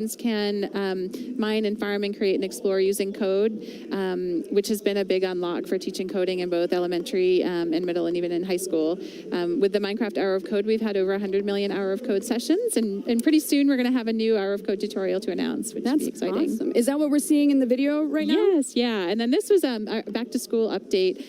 can mine and farm and create and explore using code, which has been a big unlock for teaching coding in both elementary and middle and even in high school. With the Minecraft Hour of Code, we've had over 100 million Hour of Code sessions, and pretty soon we're going to have a new Hour of Code tutorial to announce, which is exciting. Awesome. Is that what we're seeing in the video right now? Yes, yeah. And then this was a back to school update.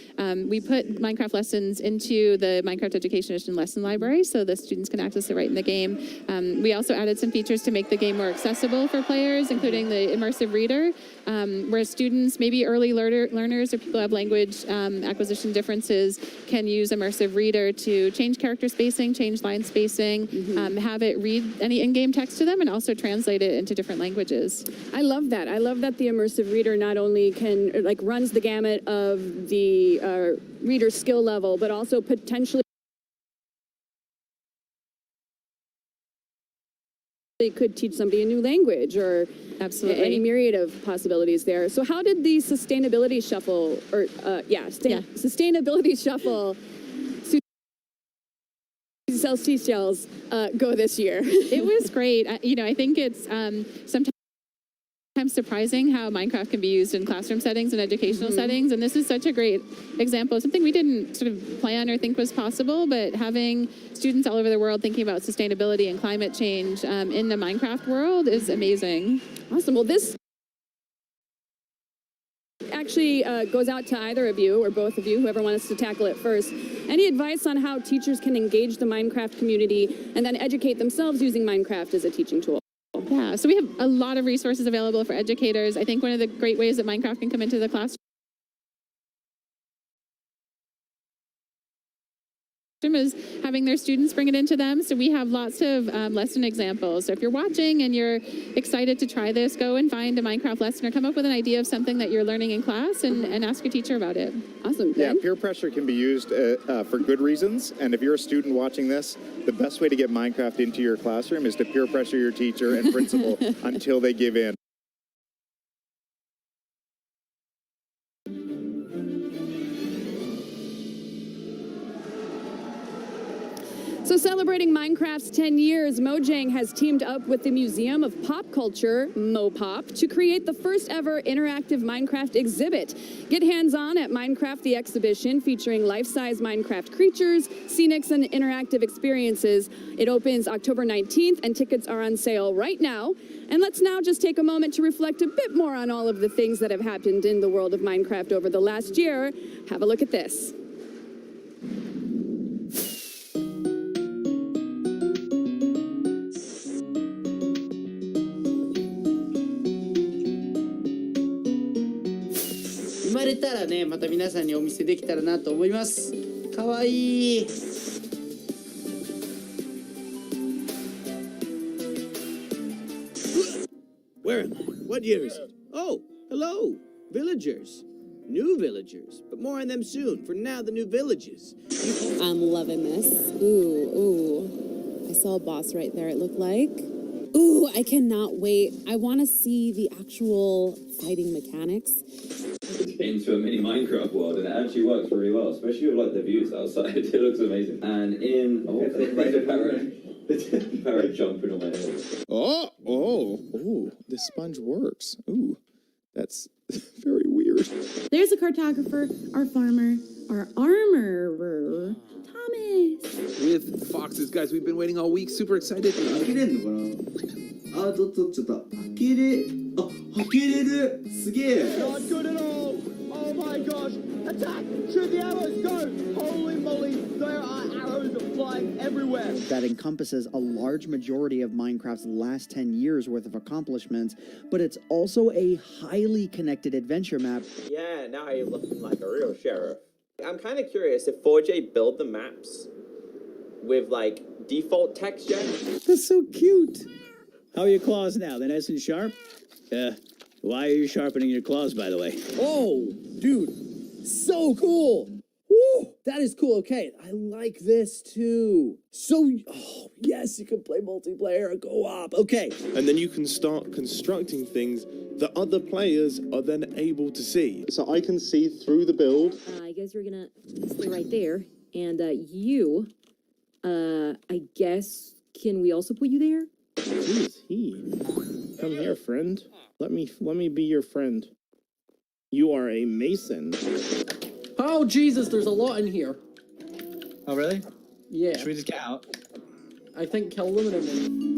We put Minecraft lessons into the Minecraft Education Edition lesson library so the students can access it right in the game. We also added some features to make the game more accessible for players, including the immersive reader, where students, maybe early learners or people who have language acquisition differences, can use immersive reader to change character spacing, change line spacing, have it read any in-game text to them, and also translate it into different languages. I love that. I love that the immersive reader not only can, runs the gamut of the reader's skill level, but also potentially it could teach somebody a new language or absolutely any myriad of possibilities there. So how did the sustainability shuffle sustainability shuffle seashells go this year? It was great. I think it's sometimes surprising how Minecraft can be used in classroom settings and educational settings, and this is such a great example of something we didn't sort of plan or think was possible, but having students all over the world thinking about sustainability and climate change in the Minecraft world is amazing. Awesome. Well, this actually goes out to either of you or both of you, whoever wants to tackle it first. Any advice on how teachers can engage the Minecraft community and then educate themselves using Minecraft as a teaching tool? Yeah, so we have a lot of resources available for educators. I think one of the great ways that Minecraft can come into the classroom is having their students bring it into them. So we have lots of lesson examples. So if you're watching and you're excited to try this, go and find a Minecraft lesson or come up with an idea of something that you're learning in class and ask your teacher about it. Awesome. Yeah, peer pressure can be used for good reasons. And if you're a student watching this, the best way to get Minecraft into your classroom is to peer pressure your teacher and principal until they give in. So celebrating Minecraft's 10 years, Mojang has teamed up with the Museum of Pop Culture, Mopop, to create the first ever interactive Minecraft exhibit. Get hands-on at Minecraft the Exhibition, featuring life-size Minecraft creatures, scenics, and interactive experiences. It opens October 19th, and tickets are on sale right now. And let's now just take a moment to reflect a bit more on all of the things that have happened in the world of Minecraft over the last year. Have a look at this.生まれたらね、また皆さんにお見せできたらなと思います。かわいい。Where am I? What year is it? Oh, hello, villagers. New villagers, but more on them soon. For now, the new villages. I'm loving this. Ooh. I saw a boss right there, it looked like. Ooh, I cannot wait. I want to see the actual fighting mechanics. Into a mini Minecraft world, and it actually works really well, especially with like the views outside. It looks amazing. And in the parrot jumping on my head. Oh, this sponge works. Ooh, that's very weird. There's a cartographer, our farmer, our armorer, Thomas. With foxes, guys, we've been waiting all week. Super excited. 開けれんのかなあ、ちょっと開けれるすげえ Not good at all! Oh my gosh! Attack! Shoot the arrows! Go! Holy moly! There are arrows flying everywhere! That encompasses a large majority of Minecraft's last 10 years worth of accomplishments, but it's also a highly connected adventure map. Yeah, now you're looking like a real sheriff. I'm kind of curious if 4J build the maps with like default texture. That's so cute. How are your claws now? They're nice and sharp? Why are you sharpening your claws, by the way? Oh, dude, so cool. Woo, that is cool. Okay, I like this too. So, oh, yes, you can play multiplayer and go up. Okay. And then you can start constructing things that other players are then able to see. So I can see through the build. I guess you're gonna stay right there. And you, I guess, can we also put you there? Who is he? Come here, friend. Let me be your friend. You are a mason. Oh, Jesus, there's a lot in here. Oh, really? Yeah. Should we just get out? I think kill them and then...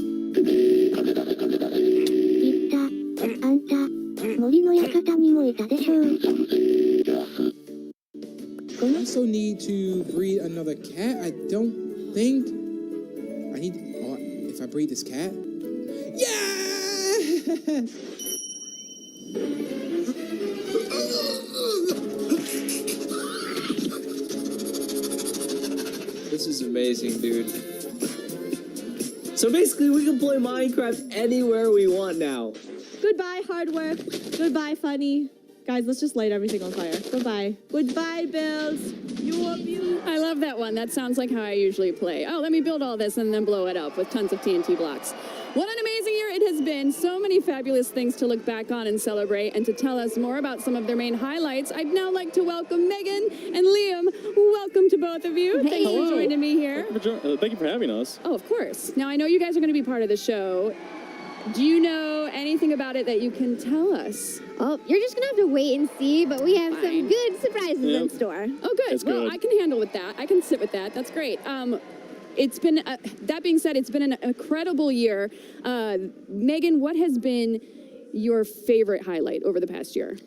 I also need to breed another cat. I don't think I need. Oh, if I breed this cat, yeah! This is amazing, dude. So basically, we can play Minecraft anywhere we want now. Goodbye, hard work. Goodbye, funny. Guys, let's just light everything on fire. Goodbye. Goodbye, builds. You abuse. I love that one. That sounds like how I usually play. Oh, let me build all this and then blow it up with tons of TNT blocks. What an amazing year it has been. So many fabulous things to look back on and celebrate. And to tell us more about some of their main highlights, I'd now like to welcome Megan and Liam. Welcome to both of you. Thanks for joining me here. Thank you for having us. Oh, of course. Now, I know you guys are going to be part of the show. Do you know anything about it that you can tell us? Oh, you're just going to have to wait and see, but we have some good surprises in store. Oh, good. That's well, good. I can handle with that. I can sit with that. That's great. It's been, that being said, it's been an incredible year. Megan, what has been your favorite highlight over the past year?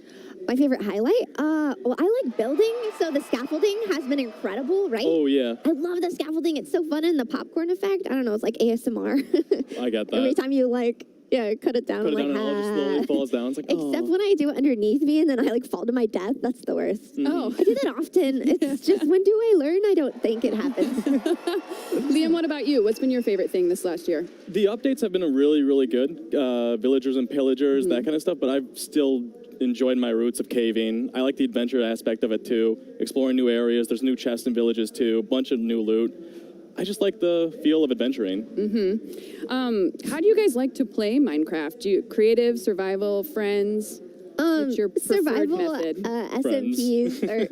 My favorite highlight? Well, I like building, so the scaffolding has been incredible, right? Oh, yeah. I love the scaffolding. It's so fun, and the popcorn effect. I don't know, it's like ASMR. I got that. Every time you cut it down. Put it I'm down and like, it all just slowly falls down. It's like, Except when I do it underneath me and then I fall to my death. That's the worst. Oh. I do that often. It's just, when do I learn? I don't think it happens. Liam, what about you? What's been your favorite thing this last year? The updates have been really, really good. Villagers and pillagers, that kind of stuff, but I've still enjoyed my roots of caving. I like the adventure aspect of it too. Exploring new areas. There's new chests and villages too. A bunch of new loot. I just like the feel of adventuring. How do you guys like to play Minecraft? Do you creative, survival, friends? What's your preferred survival, method? SMPs. Or,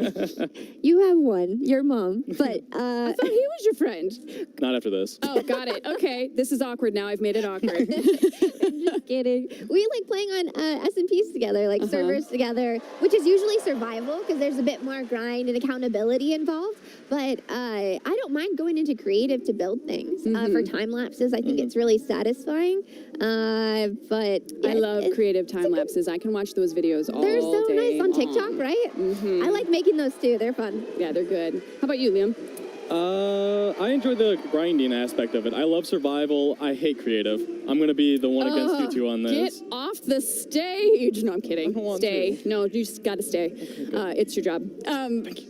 you have one, your mom, but I thought he was your friend. Not after this. Oh, got it. Okay, this is awkward now. I've made it awkward. Just kidding. We like playing on SMPs together, like servers together, which is usually survival because there's a bit more grind and accountability involved. But I don't mind going into creative to build things for time lapses. I think it's really satisfying. But yeah, I love creative time lapses. I can watch those videos all they're so day. nice on TikTok, right? I like making those too. They're fun. Yeah, they're good. How about you, Liam? I enjoy the grinding aspect of it. I love survival. I hate creative. I'm going to be the one against you two on this. Get off the stage. No, I'm kidding. I don't want stay. to. No, you just got to stay. It's your job.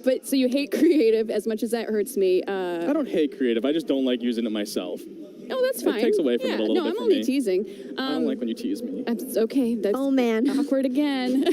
But so you hate creative as much as that hurts me. I don't hate creative. I just don't like using it myself. Oh, that's fine. It takes away from it a little bit I'm for only me. teasing. I don't like when you tease me. Okay, that's awkward again.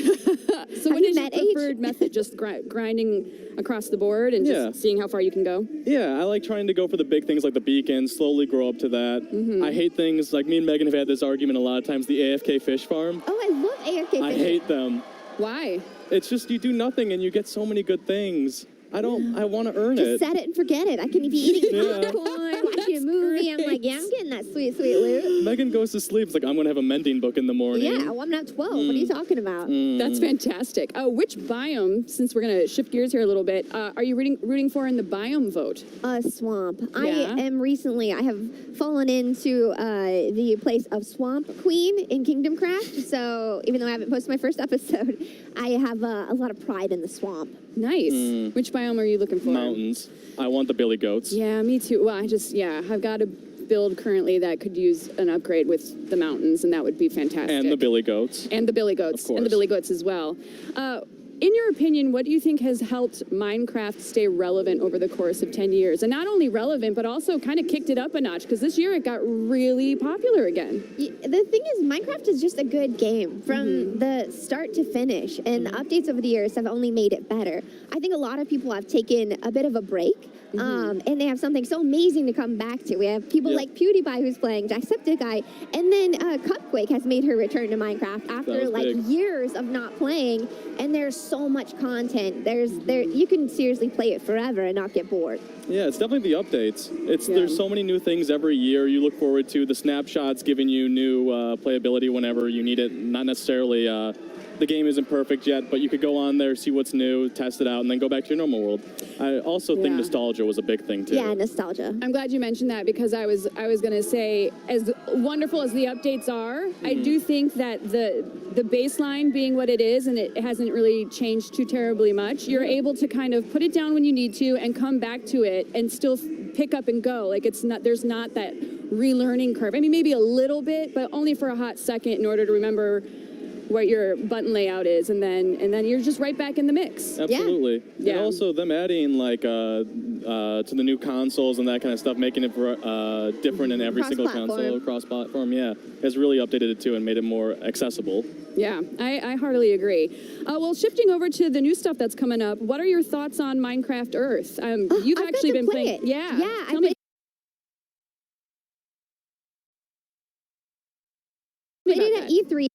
So what is your preferred method? Just grinding across the board and just seeing how far you can go? Yeah, I like trying to go for the big things like the beacon, slowly grow up to that. I hate things like me and Megan have had this argument a lot of times, the AFK fish farm. Oh, I love AFK fishing. I hate them. Why? It's just you do nothing and you get so many good things. I want to earn it. Just set it and forget it. I can be eating popcorn, watching a movie. I'm like, yeah, I'm getting that sweet, sweet loot. Megan goes to sleep. It's like, I'm going to have a mending book in the morning. Yeah, well, I'm not 12. What are you talking about? That's fantastic. Which biome, since we're going to shift gears here a little bit, are you rooting for in the biome vote? Swamp. Yeah. I have fallen into the place of Swamp Queen in Kingdom Craft. So even though I haven't posted my first episode, I have a lot of pride in the swamp. Nice. Which biome are you looking for? Mountains. I want the billy goats. Yeah, me too. Well, I've got a build currently that could use an upgrade with the mountains, and that would be fantastic. And the billy goats. And the billy goats. Of course. And the billy goats as well. In your opinion, what do you think has helped Minecraft stay relevant over the course of 10 years? And not only relevant, but also kind of kicked it up a notch, because this year it got really popular again. The thing is, Minecraft is just a good game from the start to finish, and the updates over the years have only made it better. I think a lot of people have taken a bit of a break, and they have something so amazing to come back to. We have people like PewDiePie who's playing, Jacksepticeye, and then Cupquake has made her return to Minecraft after like years of not playing, and there's so much content. You can seriously play it forever and not get bored. Yeah, it's definitely the updates. There's so many new things every year you look forward to. The snapshots giving you new playability whenever you need it. Not necessarily the game isn't perfect yet, but you could go on there, see what's new, test it out, and then go back to your normal world. I also think nostalgia was a big thing too. Yeah, nostalgia. I'm glad you mentioned that because I was going to say, as wonderful as the updates are, I do think that the baseline being what it is, and it hasn't really changed too terribly much, you're able to kind of put it down when you need to and come back to it and still pick up and go. Like there's not that relearning curve. I mean, maybe a little bit, but only for a hot second in order to remember what your button layout is, and then you're just right back in the mix. Absolutely. Yeah. And also them adding like to the new consoles and that kind of stuff, making it different in every single console, cross-platform. Yeah, has really updated it too and made it more accessible. Yeah, I heartily agree. Well, shifting over to the new stuff that's coming up, what are your thoughts on Minecraft Earth? You've actually been playing it. Yeah. Yeah, Tell me. Played it at E3.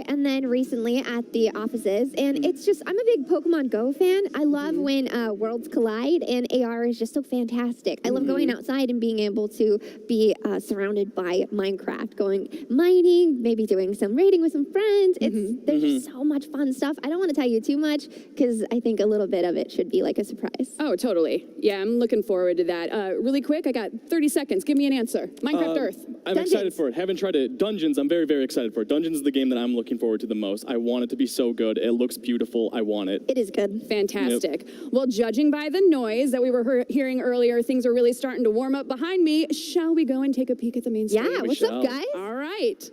And then recently at the offices, and it's just, I'm a big Pokemon Go fan. I love when worlds collide, and AR is just so fantastic. I love going outside and being able to be surrounded by Minecraft, going mining, maybe doing some raiding with some friends. There's just so much fun stuff. I don't want to tell you too much because I think a little bit of it should be like a surprise. Oh, totally. Yeah, I'm looking forward to that. Really quick, I got 30 seconds. Give me an answer. Minecraft Earth. I'm excited for it. Haven't tried it. Dungeons, I'm very, very excited for it. Dungeons is the game that I'm looking forward to the most. I want it to be so good. It looks beautiful. I want it. It is good. Fantastic. Yep. Well, judging by the noise that we were hearing earlier, things are really starting to warm up behind me. Shall we go and take a peek at the main stage? Yeah, what's up, guys? All right.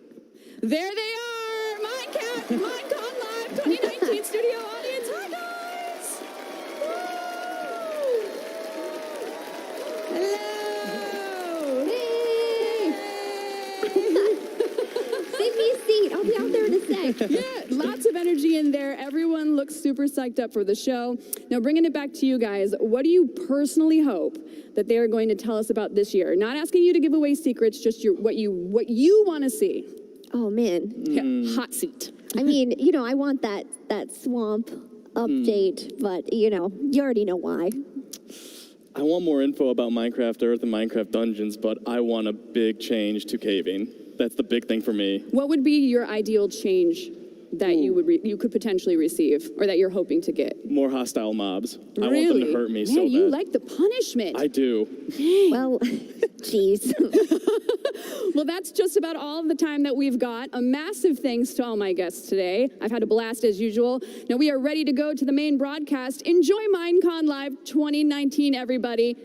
There they are. Minecon Live 2019 studio audience. Hi, guys. Woo. Hello. Save me a seat. I'll be out there in a sec. Yeah, lots of energy in there. Everyone looks super psyched up for the show. Now, bringing it back to you guys, what do you personally hope that they are going to tell us about this year? Not asking you to give away secrets, just what you want to see. Oh, man. Yeah, hot seat. I mean, I want that swamp update, but, you already know why. I want more info about Minecraft Earth and Minecraft Dungeons, but I want a big change to caving. That's the big thing for me. What would be your ideal change that you could potentially receive, or that you're hoping to get? More hostile mobs. Really? I want them to hurt me so bad. You like the punishment. I do. Well, jeez. Well, that's just about all of the time that we've got. A massive thanks to all my guests today. I've had a blast as usual. Now we are ready to go to the main broadcast. Enjoy Minecon Live 2019, everybody.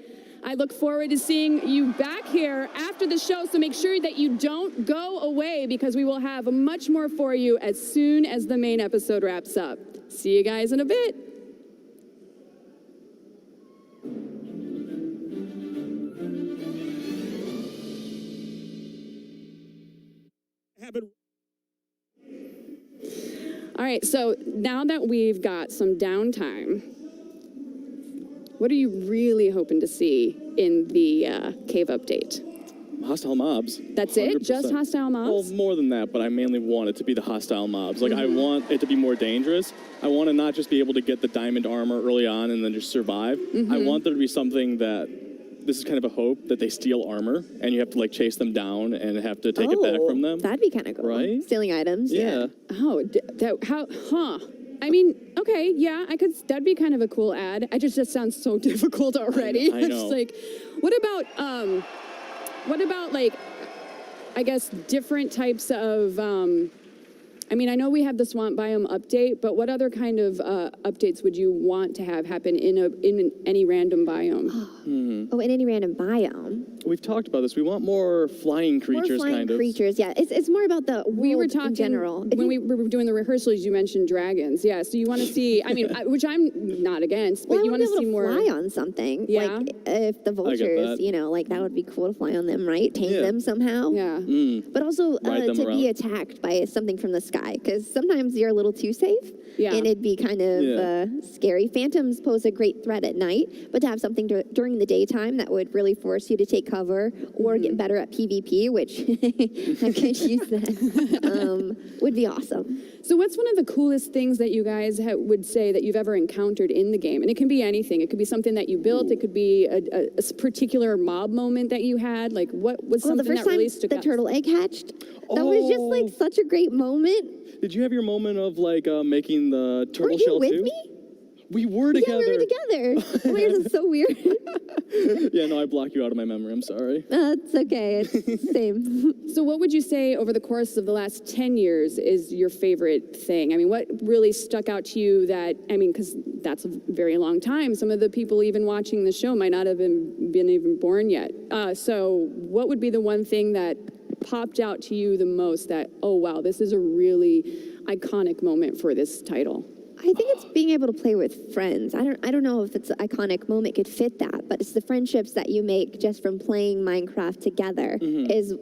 I look forward to seeing you back here after the show, so make sure that you don't go away because we will have much more for you as soon as the main episode wraps up. See you guys in a bit. All right, so now that we've got some downtime, what are you really hoping to see in the cave update? Hostile mobs. That's it? 100%. Just hostile mobs? Well, more than that, but I mainly want it to be the hostile mobs. Like, I want it to be more dangerous. I want to not just be able to get the diamond armor early on and then just survive. I want there to be something that, this is kind of a hope, that they steal armor, and you have to, like, chase them down and have to take it back from them. That'd be kind of cool. Right? Stealing items. Yeah. Oh, I mean, okay, yeah, that'd be kind of a cool ad. It just sounds so difficult already. I know. It's just like, what about like, I guess different types of, I mean, I know we have the swamp biome update, but what other kind of updates would you want to have happen in any random biome? Oh, in any random biome. We've talked about this. We want more flying creatures, more flying kind of. creatures, yeah. It's more about the world in general. When we were doing the rehearsals, you mentioned dragons. Yeah, so you want to see, I mean, which I'm not against, but you want to see more. Fly on something. Yeah. Like if the vultures, like that would be cool to fly on them, right? Tame them somehow. Yeah. But also to around. be attacked by something from the sky, because sometimes you're a little too safe. Yeah. And it'd be kind of scary. Phantoms pose a great threat at night, but to have something during the daytime that would really force you to take cover or get better at PvP, which I could use that, would be awesome. So what's one of the coolest things that you guys would say that you've ever encountered in the game? And it can be anything. It could be something that you built. It could be a particular mob moment that you had. Like, what was something the first that really time stuck the out? turtle egg hatched. That was just like such a great moment. Did you have your moment of like making the turtle Weren't you shell with too? me? We were together. Yeah, we were together. Oh my gosh, that's so weird. Yeah, no, I blocked you out of my memory. I'm sorry. It's okay. It's same. So what would you say over the course of the last 10 years is your favorite thing? I mean, what really stuck out to you that, I mean, because that's a very long time. Some of the people even watching the show might not have been even born yet. So what would be the one thing that popped out to you the most that, oh, wow, this is a really iconic moment for this title? I think it's being able to play with friends. I don't know if it's an iconic moment could fit that, but it's the friendships that you make just from playing Minecraft together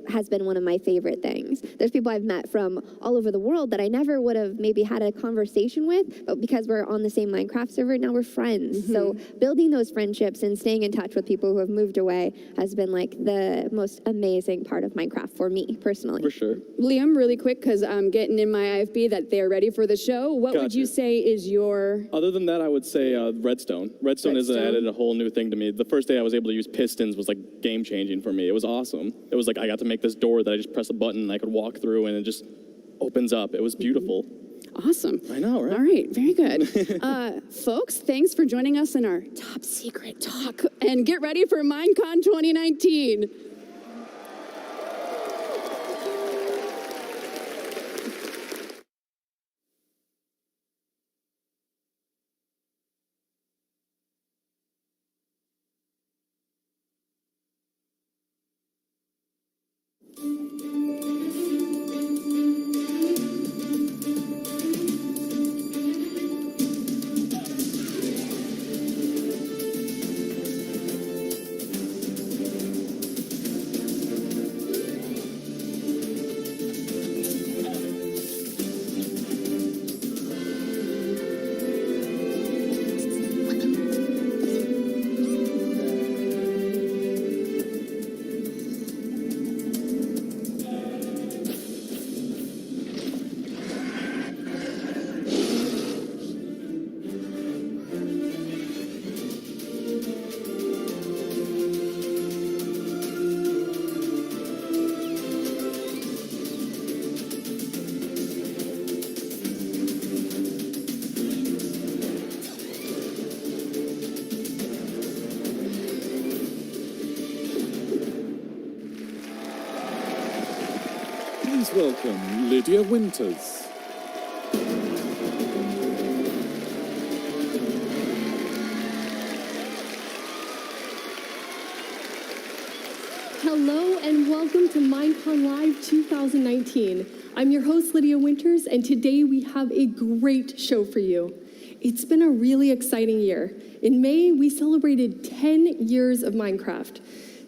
has been one of my favorite things. There's people I've met from all over the world that I never would have maybe had a conversation with, but because we're on the same Minecraft server, now we're friends. So building those friendships and staying in touch with people who have moved away has been like the most amazing part of Minecraft for me personally. For sure. Liam, really quick, because I'm getting in my IFB that they're ready for the show. What would you say is your... Other than that, I would say Redstone. Redstone has added a whole new thing to me. The first day I was able to use pistons was like game-changing for me. It was awesome. It was like I got to make this door that I just press a button and I could walk through and it just opens up. It was beautiful. Awesome. I know, right? All right, very good. Folks, thanks for joining us in our top secret talk. And get ready for Minecon 2019. Please welcome Lydia Winters. Hello and welcome to Minecon Live 2019. I'm your host, Lydia Winters, and today we have a great show for you. It's been a really exciting year. In May, we celebrated 10 years of Minecraft.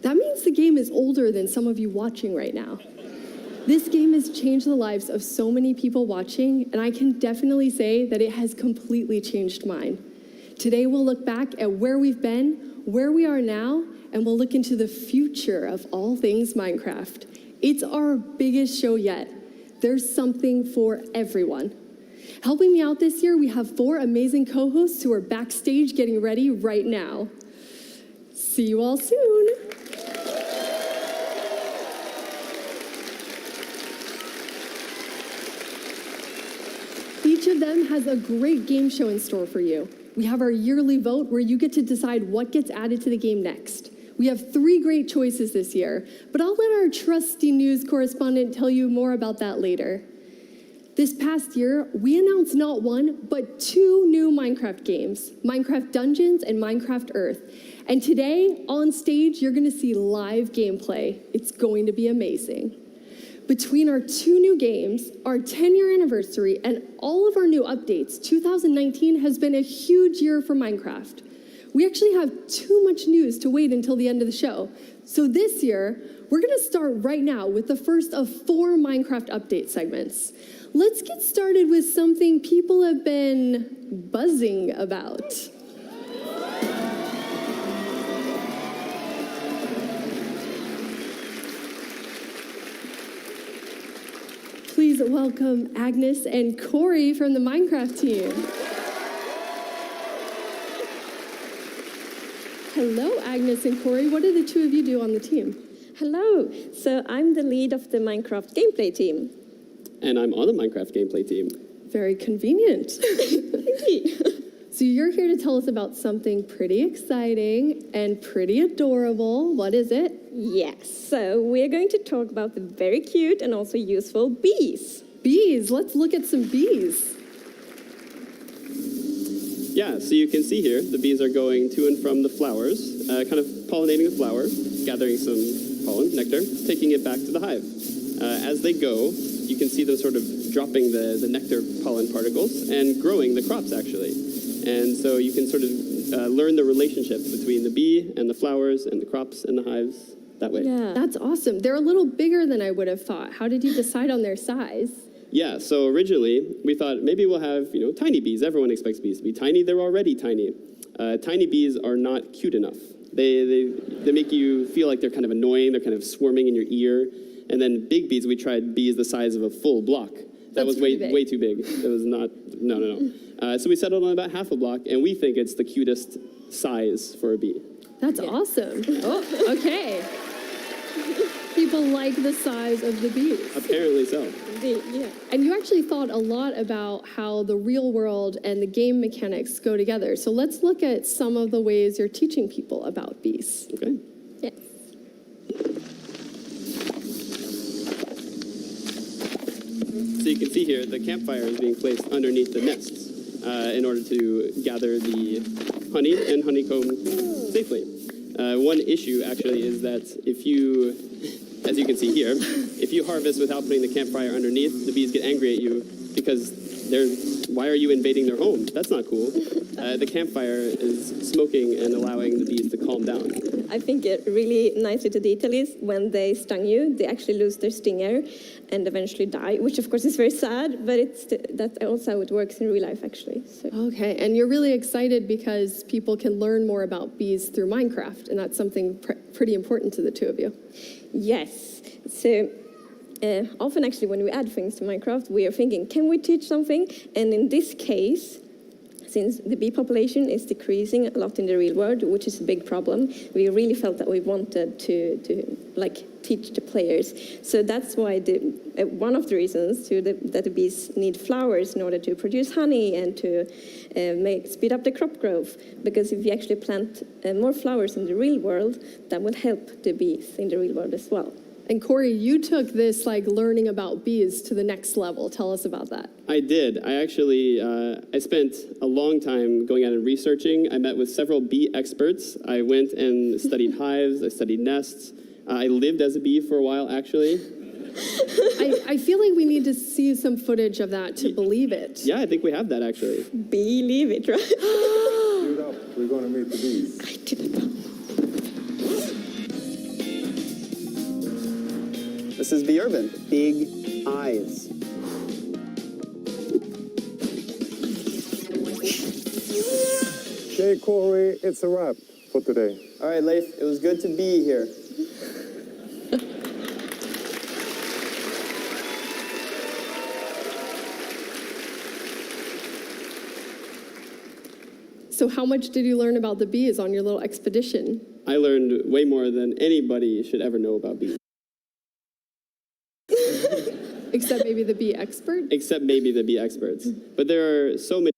That means the game is older than some of you watching right now. This game has changed the lives of so many people watching, and I can definitely say that it has completely changed mine. Today, we'll look back at where we've been, where we are now, and we'll look into the future of all things Minecraft. It's our biggest show yet. There's something for everyone. Helping me out this year, we have 4 amazing co-hosts who are backstage getting ready right now. See you all soon. Each of them has a great game show in store for you. We have our yearly vote where you get to decide what gets added to the game next. We have 3 great choices this year, but I'll let our trusty news correspondent tell you more about that later. This past year, we announced not 1, but 2 new Minecraft games, Minecraft Dungeons and Minecraft Earth. And today, on stage, you're gonna see live gameplay. It's going to be amazing. Between our 2 new games, our 10-year anniversary, and all of our new updates, 2019 has been a huge year for Minecraft. We actually have too much news to wait until the end of the show. So this year, we're gonna start right now with the first of 4 Minecraft update segments. Let's get started with something people have been buzzing about. please welcome Agnes and Corey from the Minecraft team. Hello, Agnes and Corey. What do the two of you do on the team? Hello. So I'm the lead of the Minecraft gameplay team. And I'm on the Minecraft gameplay team. Very convenient. So you're here to tell us about something pretty exciting and pretty adorable. What is it? Yes. So we're going to talk about the very cute and also useful bees. Bees. Let's look at some bees. Yeah, so you can see here, the bees are going to and from the flowers, kind of pollinating the flower, gathering some pollen, nectar, taking it back to the hive. As they go, you can see them sort of dropping the nectar pollen particles and growing the crops, actually. And so you can sort of learn the relationship between the bee and the flowers and the crops and the hives that way. Yeah. That's awesome. They're a little bigger than I would have thought. How did you decide on their size? Yeah, so originally we thought maybe we'll have, tiny bees. Everyone expects bees to be tiny. They're already tiny. Tiny bees are not cute enough. They make you feel like they're kind of annoying. They're kind of swarming in your ear. And then big bees, we tried bees the size of a full block. That was way too big. It was not, no. So we settled on about half a block, and we think it's the cutest size for a bee. That's awesome. Oh, okay. People like the size of the bees. Apparently so. Yeah. And you actually thought a lot about how the real world and the game mechanics go together. So let's look at some of the ways you're teaching people about bees. Okay. Yes. So you can see here, the campfire is being placed underneath the nests in order to gather the honey and honeycomb safely. One issue, actually, is that if you, as you can see here, if you harvest without putting the campfire underneath, the bees get angry at you because why are you invading their home? That's not cool. The campfire is smoking and allowing the bees to calm down. I think a really nice little detail is when they stung you, they actually lose their stinger and eventually die, which of course is very sad, but that's also how it works in real life, actually. So. Okay, and you're really excited because people can learn more about bees through Minecraft, and that's something pretty important to the two of you. Yes. So often, actually, when we add things to Minecraft, we are thinking, can we teach something? And in this case, since the bee population is decreasing a lot in the real world, which is a big problem, we really felt that we wanted to teach the players. So that's why one of the reasons that the bees need flowers in order to produce honey and to speed up the crop growth. Because if you actually plant more flowers in the real world, that will help the bees in the real world as well. And Corey, you took this learning about bees to the next level. Tell us about that. I did. I actually, I spent a long time going out and researching. I met with several bee experts. I went and studied hives. I studied nests. I lived as a bee for a while, actually. I feel like we need to see some footage of that to believe it. Yeah, I think we have that, actually. Believe it, right? Dude up. We're going to meet the bees. I didn't know. This is Bee Urban, big eyes. Okay, Corey, it's a wrap for today. All right, Leif, it was good to be here. So how much did you learn about the bees on your little expedition? I learned way more than anybody should ever know about bees. Except maybe the bee expert? Except maybe the bee experts. But there are so many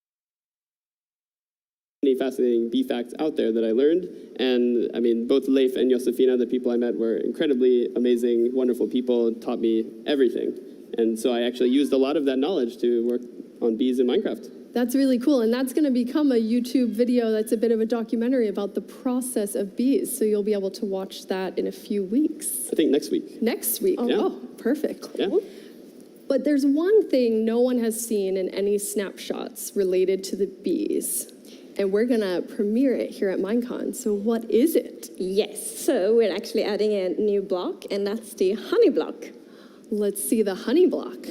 fascinating bee facts out there that I learned. And I mean, both Leif and Josefina, the people I met, were incredibly amazing, wonderful people, taught me everything. And so I actually used a lot of that knowledge to work on bees in Minecraft. That's really cool. And that's going to become a YouTube video that's a bit of a documentary about the process of bees. So you'll be able to watch that in a few weeks. I think next week. Next week? Yeah. Oh, perfect. Yeah. But there's one thing no one has seen in any snapshots related to the bees. And we're going to premiere it here at Minecon. So what is it? Yes, so we're actually adding a new block, and that's the honey block. Let's see the honey block.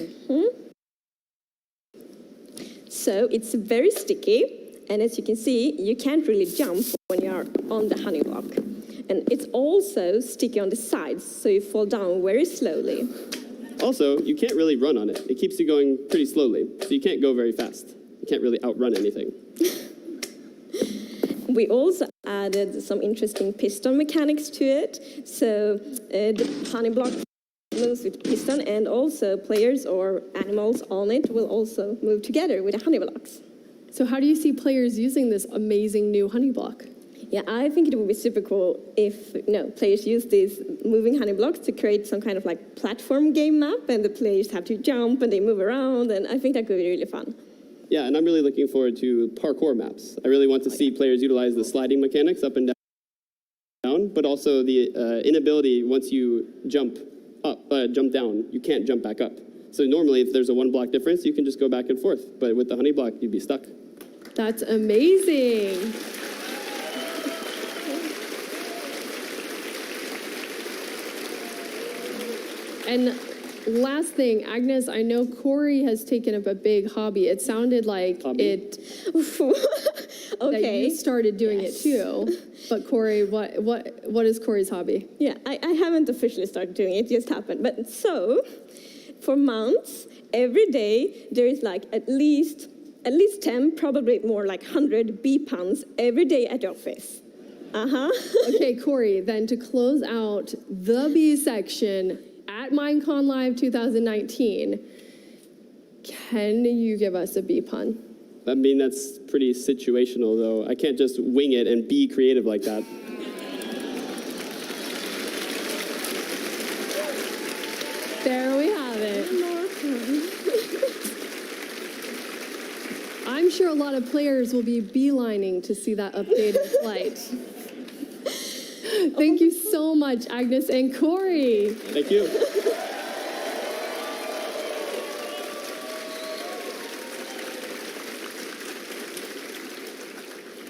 So it's very sticky, and as you can see, you can't really jump when you're on the honey block. And it's also sticky on the sides, so you fall down very slowly. Also, you can't really run on it. It keeps you going pretty slowly, so you can't go very fast. You can't really outrun anything. We also added some interesting piston mechanics to it. So the honey block moves with piston, and also players or animals on it will also move together with the honey blocks. So how do you see players using this amazing new honey block? Yeah, I think it would be super cool if players use these moving honey blocks to create some kind of like platform game map, and the players have to jump and they move around, and I think that could be really fun. Yeah, and I'm really looking forward to parkour maps. I really want to see players utilize the sliding mechanics up and down, but also the inability once you jump down, you can't jump back up. So normally if there's a 1 block difference, you can just go back and forth, but with the honey block, you'd be stuck. That's amazing. And last thing, Agnes, I know Corey has taken up a big hobby. It sounded like that you started doing it too. But Corey, what is Corey's hobby? Yeah, I haven't officially started doing it, it just happened. But so, for months, every day, there is like at least 10, probably more like 100 bee puns every day at the office. Okay, Corey, then to close out the bee section at Minecon Live 2019, can you give us a bee pun? I mean, that's pretty situational, though. I can't just wing it and be creative like that. There we have it. I'm sure a lot of players will be beelining to see that updated flight. Thank you so much, Agnes and Corey. Thank you.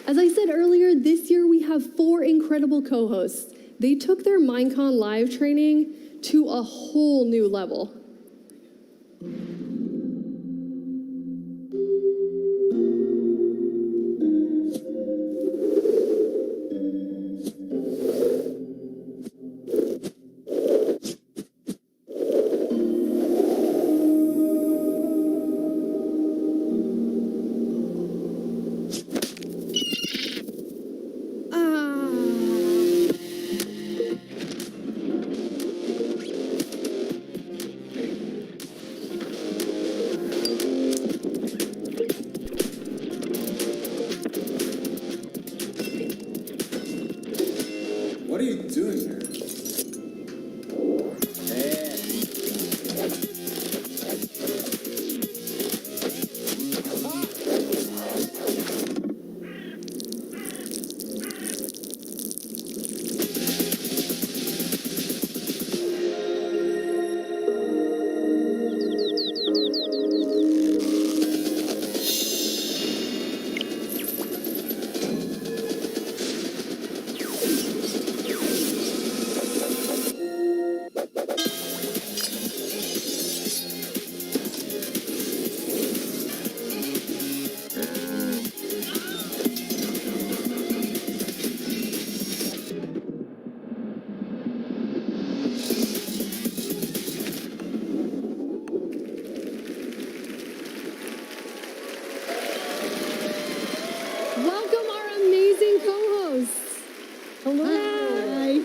As I said earlier, this year we have 4 incredible co-hosts. They took their Minecon Live training to a whole new level. What are you doing here? Welcome our amazing co-hosts. Hello. Hi.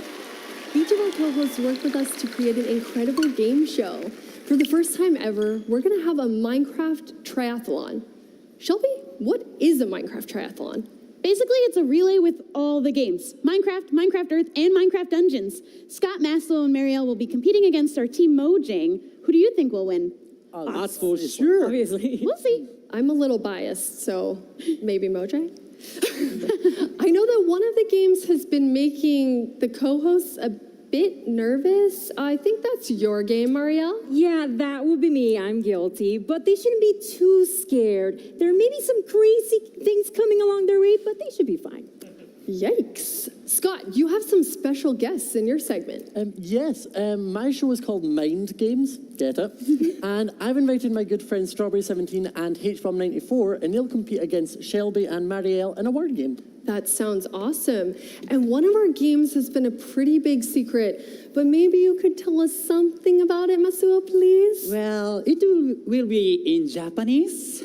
Each of our co-hosts worked with us to create an incredible game show. For the first time ever, we're going to have a Minecraft triathlon. Shelby, what is a Minecraft triathlon? Basically, it's a relay with all the games. Minecraft, Minecraft Earth, and Minecraft Dungeons. Scott, Maslow, and Marielle will be competing against our team Mojang. Who do you think will win? That's for sure. Obviously. We'll see. I'm a little biased, so maybe Mojang? I know that one of the games has been making the co-hosts a bit nervous. I think that's your game, Marielle. Yeah, that would be me. I'm guilty. But they shouldn't be too scared. There may be some crazy things coming along their way, but they should be fine. Yikes. Scott, you have some special guests in your segment. Yes, my show is called Mind Games, get it? And I've invited my good friends Strawberry17 and HBomb94, and they'll compete against Shelby and Marielle in a word game. That sounds awesome. And one of our games has been a pretty big secret, but maybe you could tell us something about it, Masuo, please? Well, it will be in Japanese.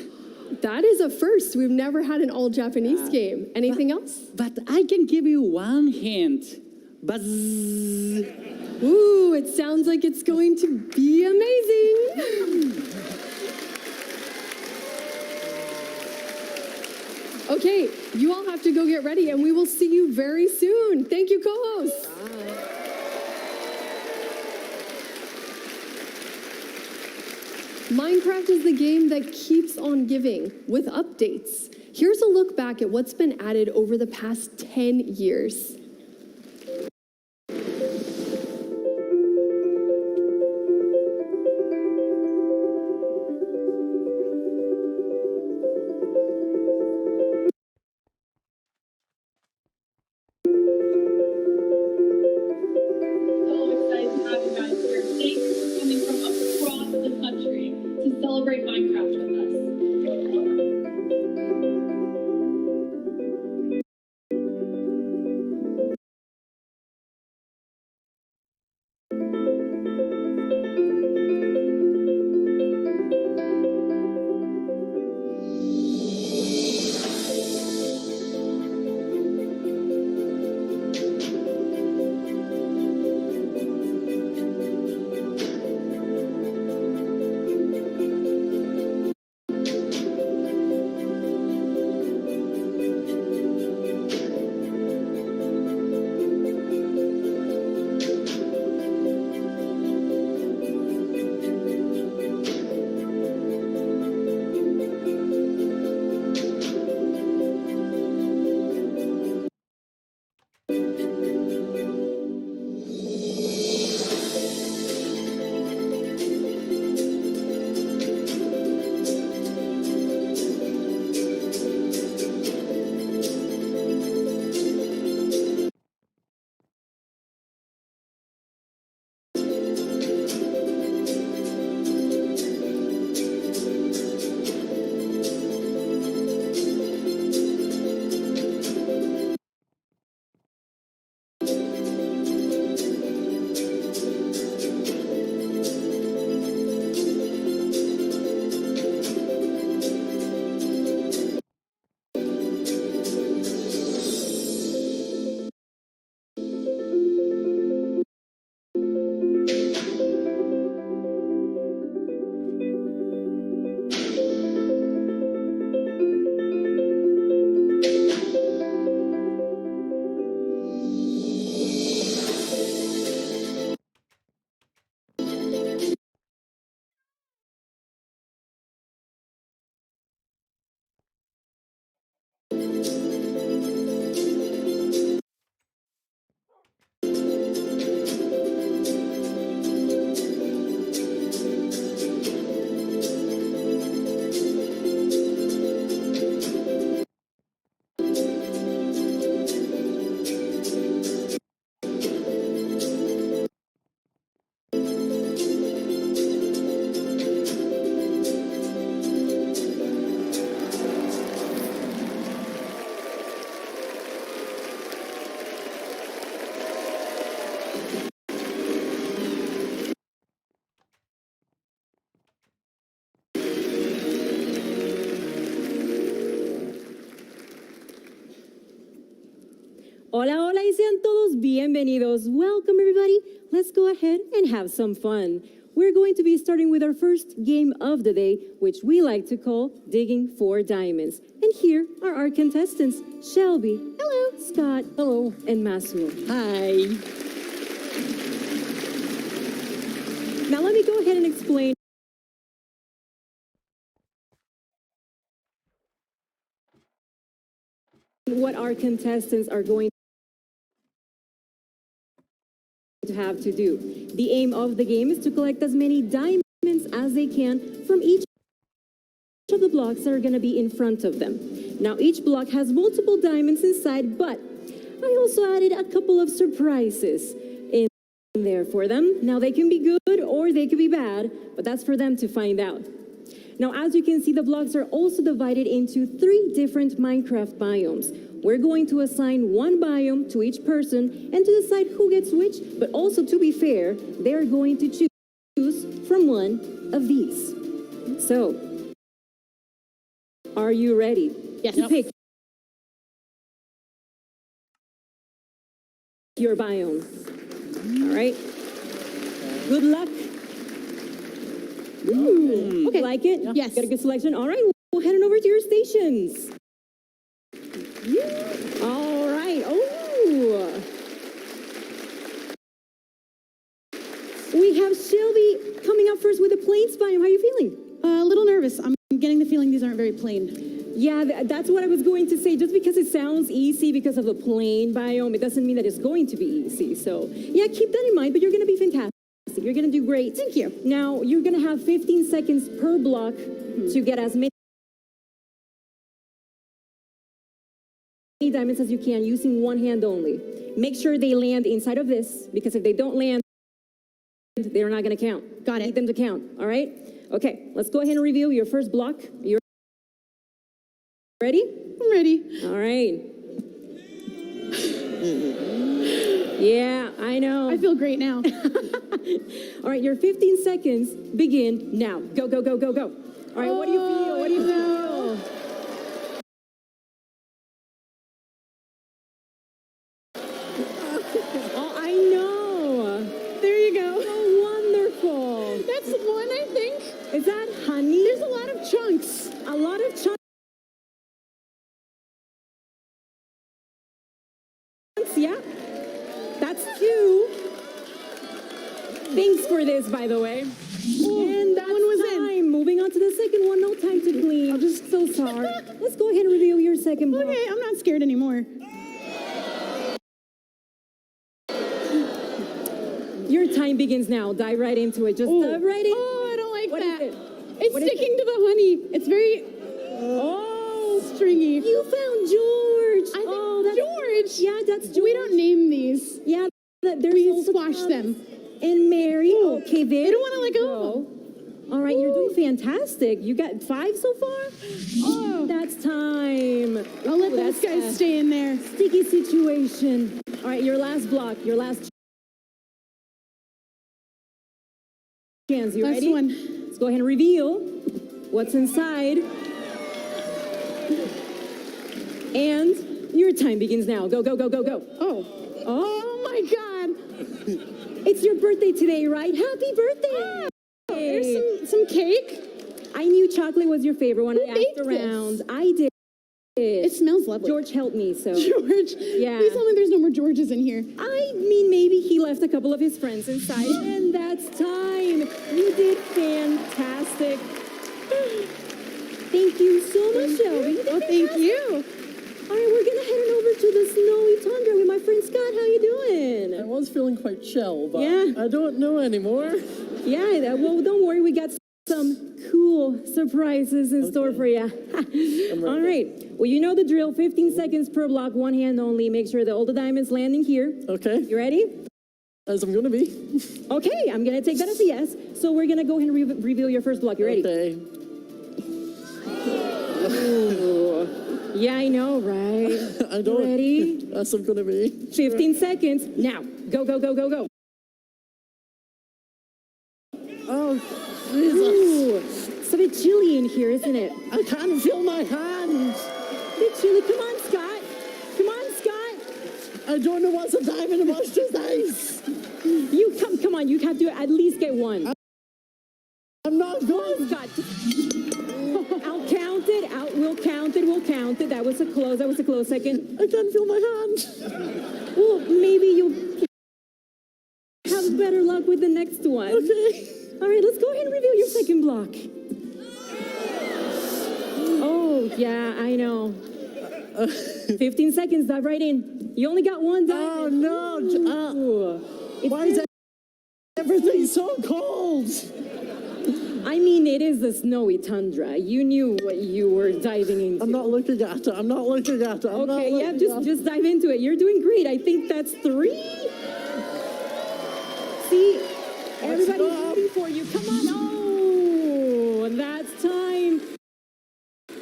That is a first. We've never had an all-Japanese game. Anything else? But I can give you one hint. Buzz. Ooh, it sounds like it's going to be amazing. Okay, you all have to go get ready, and we will see you very soon. Thank you, co-hosts. Minecraft is the game that keeps on giving with updates. Here's a look back at what's been added over the past 10 years. Celebrate Minecraft with us. Hola, hola y sean todos bienvenidos. Welcome everybody. Let's go ahead and have some fun. We're going to be starting with our first game of the day, which we like to call Digging for Diamonds. And here are our contestants, Shelby. Hello. Scott. Hello. And Masuo. Hi. Now let me go ahead and explain what our contestants are going to have to do. The aim of the game is to collect as many diamonds as they can from each of the blocks that are going to be in front of them. Now, each block has multiple diamonds inside, but I also added a couple of surprises in there for them. Now, they can be good or they could be bad, but that's for them to find out. Now, as you can see, the blocks are also divided into 3 different Minecraft biomes. We're going to assign one biome to each person and to decide who gets which, but also, to be fair, they're going to choose from one of these. So, are you ready? Yes. To pick your biome. All right. Good luck. Ooh, okay. Like it? Yes. Got a good selection? All right. We'll head on over to your stations. All right. Oh. We have Shelby coming up first with the plains biome. How are you feeling? A little nervous. I'm getting the feeling these aren't very plain. Yeah, that's what I was going to say. Just because it sounds easy because of the plain biome, it doesn't mean that it's going to be easy. So, yeah, keep that in mind, but you're going to be fantastic. You're going to do great. Thank you. Now, you're going to have 15 seconds per block to get as many diamonds as you can using one hand only. Make sure they land inside of this, because if they don't land, they're not going to count. Got it. Need them to count, all right? Okay, let's go ahead and review your first block. You're ready? I'm ready. All right. Yeah, I know. I feel great now. All right, your 15 seconds begin now. Go, go, go, go, go. All right, what do you feel? What do you feel? Oh, I know. There you go. So wonderful. That's one, I think. Is that honey? There's a lot of chunks. A lot of chunks. Yeah, that's 2. Thanks for this, by the way. Ooh, and that one was time. Moving on to the second one. No time to clean. I'm just so sorry. Let's go ahead and review your second block. Okay, I'm not scared anymore. Your time begins now. Dive right into it. Just dive right in. Oh, I don't like What that. is it? It's What is sticking to the honey. It's very stringy. You found George. I think George. Yeah, that's George. We don't name these. Yeah, there's We also squash them. And Mary. Okay, there. They don't want to let go. All right, you're doing fantastic. You got 5 so far? Oh, that's time. I'll let those guys stay in there. Sticky situation. All right, your last block, your last chance. You Last ready? one. Let's go ahead and reveal what's inside. And your time begins now. Go, go, go, go, go. Oh my God. It's your birthday today, right? Happy birthday! There's some cake. I knew chocolate was your favorite when I baked asked around. I did. It smells lovely. George helped me, so. George. Yeah. Please tell me there's no more Georges in here. I mean, maybe he left a couple of his friends inside, and that's time. You did fantastic. Thank you so much, Shelby. Well, thank you. All right, we're gonna head on over to the snowy tundra with my friend Scott. How you doing? I was feeling quite chill, but Yeah. I don't know anymore. Yeah, well, don't worry. We got some cool surprises in store for you. All right. Well, you know the drill. 15 seconds per block, one hand only. Make sure that all the diamonds landing here. Okay. You ready? As I'm going to be. Okay, I'm going to take that as a yes. So we're going to go ahead and reveal your first block. You ready? Okay. Ooh. Yeah, I know, right? I don't. Ready? As I'm going to be. 15 seconds. Now. Go, go, go, go, go. Oh, Jesus. Ooh, it's a bit chilly in here, isn't it? I can't feel my hands. A bit chilly. Come on, Scott. Come on, Scott. I don't know what's a diamond and what's just ice. You come on. You have to at least get one. I'm not going. Scott. I'll count it. We'll count it. We'll count it. That was a close. That was a close second. I can't feel my hand. Well, maybe you'll have better luck with the next one. Okay. All right, let's go ahead and reveal your second block. Oh, yeah, I know. 15 seconds, dive right in. You only got one diamond. Oh, no. Why is everything so cold? I mean, it is the snowy tundra. You knew what you were diving into. I'm not looking at it. I'm not looking at it. Okay, yeah, just dive into it. You're doing great. I think that's 3. See, everybody's rooting for you. Come on. Oh, that's time.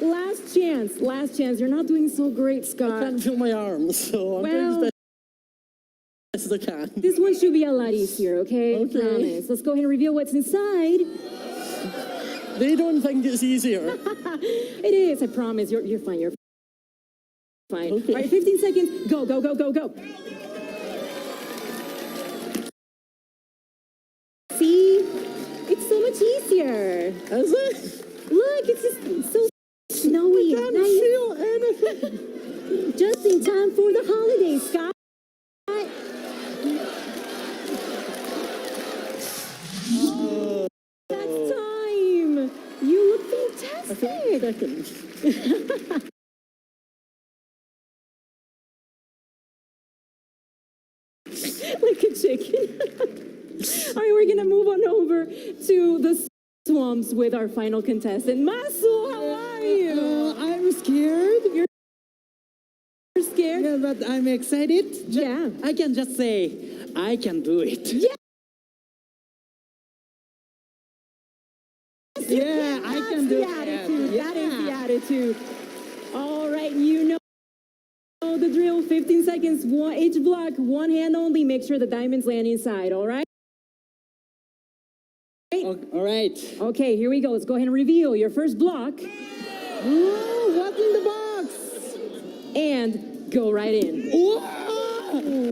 Last chance. Last chance. You're not doing so great, Scott. I can't feel my arms, so I'm doing as best as I can. This one should be a lot easier, okay? Okay. Promise. Let's go ahead and reveal what's inside. They don't think it's easier. It is, I promise. You're fine. You're fine. Okay. All right, 15 seconds. Go, go, go, go, go. See? It's so much easier. Is it? Look, it's just so snowy. I can't feel anything. Just in time for the holidays, Scott. That's time. You look fantastic. Like a chicken. All right, we're gonna move on over to the swamps with our final contestant. Masu, how are you? I'm scared. You're scared? Yeah, but I'm excited. Yeah. I can just say, I can do it. Yeah. Yeah, I can do it. Attitude. That is the attitude. All right, you know the drill. 15 seconds, each block, one hand only. Make sure the diamonds land inside, all right? All right. Okay, here we go. Let's go ahead and reveal your first block. Ooh, what's in the box? And go right in. Whoa!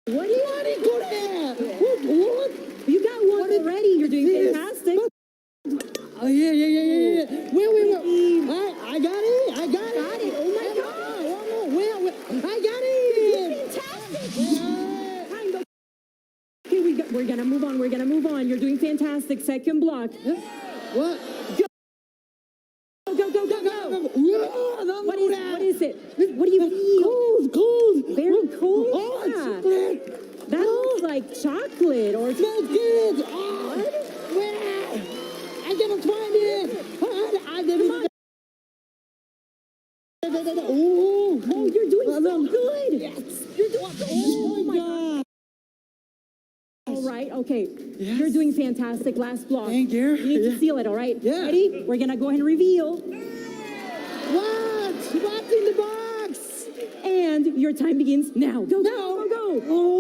What do you want to go there? What? You got one already. You're doing fantastic. Oh, yeah. Wait. I got it. Got it. Oh, my God. I got it. Fantastic. Okay, we're going to move on. We're going to move on. You're doing fantastic. Second block. What? Go. What is it? What do you feel? Cold. Very cold? Oh, Yeah. chocolate. That looks like chocolate or Smells good. Oh, I cannot find it. I didn't. Oh, you're doing so good. Yes. You're doing so good. Oh, my God. All right, okay. Yes. You're doing fantastic. Last block. Thank you. You need to seal it, all right? Yeah. Ready? We're going to go ahead and reveal. What's in the box? And your time begins now. Go. Oh,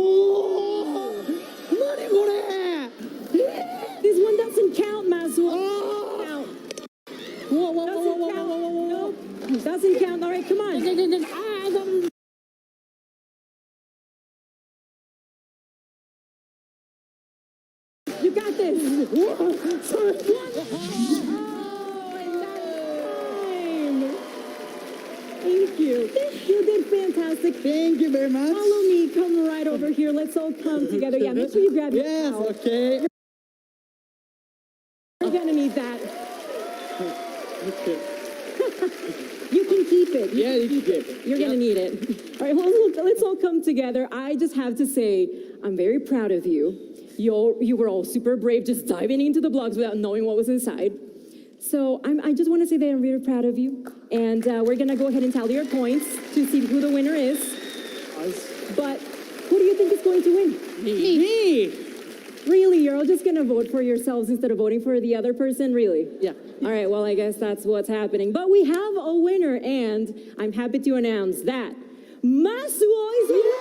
This one doesn't count, Masu. Oh. Whoa. Nope. Doesn't count. All right, come on. You got this. Thank you. You did fantastic. Thank you very much. Follow me. Come right over here. Let's all come together. Yeah, make sure you grab your towel. Okay. You're gonna need that. Okay. You can keep it. Yeah, you can keep it. You're gonna need it. All right, well, let's all come together. I just have to say, I'm very proud of you. You were all super brave, just diving into the blocks without knowing what was inside. So I just want to say that I'm very proud of you. And we're gonna go ahead and tally your points to see who the winner is. But who do you think is going to win? Me. Really? You're all just gonna vote for yourselves instead of voting for the other person? Really? Yeah. All right, well, I guess that's what's happening. But we have a winner, and I'm happy to announce that Masuo is a winner!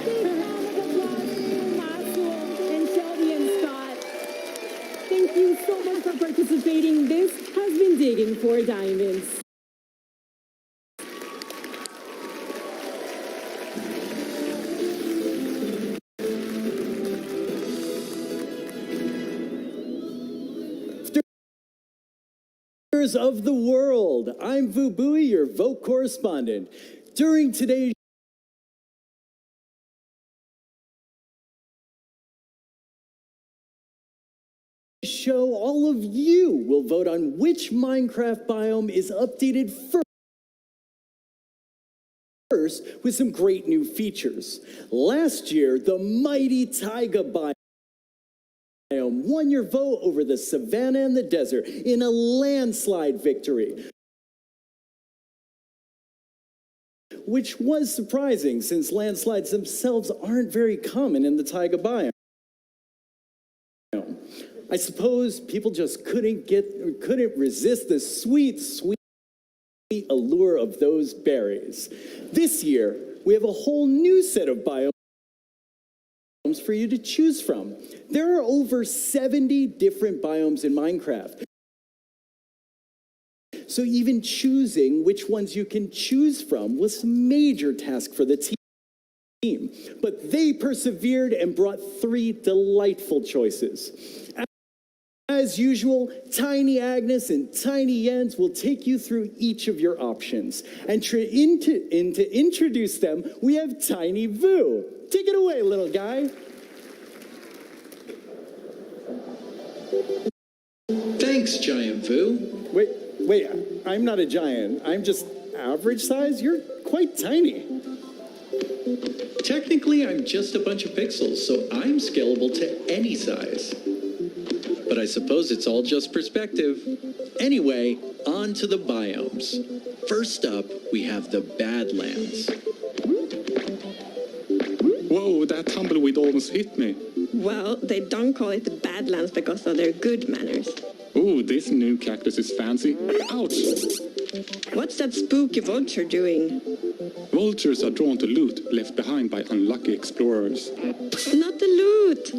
Big round of applause for Masuo and Shelby and Scott. Thank you so much for participating. This has been Digging for Diamonds. Of the world, I'm Vu Bui, your vote correspondent. During today's show, all of you will vote on which Minecraft biome is updated first with some great new features. Last year, the mighty taiga biome won your vote over the savanna and the desert in a landslide victory, which was surprising since landslides themselves aren't very common in the taiga biome. I suppose people just couldn't resist the sweet allure of those berries. This year, we have a whole new set of biomes for you to choose from. There are over 70 different biomes in Minecraft. So even choosing which ones you can choose from was a major task for the team. But they persevered and brought 3 delightful choices. As usual, Tiny Agnes and Tiny Jens will take you through each of your options. And to introduce them, we have Tiny Vu. Take it away, little guy. Thanks, Giant Vu. Wait, I'm not a giant. I'm just average size. You're quite tiny. Technically, I'm just a bunch of pixels, so I'm scalable to any size. But I suppose it's all just perspective. Anyway, on to the biomes. First up, we have the Badlands. Whoa, that tumbleweed almost hit me. Well, they don't call it the Badlands because of their good manners. Ooh, this new cactus is fancy. Ouch! What's that spooky vulture doing? Vultures are drawn to loot left behind by unlucky explorers. Not the loot!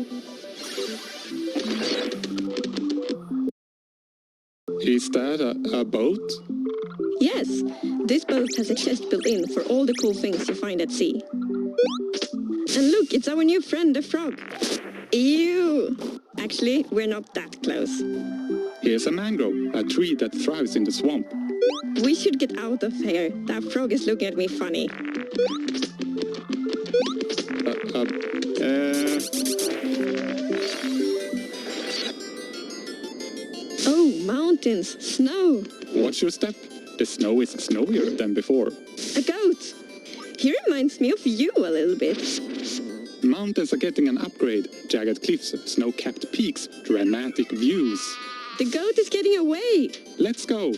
Is that a boat? Yes, this boat has a chest built in for all the cool things you find at sea. And look, it's our new friend, the frog. Ew! Actually, we're not that close. Here's a mangrove, a tree that thrives in the swamp. We should get out of here. That frog is looking at me funny. Oh, mountains, snow. Watch your step. The snow is snowier than before. A goat. He reminds me of you a little bit. Mountains are getting an upgrade. Jagged cliffs, snow-capped peaks, dramatic views. The goat is getting away. Let's go.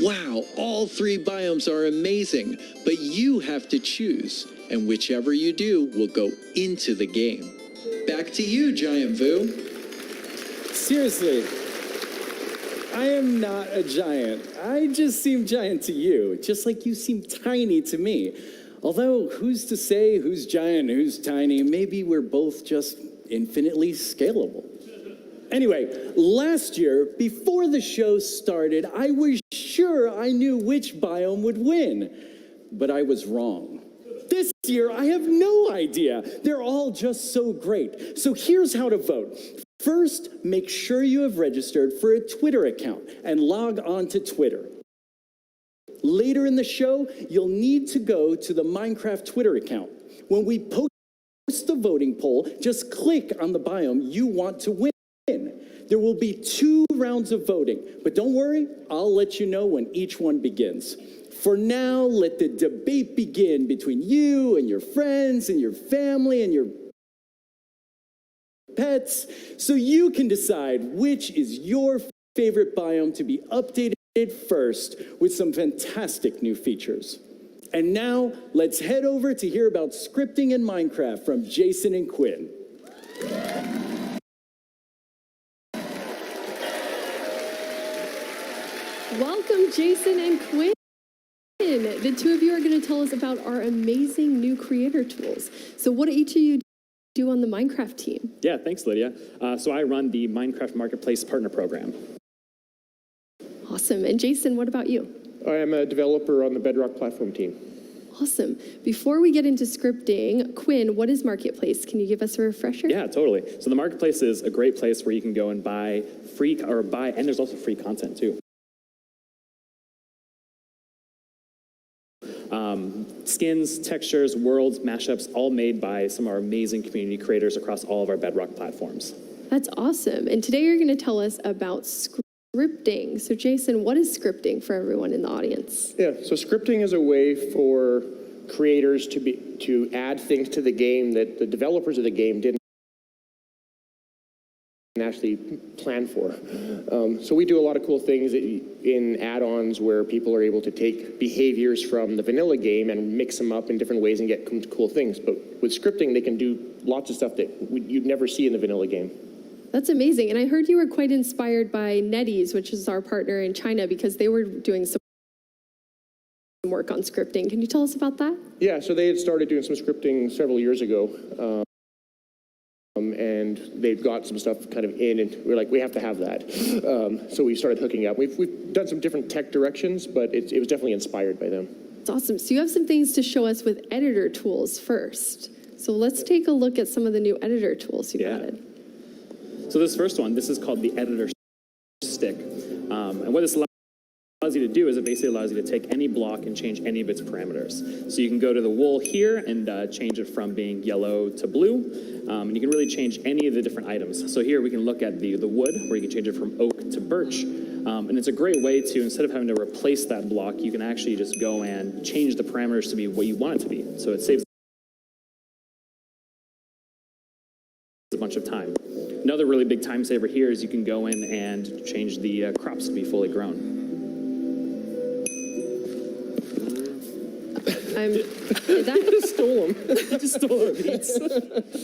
Wow, all 3 biomes are amazing, but you have to choose, and whichever you do will go into the game. Back to you, Giant Vu. Seriously, I am not a giant. I just seem giant to you, just like you seem tiny to me. Although, who's to say who's giant, who's tiny? Maybe we're both just infinitely scalable. Anyway, last year, before the show started, I was sure I knew which biome would win. But I was wrong. This year, I have no idea. They're all just so great. So here's how to vote. First, make sure you have registered for a Twitter account and log on to Twitter. Later in the show, you'll need to go to the Minecraft Twitter account. When we post the voting poll, just click on the biome you want to win. There will be 2 rounds of voting, but don't worry, I'll let you know when each one begins. For now, let the debate begin between you and your friends and your family and your pets, so you can decide which is your favorite biome to be updated first with some fantastic new features. And now, let's head over to hear about scripting in Minecraft from Jason and Quinn. Welcome, Jason and Quinn. The 2 of you are going to tell us about our amazing new creator tools. So what do each of you do on the Minecraft team? Yeah, thanks, Lydia. So I run the Minecraft Marketplace Partner Program. Awesome. And Jason, what about you? I am a developer on the Bedrock platform team. Awesome. Before we get into scripting, Quinn, what is Marketplace? Can you give us a refresher? Yeah, totally. So the Marketplace is a great place where you can go and buy and there's also free content too. Skins, textures, worlds, mashups, all made by some of our amazing community creators across all of our Bedrock platforms. That's awesome. And today you're going to tell us about scripting. So Jason, what is scripting for everyone in the audience? Yeah, so scripting is a way for creators to add things to the game that the developers of the game didn't actually plan for. So we do a lot of cool things in add-ons where people are able to take behaviors from the vanilla game and mix them up in different ways and get cool things. But with scripting, they can do lots of stuff that you'd never see in the vanilla game. That's amazing. And I heard you were quite inspired by NetEase, which is our partner in China, because they were doing some work on scripting. Can you tell us about that? Yeah, so they had started doing some scripting several years ago. And they've got some stuff kind of in, and we're like, we have to have that. So we started hooking up. We've done some different tech directions, but it was definitely inspired by them. It's awesome. So you have some things to show us with editor tools first. So let's take a look at some of the new editor tools you've added. So this first one, this is called the editor stick. And what this allows you to do is it basically allows you to take any block and change any of its parameters. So you can go to the wool here and change it from being yellow to blue. And you can really change any of the different items. So here we can look at the wood, where you can change it from oak to birch. And it's a great way to, instead of having to replace that block, you can actually just go and change the parameters to be what you want it to be. So it saves a bunch of time. Another really big time saver here is you can go in and change the crops to be fully grown. That just stole them. Just stole our beats.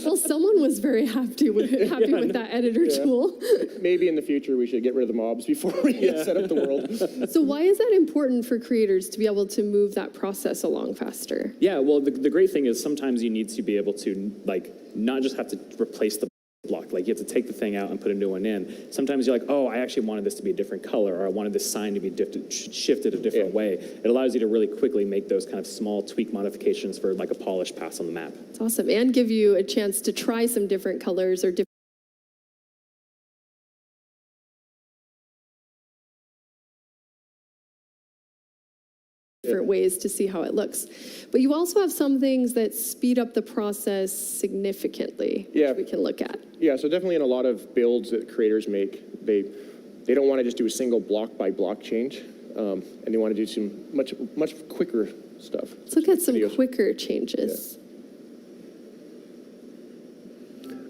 Well, someone was very happy with that editor tool. Maybe in the future we should get rid of the mobs before we set up the world. So why is that important for creators to be able to move that process along faster? Yeah, well, the great thing is sometimes you need to be able to, like, not just have to replace the block. Like, you have to take the thing out and put a new one in. Sometimes you're like, oh, I actually wanted this to be a different color, or I wanted this sign to be shifted a different way. It allows you to really quickly make those kind of small tweak modifications for like a polished pass on the map. It's awesome. And give you a chance to try some different colors or different ways to see how it looks. But you also have some things that speed up the process significantly, which we can look at. Yeah, so definitely in a lot of builds that creators make, they don't want to just do a single block by block change, and they want to do some much quicker stuff. Let's look at some quicker changes.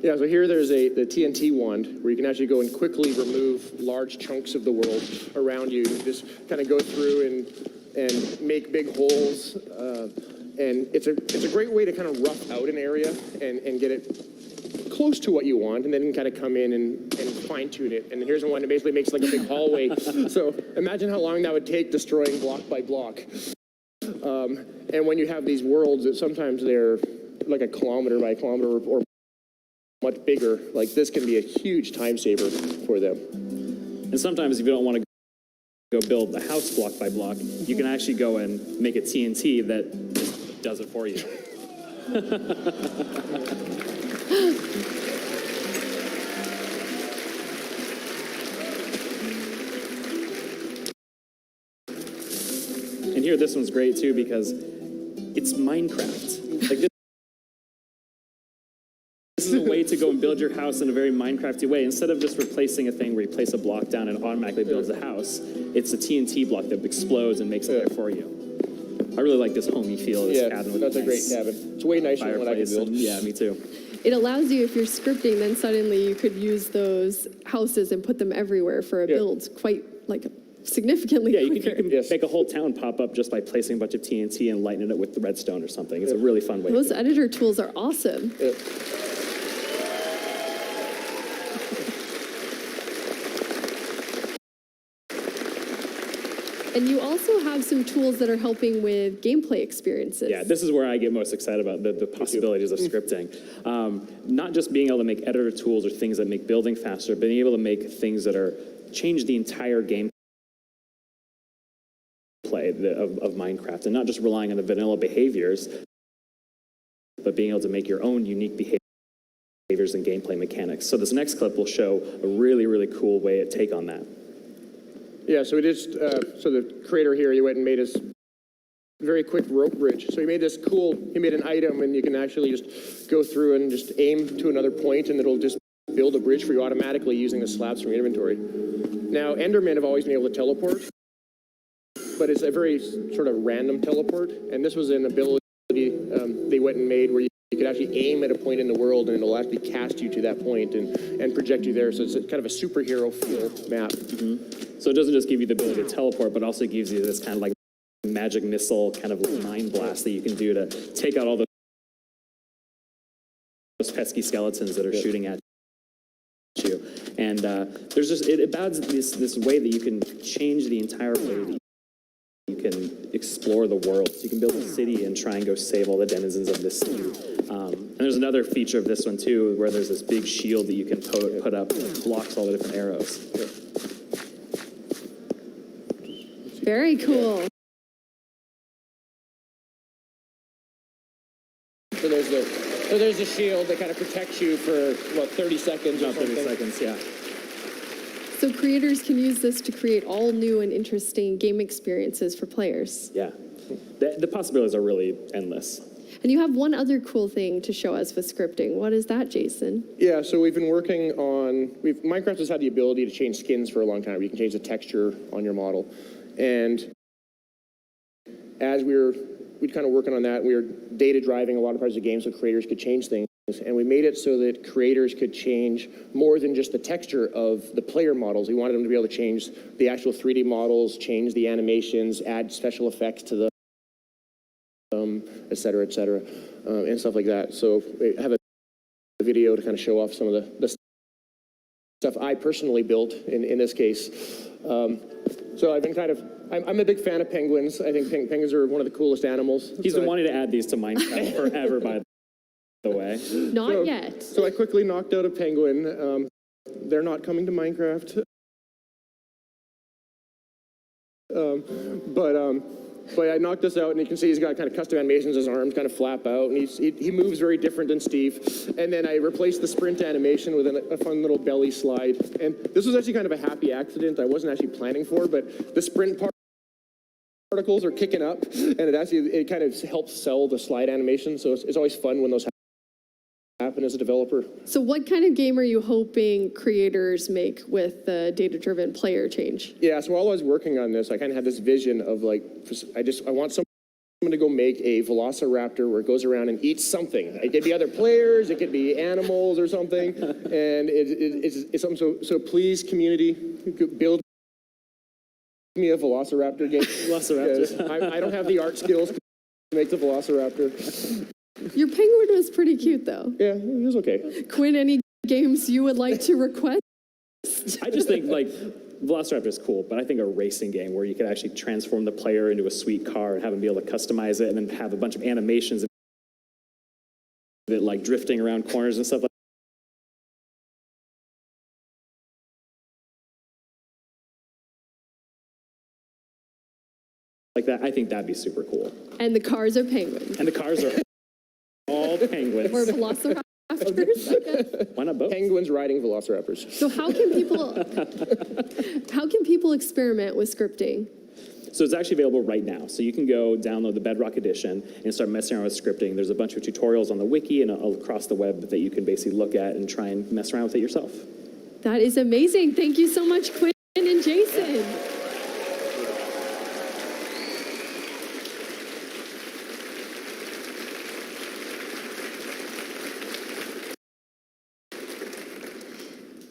Yeah, so here there's the TNT wand, where you can actually go and quickly remove large chunks of the world around you. Just kind of go through and make big holes, and it's a great way to kind of rough out an area and get it close to what you want, and then you can kind of come in and fine tune it. And here's one that basically makes like a big hallway. So imagine how long that would take destroying block by block. And when you have these worlds that sometimes they're like a kilometer by a kilometer or much bigger, like this can be a huge time saver for them. And sometimes if you don't want to go build the house block by block, you can actually go and make a TNT that just does it for you. And here, this one's great too because it's Minecraft. Like this is a way to go and build your house in a very Minecrafty way. Instead of just replacing a thing where you place a block down and it automatically builds a house, it's a TNT block that explodes and makes it there for you. I really like this homey feel of this cabin. With that's a great cabin. It's way nicer than what I can build. Yeah, me too. It allows you, if you're scripting, then suddenly you could use those houses and put them everywhere for a build quite like significantly quicker. You can make a whole town pop up just by placing a bunch of TNT and lightening it with the redstone or something. It's a really fun way. Those editor tools are awesome. And you also have some tools that are helping with gameplay experiences. Yeah, this is where I get most excited about the possibilities of scripting. Not just being able to make editor tools or things that make building faster, but being able to make things that change the entire gameplay of Minecraft, and not just relying on the vanilla behaviors, but being able to make your own unique behaviors and gameplay mechanics. So this next clip will show a really, really cool way to take on that. Yeah, so we just, so the creator here, he went and made us very quick rope bridge. So he made this he made an item, and you can actually just go through and just aim to another point, and it'll just build a bridge for you automatically using the slabs from your inventory. Now, Endermen have always been able to teleport, but it's a very sort of random teleport, and this was an ability they went and made where you could actually aim at a point in the world and it'll actually cast you to that point and project you there. So it's kind of a superhero feel map. So it doesn't just give you the ability to teleport, but also gives you this kind of like magic missile kind of mind blast that you can do to take out all those pesky skeletons that are shooting at you. And there's just, it adds this way that you can change the entire way that you can explore the world. So you can build a city and try and go save all the denizens of this city. And there's another feature of this one too, where there's this big shield that you can put up that blocks all the different arrows. Very cool. So there's a shield that kind of protects you for, what, 30 seconds or something? 30 seconds, yeah. So creators can use this to create all new and interesting game experiences for players. Yeah. The possibilities are really endless. And you have one other cool thing to show us with scripting. What is that, Jason? Yeah, so we've been working on, Minecraft has had the ability to change skins for a long time. You can change the texture on your model. And as we'd kind of working on that, we were data driving a lot of parts of the game so creators could change things. And we made it so that creators could change more than just the texture of the player models. We wanted them to be able to change the actual 3D models, change the animations, add special effects to them, et cetera, and stuff like that. So we have a video to kind of show off some of the stuff I personally built in this case. So I've been I'm a big fan of penguins. I think penguins are one of the coolest animals. He's been wanting to add these to Minecraft forever, by the way. Not yet. So I quickly knocked out a penguin. They're not coming to Minecraft. But I knocked this out, and you can see he's got kind of custom animations. His arms kind of flap out, and he moves very different than Steve. And then I replaced the sprint animation with a fun little belly slide. And this was actually kind of a happy accident I wasn't actually planning for, but the sprint particles are kicking up, and it kind of helps sell the slide animation. So it's always fun when those happen as a developer. So what kind of game are you hoping creators make with the data-driven player change? Yeah, so while I was working on this, I kind of had this vision of like, I want someone to go make a velociraptor where it goes around and eats something. It could be other players, it could be animals or something, and it's something. So please, community, build me a velociraptor game. Velociraptor. I don't have the art skills to make the velociraptor. Your penguin was pretty cute, though. Yeah, it was okay. Quinn, any games you would like to request? I just think, like, Velociraptor is cool, but I think a racing game where you could actually transform the player into a sweet car and have them be able to customize it and then have a bunch of animations of it, like, drifting around corners and stuff like that. I think that'd be super cool. And the cars are penguins. And the cars are all penguins. Or velociraptors. Why not both? Penguins riding velociraptors. So how can people experiment with scripting? So it's actually available right now. So you can go download the Bedrock Edition and start messing around with scripting. There's a bunch of tutorials on the wiki and across the web that you can basically look at and try and mess around with it yourself. That is amazing. Thank you so much, Quinn and Jason.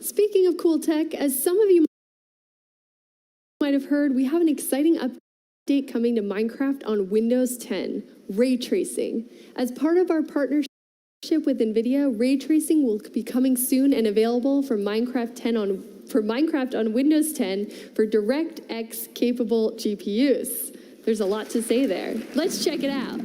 Speaking of cool tech, as some of you might have heard, we have an exciting update coming to Minecraft on Windows 10, ray tracing. As part of our partnership with NVIDIA, ray tracing will be coming soon and available for Minecraft on Windows 10 for DirectX capable GPUs. There's a lot to say there. Let's check it out.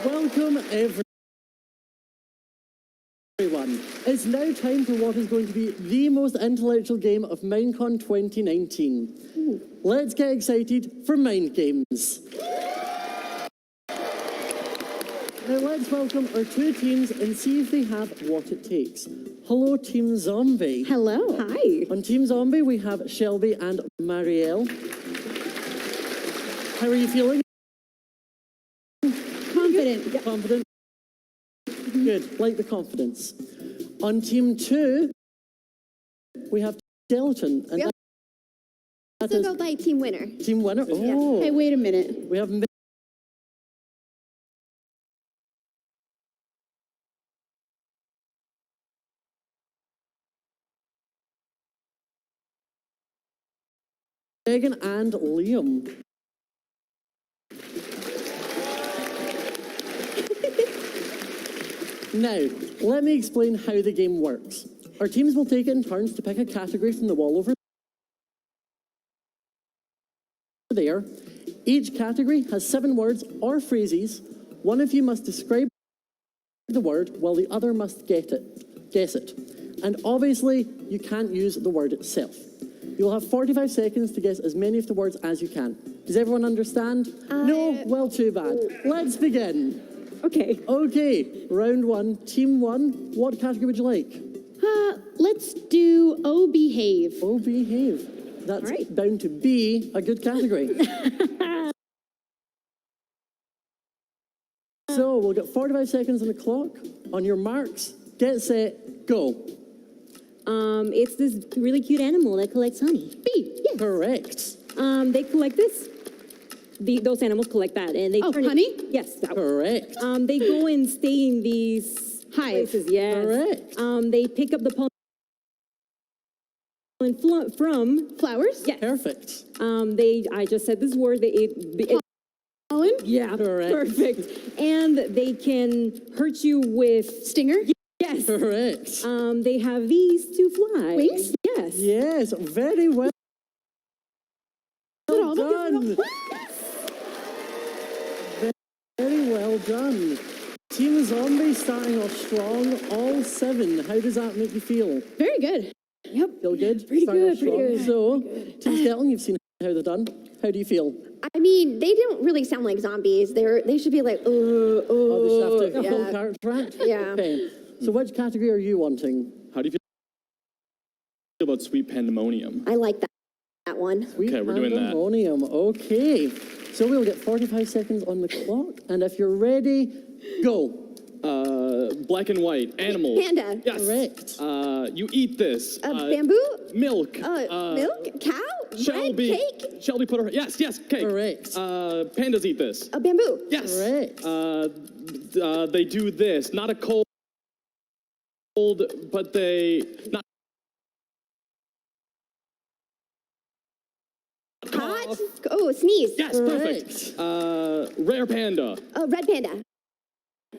Welcome everyone. It's now time for what is going to be the most intellectual game of Minecon 2019. Let's get excited for Mind Games. Now let's welcome our two teams and see if they have what it takes. Hello, Team Zombie. Hello. Hi. On Team Zombie, we have Shelby and Marielle. How are you feeling? Confident. Confident? Good, like the confidence. On Team 2, we have Skeleton. And that So is go by team winner. Team Winner. Oh. Hey, wait a minute. We have Megan and Liam. Now, let me explain how the game works. Our teams will take it in turns to pick a category from the wall over there. Each category has 7 words or phrases. One of you must describe the word while the other must guess it. And obviously, you can't use the word itself. You'll have 45 seconds to guess as many of the words as you can. Does everyone understand? No? Well, too bad. Let's begin. Okay. Okay, round 1, Team 1, what category would you like? Let's do Oh Behave. Oh Behave. That's bound to be a good category. So we'll get 45 seconds on the clock. On your marks, get set, go. It's this really cute animal that collects honey. Bee. Yeah. Correct. They collect this. Those animals collect that, and they turn honey? it. Yes, that Correct. one. They go and stay in these places. Yes. Correct. They pick up the pollen from flowers. Yes. Perfect. I just said this word. Pollen. Yeah. Correct. Perfect. And they can hurt you with stinger. Yes. Correct. They have these to fly. Wings? Yes. Yes, very well. Well done. Very well done. Team Zombie starting off strong, all 7. How does that make you feel? Very good. Yep. Feel good? Pretty Starting good, off strong. pretty good. So, Team Skeleton, you've seen how they're done. How do you feel? I mean, they don't really sound like zombies. They should be like, Oh, they just have to yeah. full character act? Yeah. Okay. So which category are you wanting? How do you feel about Sweet Pandemonium? I like that one. Sweet Okay, we're doing that. Pandemonium. Okay. So we'll get 45 seconds on the clock. And if you're ready, go. Black and white, animals. Panda. Yes. Correct. You eat this. Bamboo? Milk. Milk? Cow? Shelby. Bread? Cake? Shelby put her. Yes, cake. Correct. Pandas eat this. Bamboo? Yes. Correct. They do this. Not a cold, but they not. Hot? Oh, sneeze. Yes, perfect. Rare panda. Red panda.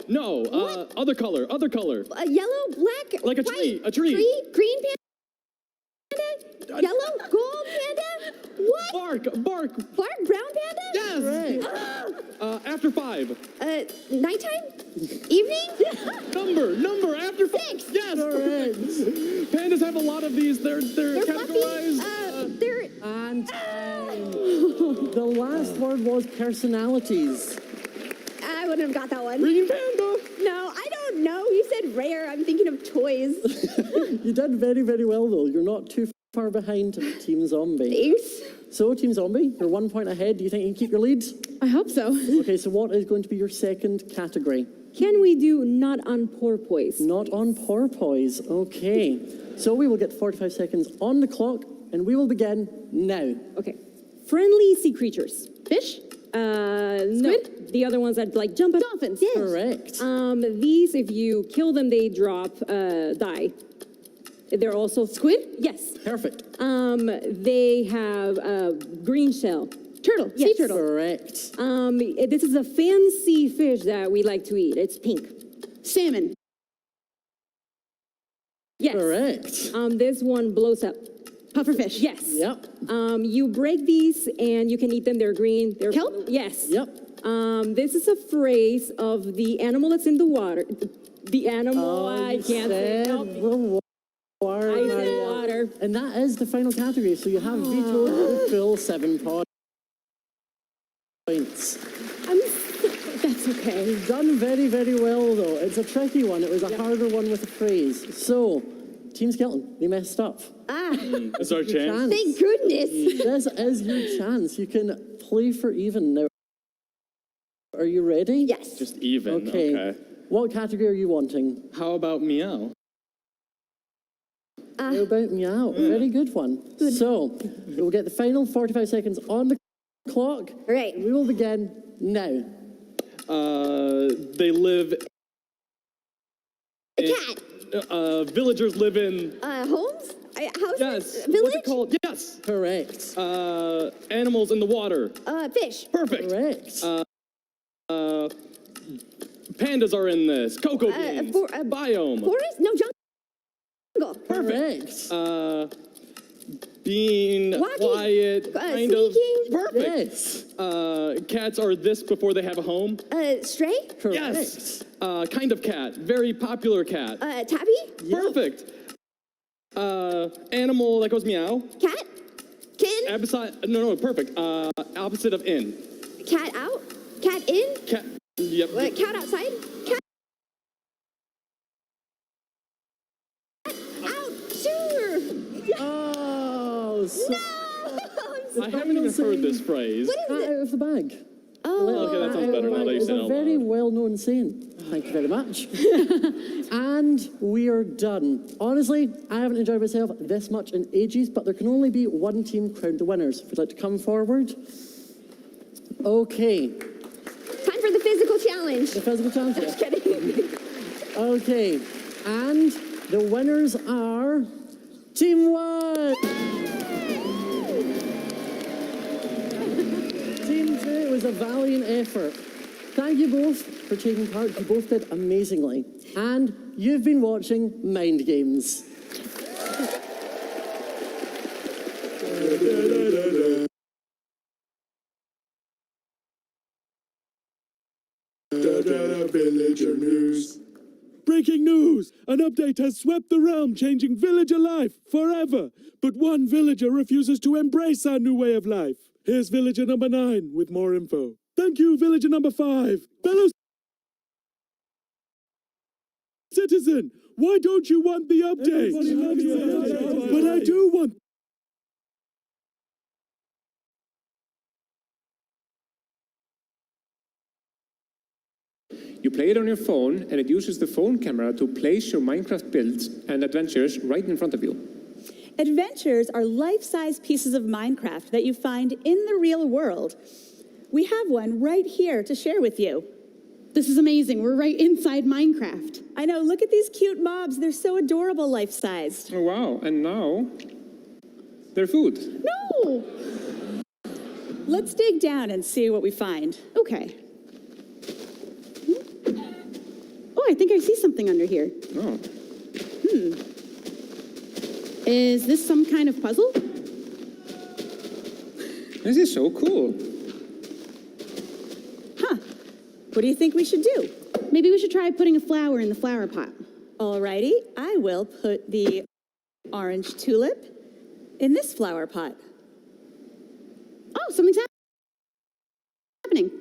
No, other color. Yellow, black, Like a white, tree. Green panda? Yellow, gold panda? What? Bark. Brown panda? Yes. After 5. Nighttime? Evening? Number after 5. 6. Yes. Correct. Pandas have a lot of these. They're categorized. Fluffy. They're... And time. The last word was personalities. I wouldn't have got that one. Green panda. No, I don't know. You said rare. I'm thinking of toys. You did very, very well, though. You're not too far behind Team Zombie. Thanks. So, Team Zombie, you're 1 point ahead. Do you think you can keep your lead? I hope so. Okay, so what is going to be your second category? Can we do not on porpoise? Not on porpoise. Okay. So we will get 45 seconds on the clock, and we will begin now. Okay. Friendly sea creatures. Fish? No. The other ones that like jump. Dolphins. Yes. Correct. These, if you kill them, they drop, die. They're also squid? Yes. Perfect. They have a green shell. Turtle. Yes. Sea turtle. Correct. This is a fancy fish that we like to eat. It's pink. Salmon. Yes. Correct. This one blows up. Pufferfish. Yes. Yep. You break these and you can eat them. They're green. They're kelp? Yes. Yep. This is a phrase of the animal that's in the water. The animal, I can't say no. The water. I said water. And that is the final category. So you have vetoed the full 7 points. That's okay. You've done very, very well, though. It's a tricky one. It was a harder one with a phrase. So, Team Skeleton, they messed up. That's our chance. Thank goodness. This is your chance. You can play for even now. Are you ready? Yes. Just even. Okay. What category are you wanting? How about meow? How about meow? Very good one. So, we'll get the final 45 seconds on the clock. Right. We will begin now. They live. A cat. Villagers live in. Homes? Houses? Yes. Village? What's it called? Yes. Correct. Animals in the water. Fish. Perfect. Correct. Pandas are in this. Cocoa beans. Biome. Forest? No, jungle. Perfect. Being Wacky. quiet, kind of. Sneaking. Perfect. Yes. Cats are this before they have a home. Stray? Correct. Yes. Kind of cat. Very popular cat. Tabby? Perfect. Animal that goes meow. Cat? Kitten? No, perfect. Opposite of in. Cat out? Cat in? Cat. Yep. Cat outside? Cat out? Sure. Oh, so I haven't even heard this phrase. What is cat it? out of the bag. Oh. Okay, that sounds better now that you It's say it a out very loud. well-known saying. Thank you very much. And we are done. Honestly, I haven't enjoyed myself this much in ages, but there can only be one team crowned the winners. If you'd like to come forward. Okay. Time for the physical challenge. The physical challenge? Just kidding. Okay. And the winners are Team 1. Team 2, it was a valiant effort. Thank you both for taking part. You both did amazingly. And you've been watching Mind Games. Villager news. Breaking news! An update has swept the realm, changing villager life forever. But one villager refuses to embrace our new way of life. Here's villager number 9 with more info. Thank you, villager number 5. Fellow citizen, why don't you want the update? But I do want. You play it on your phone, and it uses the phone camera to place your Minecraft builds and adventures right in front of you. Adventures are life-size pieces of Minecraft that you find in the real world. We have one right here to share with you. This is amazing. We're right inside Minecraft. I know, look at these cute mobs. They're so adorable life-sized. Oh, wow. And now, they're food. No! Let's dig down and see what we find. Okay. Oh, I think I see something under here. Oh. Is this some kind of puzzle? This is so cool. Huh. What do you think we should do? Maybe we should try putting a flower in the flower pot. Alrighty, I will put the orange tulip in this flower pot. Oh, something's happening.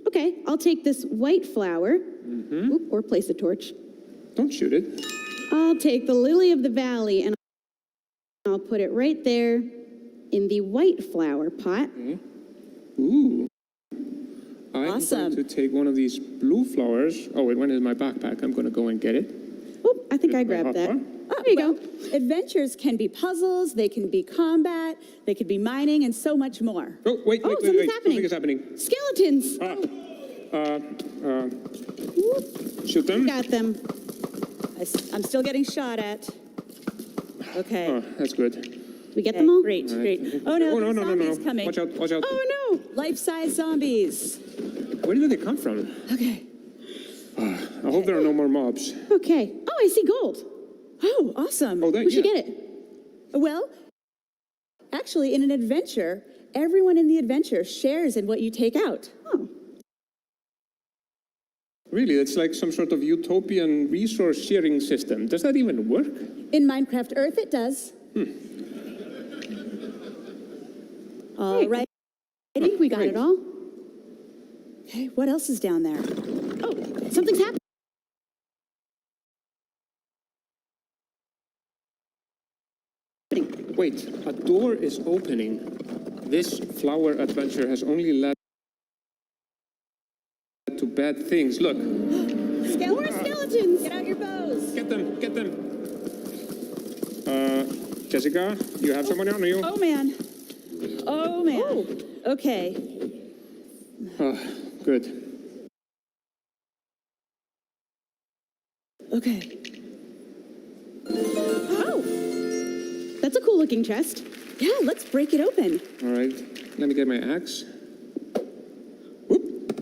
Okay, I'll take this white flower, or place a torch. Don't shoot it. I'll take the lily of the valley and I'll put it right there in the white flower pot. Ooh. I'm going to take one of these blue flowers. Oh, it went in my backpack. I'm going to go and get it. Oh, I think I grabbed that. Oh, there you go. Adventures can be puzzles, they can be combat, they could be mining, and so much more. Oh, wait. Something's happening. Something is happening. Skeletons. Shoot them. Got them. I'm still getting shot at. Okay. Oh, that's good. We get them all? Great. Oh, no, there's no, zombies coming. Watch out, watch out. Oh, no. Life-size zombies. Where did they come from? Okay. I hope there are no more mobs. Okay. Oh, I see gold. Oh, awesome. Oh, We should get it. Well, actually, in an adventure, everyone in the adventure shares in what you take out. Oh. Really, it's like some sort of utopian resource sharing system. Does that even work? In Minecraft Earth, it does. All right. I think we got it all. Okay, what else is down there? Oh, something's happening. Wait, a door is opening. This flower adventure has only led to bad things. Look. More skeletons! Get out your bows! Get them, get them. Jessica, you have someone on you? Oh, man. Oh, man. Okay. Oh, good. Okay. Oh! That's a cool looking chest. Yeah, let's break it open. All right, let me get my axe.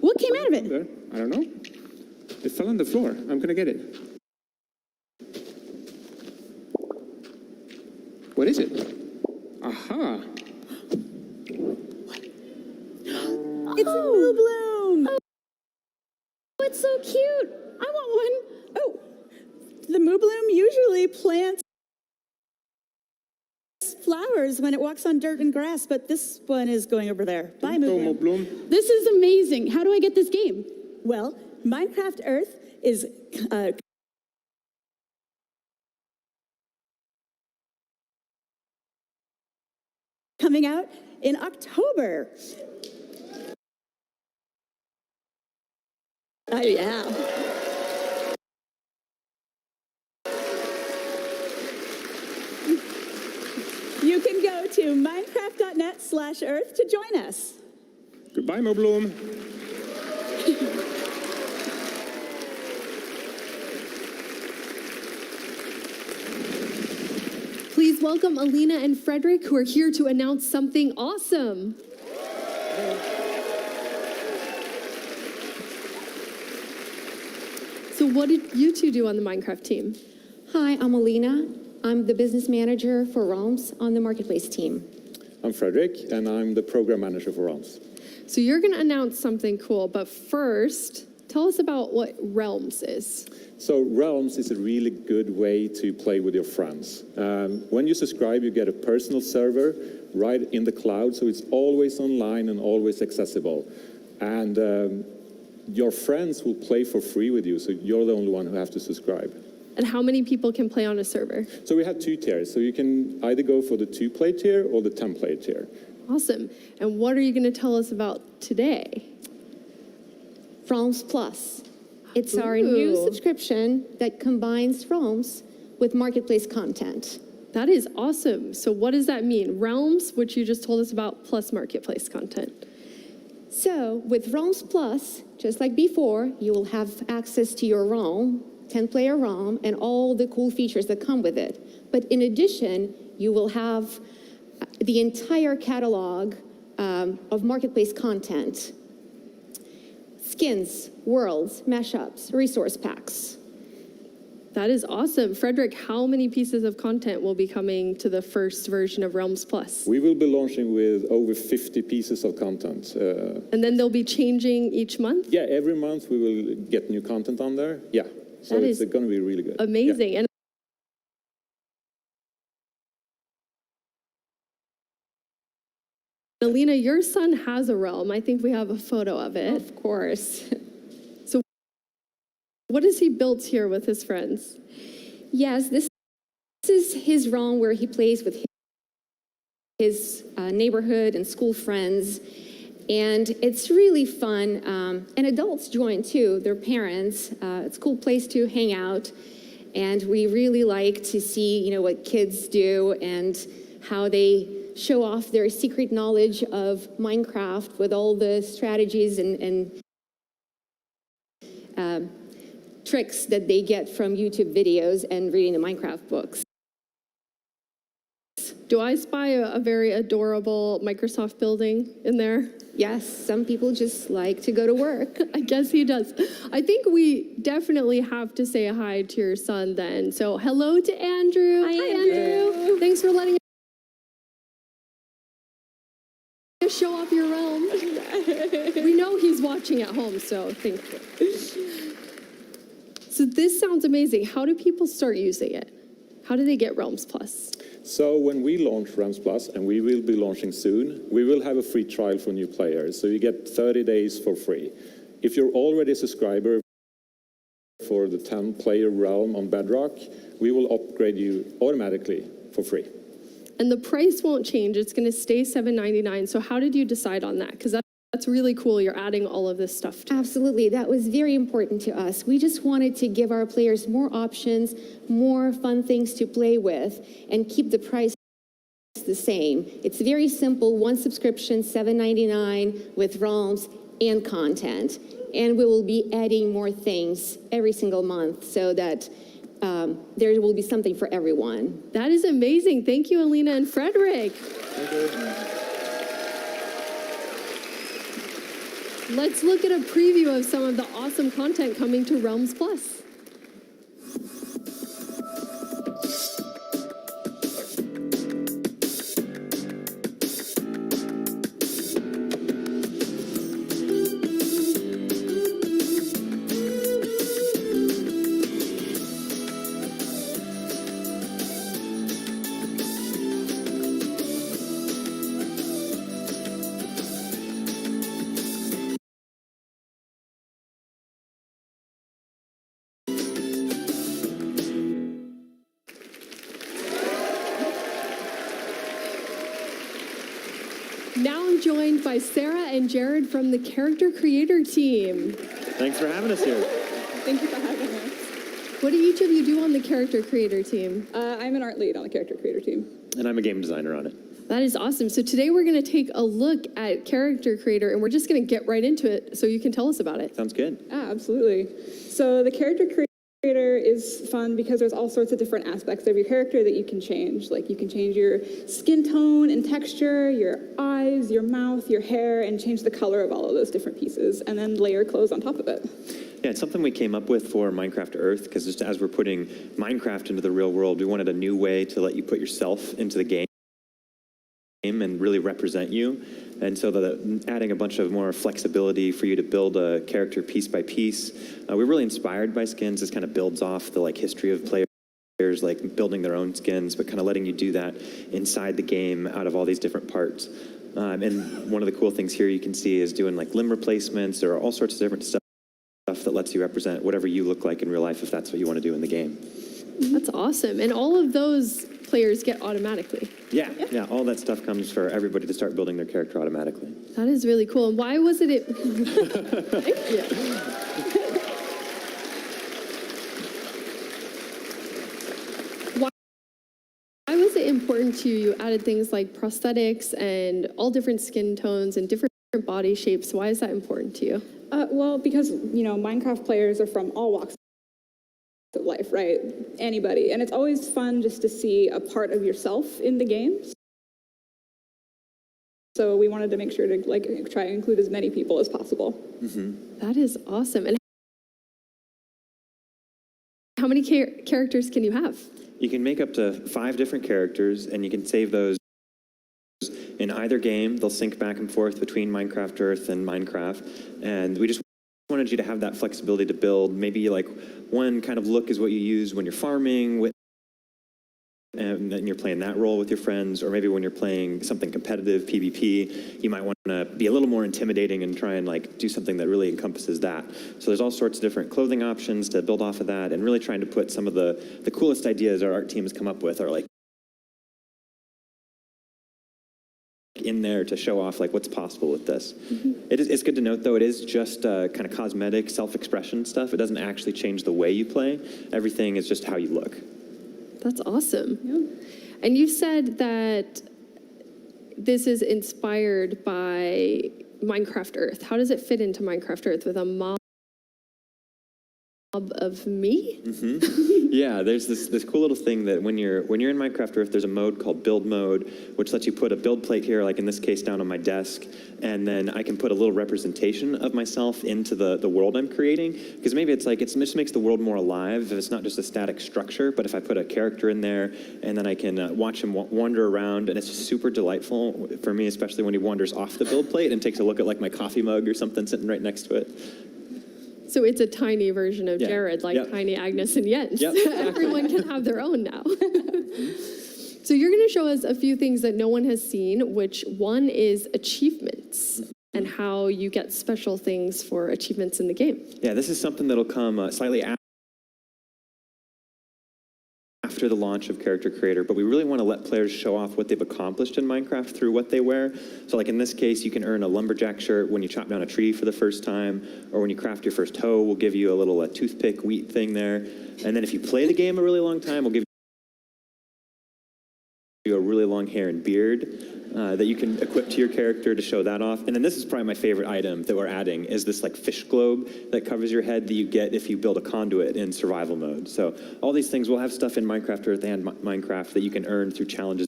What came out of it? There. I don't know. It fell on the floor. I'm gonna get it. What is it? Aha! It's a Moo Bloom! Oh, it's so cute! I want one! Oh, the Moo Bloom usually plants flowers when it walks on dirt and grass, but this one is going over there. Bye, Moo Bloom. This is amazing. How do I get this game? Well, Minecraft Earth is coming out in October. Oh, yeah. You can go to minecraft.net/earth to join us. Goodbye, Mo Bloom. Please welcome Alina and Frederick, who are here to announce something awesome. So what did you two do on the Minecraft team? Hi, I'm Alina. I'm the business manager for Realms on the Marketplace team. I'm Frederick, and I'm the program manager for Realms. So you're going to announce something cool, but first, tell us about what Realms is. So Realms is a really good way to play with your friends. When you subscribe, you get a personal server right in the cloud, so it's always online and always accessible. And your friends will play for free with you, so you're the only one who has to subscribe. And how many people can play on a server? So we have 2 tiers, so you can either go for the 2-player tier or the 10-player tier. Awesome. And what are you going to tell us about today? Realms Plus. It's our new subscription that combines Realms with Marketplace content. That is awesome. So what does that mean? Realms, which you just told us about, plus Marketplace content. So with Realms Plus, just like before, you will have access to your realm, 10-player realm, and all the cool features that come with it. But in addition, you will have the entire catalog of Marketplace content. Skins, worlds, mashups, resource packs. That is awesome. Frederick, how many pieces of content will be coming to the first version of Realms Plus? We will be launching with over 50 pieces of content. And then they'll be changing each month? Yeah, every month we will get new content on there. Yeah, so That it's is going to be really good. Amazing. Yeah. And Alina, your son has a realm. I think we have a photo of it. Of course. So what has he built here with his friends? Yes, this is his realm where he plays with his neighborhood and school friends. And it's really fun. And adults join too, their parents. It's a cool place to hang out. And we really like to see, what kids do and how they show off their secret knowledge of Minecraft with all the strategies and tricks that they get from YouTube videos and reading the Minecraft books. Do I spy a very adorable Microsoft building in there? Yes, some people just like to go to work. I guess he does. I think we definitely have to say hi to your son then. So hello to Andrew. Hi, Andrew. Thanks for letting us show off your realm. We know he's watching at home, so thank you. So this sounds amazing. How do people start using it? How do they get Realms Plus? So when we launch Realms Plus, and we will be launching soon, we will have a free trial for new players. So you get 30 days for free. If you're already a subscriber for the 10-player realm on Bedrock, we will upgrade you automatically for free. And the price won't change. It's going to stay $7.99. So how did you decide on that? Because that's really cool. You're adding all of this stuff to it. Absolutely. That was very important to us. We just wanted to give our players more options, more fun things to play with, and keep the price the same. It's very simple. One subscription, $7.99 with realms and content. And we will be adding more things every single month so that there will be something for everyone. That is amazing. Thank you, Alina and Frederick. Let's look at a preview of some of the awesome content coming to Realms Plus. Now I'm joined by Sarah and Jared from the Character Creator team. Thanks for having us here. Thank you for having us. What do each of you do on the Character Creator team? I'm an art lead on the Character Creator team. And I'm a game designer on it. That is awesome. So today we're going to take a look at Character Creator, and we're just going to get right into it so you can tell us about it. Sounds good. Absolutely. So the Character Creator is fun because there's all sorts of different aspects of your character that you can change. Like you can change your skin tone and texture, your eyes, your mouth, your hair, and change the color of all of those different pieces, and then layer clothes on top of it. Yeah, it's something we came up with for Minecraft Earth, because just as we're putting Minecraft into the real world, we wanted a new way to let you put yourself into the game and really represent you. And so adding a bunch of more flexibility for you to build a character piece by piece. We're really inspired by skins. This kind of builds off the history of players like building their own skins, but kind of letting you do that inside the game out of all these different parts. And one of the cool things here you can see is doing limb replacements. There are all sorts of different stuff that lets you represent whatever you look like in real life if that's what you want to do in the game. That's awesome. And all of those players get automatically. Yeah, all that stuff comes for everybody to start building their character automatically. That is really cool. And why was it? Thank you. Why was it important to you? You added things like prosthetics and all different skin tones and different body shapes. Why is that important to you? Well, because, Minecraft players are from all walks of life, right? Anybody. And it's always fun just to see a part of yourself in the game. So we wanted to make sure to try and include as many people as possible. Mm-hmm. That is awesome. And how many characters can you have? You can make up to 5 different characters, and you can save those in either game. They'll sync back and forth between Minecraft Earth and Minecraft. And we just wanted you to have that flexibility to build. Maybe one kind of look is what you use when you're farming and then you're playing that role with your friends, or maybe when you're playing something competitive, PvP, you might want to be a little more intimidating and try and do something that really encompasses that. So there's all sorts of different clothing options to build off of that, and really trying to put some of the coolest ideas our art team has come up with are in there to show off what's possible with this. Mm-hmm. It's good to note though, it is just kind of cosmetic self-expression stuff. It doesn't actually change the way you play. Everything is just how you look. That's awesome. Yeah. And you said that this is inspired by Minecraft Earth. How does it fit into Minecraft Earth with a mob of me? Mm-hmm. Yeah, there's this cool little thing that when you're in Minecraft Earth, there's a mode called build mode, which lets you put a build plate here, like in this case down on my desk, and then I can put a little representation of myself into the world I'm creating, because maybe it just makes the world more alive if it's not just a static structure, but if I put a character in there, and then I can watch him wander around, and it's just super delightful for me, especially when he wanders off the build plate and takes a look at my coffee mug or something sitting right next to it. So it's a tiny version of Yeah. Jared, like Yep. tiny Agnes and Jens. Yep. Everyone can have their own now. So you're going to show us a few things that no one has seen, which one is achievements and how you get special things for achievements in the game. Yeah, this is something that'll come slightly after the launch of Character Creator, but we really want to let players show off what they've accomplished in Minecraft through what they wear. So like in this case, you can earn a lumberjack shirt when you chop down a tree for the first time, or when you craft your first hoe, we'll give you a little toothpick wheat thing there. And then if you play the game a really long time, we'll give you a really long hair and beard that you can equip to your character to show that off. And then this is probably my favorite item that we're adding is this like fish globe that covers your head that you get if you build a conduit in survival mode. So all these things, we'll have stuff in Minecraft Earth and Minecraft that you can earn through challenges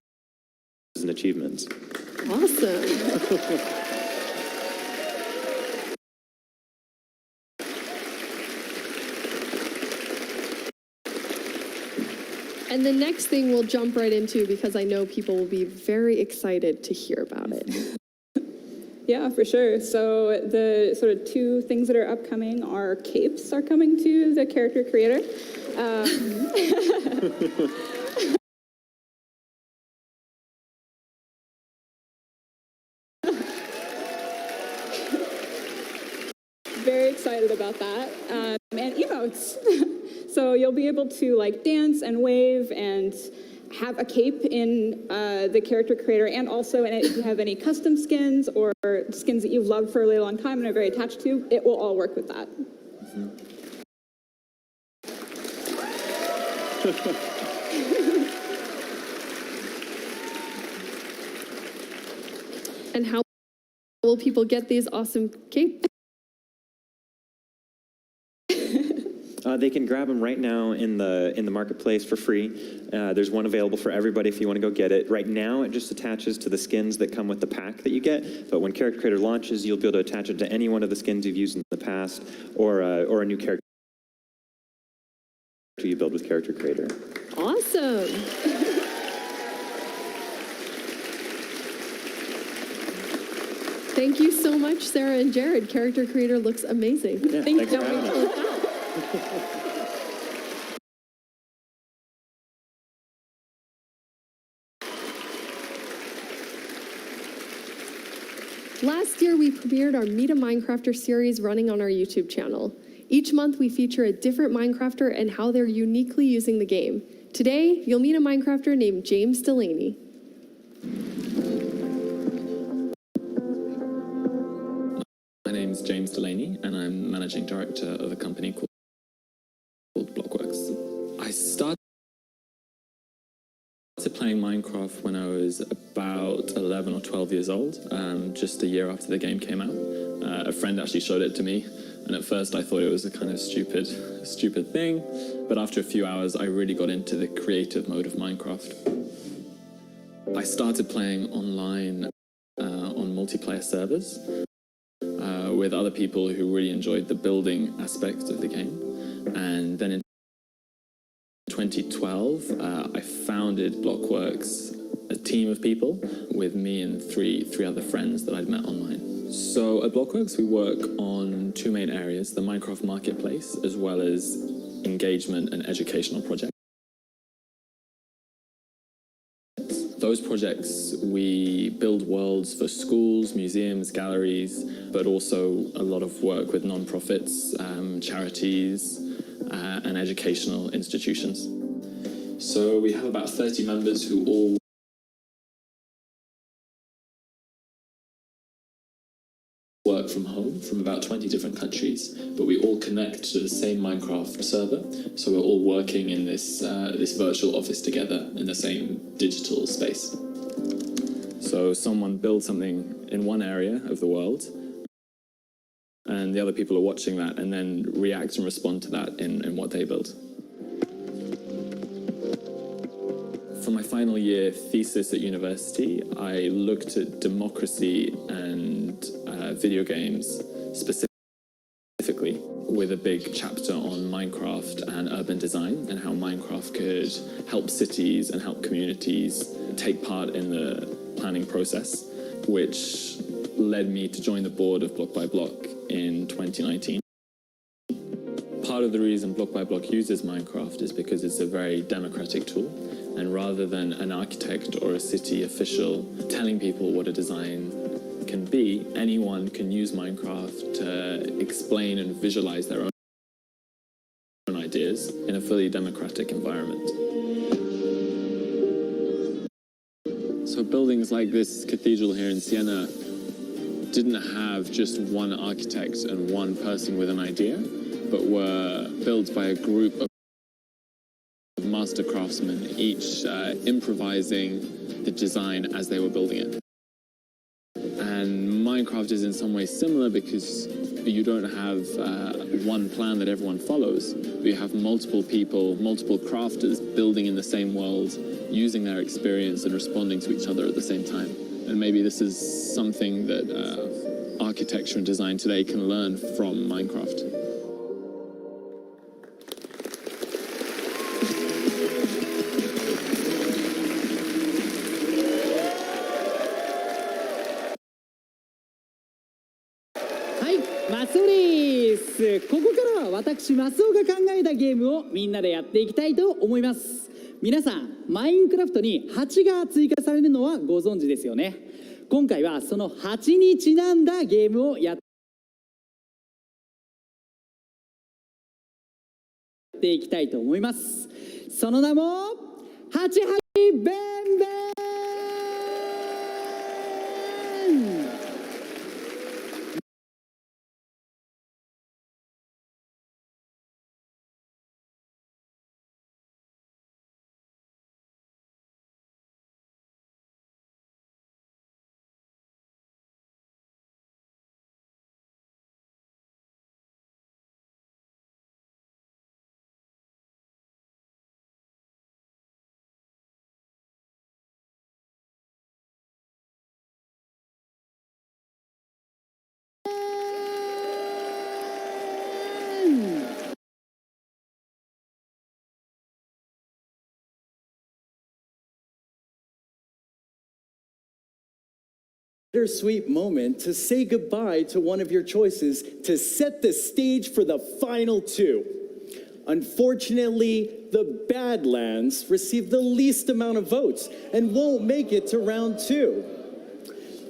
and achievements. Awesome. And the next thing we'll jump right into because I know people will be very excited to hear about it. Yeah, for sure. So the sort of two things that are upcoming are capes are coming to the Character Creator. Very excited about that. And emotes. So you'll be able to like dance and wave and have a cape in the Character Creator, and also if you have any custom skins or skins that you've loved for a really long time and are very attached to, it will all work with that. And how will people get these awesome capes? They can grab them right now in the marketplace for free. There's one available for everybody if you want to go get it. Right now, it just attaches to the skins that come with the pack that you get. But when Character Creator launches, you'll be able to attach it to any one of the skins you've used in the past, or a new character you build with Character Creator. Awesome. Thank you so much, Sarah and Jared. Character Creator looks amazing. Yeah, thanks for having us. Last year, we premiered our Meet a Minecrafter series running on our YouTube channel. Each month, we feature a different Minecrafter and how they're uniquely using the game. Today, you'll meet a Minecrafter named James Delaney. My name's James Delaney, and I'm managing director of a company called Blockworks. I started playing Minecraft when I was about 11 or 12 years old, just a year after the game came out. A friend actually showed it to me, and at first I thought it was a kind of stupid thing, but after a few hours I really got into the creative mode of Minecraft. I started playing online on multiplayer servers with other people who really enjoyed the building aspect of the game, and then in 2012, I founded Blockworks, a team of people with me and three other friends that I'd met online. So at Blockworks, we work on two main areas, the Minecraft marketplace, as well as engagement and educational projects. Those projects, we build worlds for schools, museums, galleries, but also a lot of work with non-profits, charities, and educational institutions. So we have about 30 members who all work from home from about 20 different countries, but we all connect to the same Minecraft server. So we're all working in this virtual office together in the same digital space. So someone builds something in one area of the world, and the other people are watching that and then react and respond to that in what they build. For my final year thesis at university, I looked at democracy and video games specifically, with a big chapter on Minecraft and urban design and how Minecraft could help cities and help communities take part in the planning process, which led me to join the board of Block by Block in 2019. part of the reason Block by Block uses Minecraft is because it's a very democratic tool. And rather than an architect or a city official telling people what a design can be, anyone can use Minecraft to explain and visualize their own ideas in a fully democratic environment. So buildings like this cathedral here in Siena didn't have just one architect and one person with an idea, but were built by a group of master craftsmen, each improvising the design as they were building it. And Minecraft is in some ways similar because you don't have one plan that everyone follows. You have multiple people, multiple crafters building in the same world, using their experience and responding to each other at the same time. And maybe this is something that architecture and design today can learn from Minecraft.ここからは私マスオが考えたゲームをみんなでやっていきたいと思います。皆さん、マインクラフトに8が追加されるのはご存知ですよね。今回はその8にちなんだゲームをやっていきたいと思います。その名も8ハイベンベン。Bittersweet moment to say goodbye to one of your choices to set the stage for the final two. Unfortunately, the Badlands received the least amount of votes and won't make it to round two.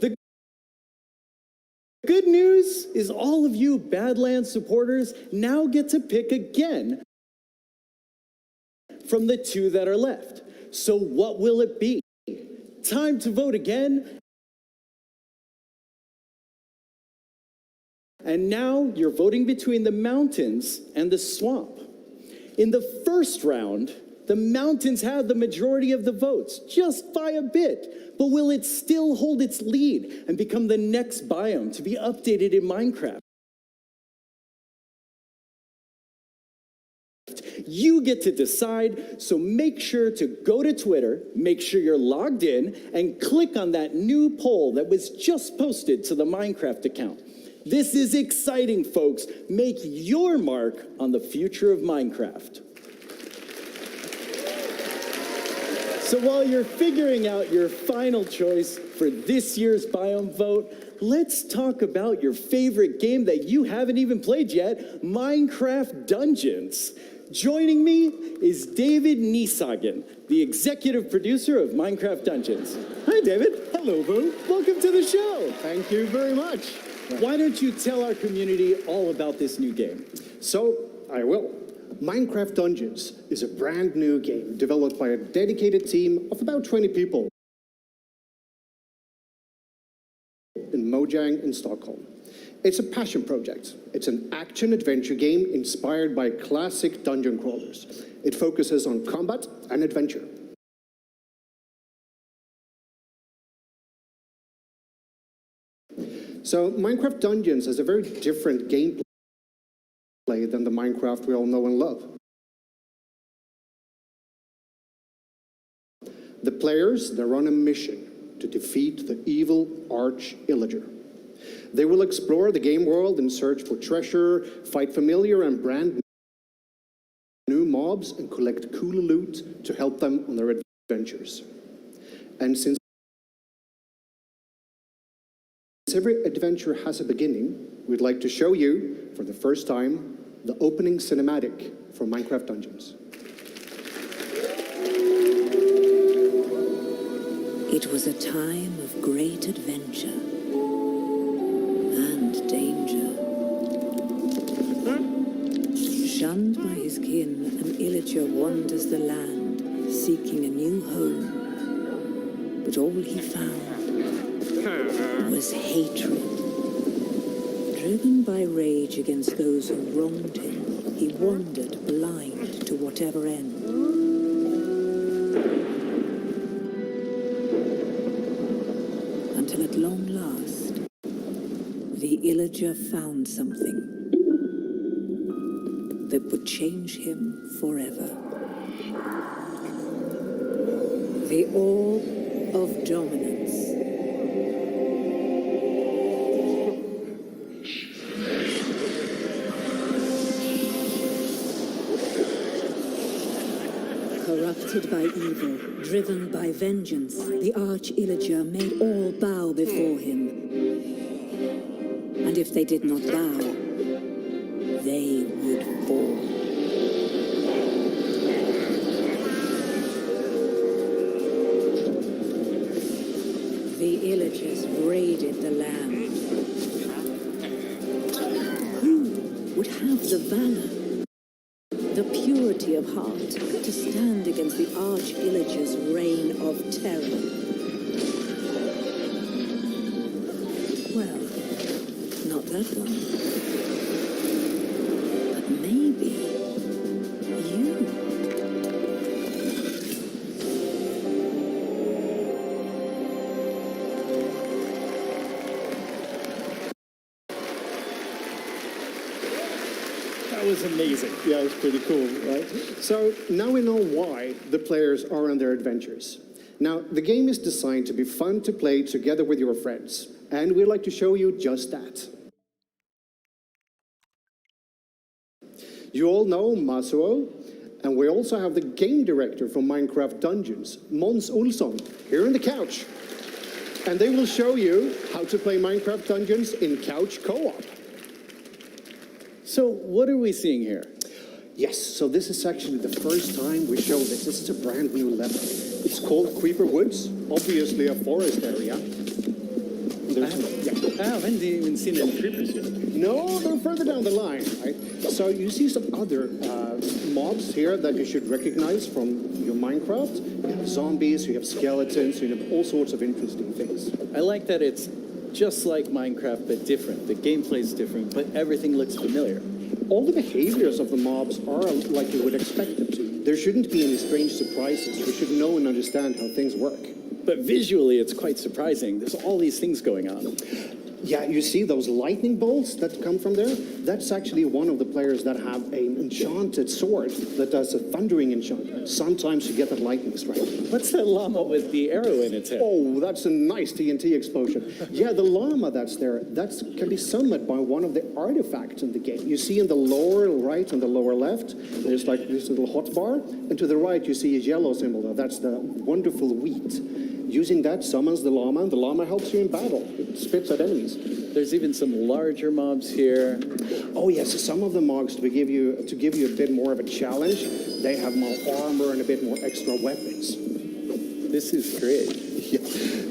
The good news is all of you Badlands supporters now get to pick again from the two that are left. So what will it be? Time to vote again. And now you're voting between the mountains and the swamp. In the first round, the mountains had the majority of the votes, just by a bit. But will it still hold its lead and become the next biome to be updated in Minecraft? You get to decide, so make sure to go to Twitter, make sure you're logged in, and click on that new poll that was just posted to the Minecraft account. This is exciting, folks. Make your mark on the future of Minecraft. So while you're figuring out your final choice for this year's biome vote, let's talk about your favorite game that you haven't even played yet, Minecraft Dungeons. Joining me is David Niesagen, the executive producer of Minecraft Dungeons. Hi, David. Hello, Boo. Welcome to the show. Thank you very much. Why don't you tell our community all about this new game? So, I will. Minecraft Dungeons is a brand new game developed by a dedicated team of about 20 people in Mojang in Stockholm. It's a passion project. It's an action-adventure game inspired by classic dungeon crawlers. It focuses on combat and adventure. So Minecraft Dungeons has a very different gameplay than the Minecraft we all know and love. The players, they're on a mission to defeat the evil Arch-Illager. They will explore the game world in search for treasure, fight familiar and brand new mobs, and collect cool loot to help them on their adventures. And since every adventure has a beginning, we'd like to show you, for the first time, the opening cinematic for Minecraft Dungeons. It was a time of great adventure and danger. Shunned by his kin, an illager wanders the land, seeking a new home. But all he found was hatred. Driven by rage against those who wronged him, he wandered blind to whatever end. Until at long last, the illager found something that would change him forever. The Orb of Dominance. Corrupted by evil, driven by vengeance, the arch-illager made all bow before him. And if they did not bow, they would fall. The illagers raided the land. Who would have the valor, the purity of heart, to stand against the arch-illager's reign of terror? Well, not that one. But maybe you. That was amazing. Yeah, it's pretty cool, right? So now we know why the players are on their adventures. Now, the game is designed to be fun to play together with your friends, and we'd like to show you just that. You all know Masuo, and we also have the game director from Minecraft Dungeons, Måns Olsson, here on the couch. And they will show you how to play Minecraft Dungeons in couch co-op. So what are we seeing here? Yes, so this is actually the first time we show this. This is a brand new level. It's called Creeper Woods, obviously a forest area. I haven't even seen any creepers yet. No, they're further down the line, right? So you see some other mobs here that you should recognize from your Minecraft. You have zombies, you have skeletons, you have all sorts of interesting things. I like that it's just like Minecraft, but different. The gameplay is different, but everything looks familiar. All the behaviors of the mobs are like you would expect them to. There shouldn't be any strange surprises. You should know and understand how things work. But visually, it's quite surprising. There's all these things going on. Yeah, you see those lightning bolts that come from there? That's actually one of the players that have an enchanted sword that does a thundering enchantment. Sometimes you get that lightning strike. What's that llama with the arrow in its head? Oh, that's a nice TNT explosion. Yeah, the llama that's there, that can be summoned by one of the artifacts in the game. You see in the lower right and the lower left, there's like this little hotbar, and to the right you see a yellow symbol. That's the wonderful wheat. Using that summons the llama, and the llama helps you in battle. It spits at enemies. There's even some larger mobs here. Oh yes, some of the mobs to give you a bit more of a challenge. They have more armor and a bit more extra weapons. This is great. Yeah.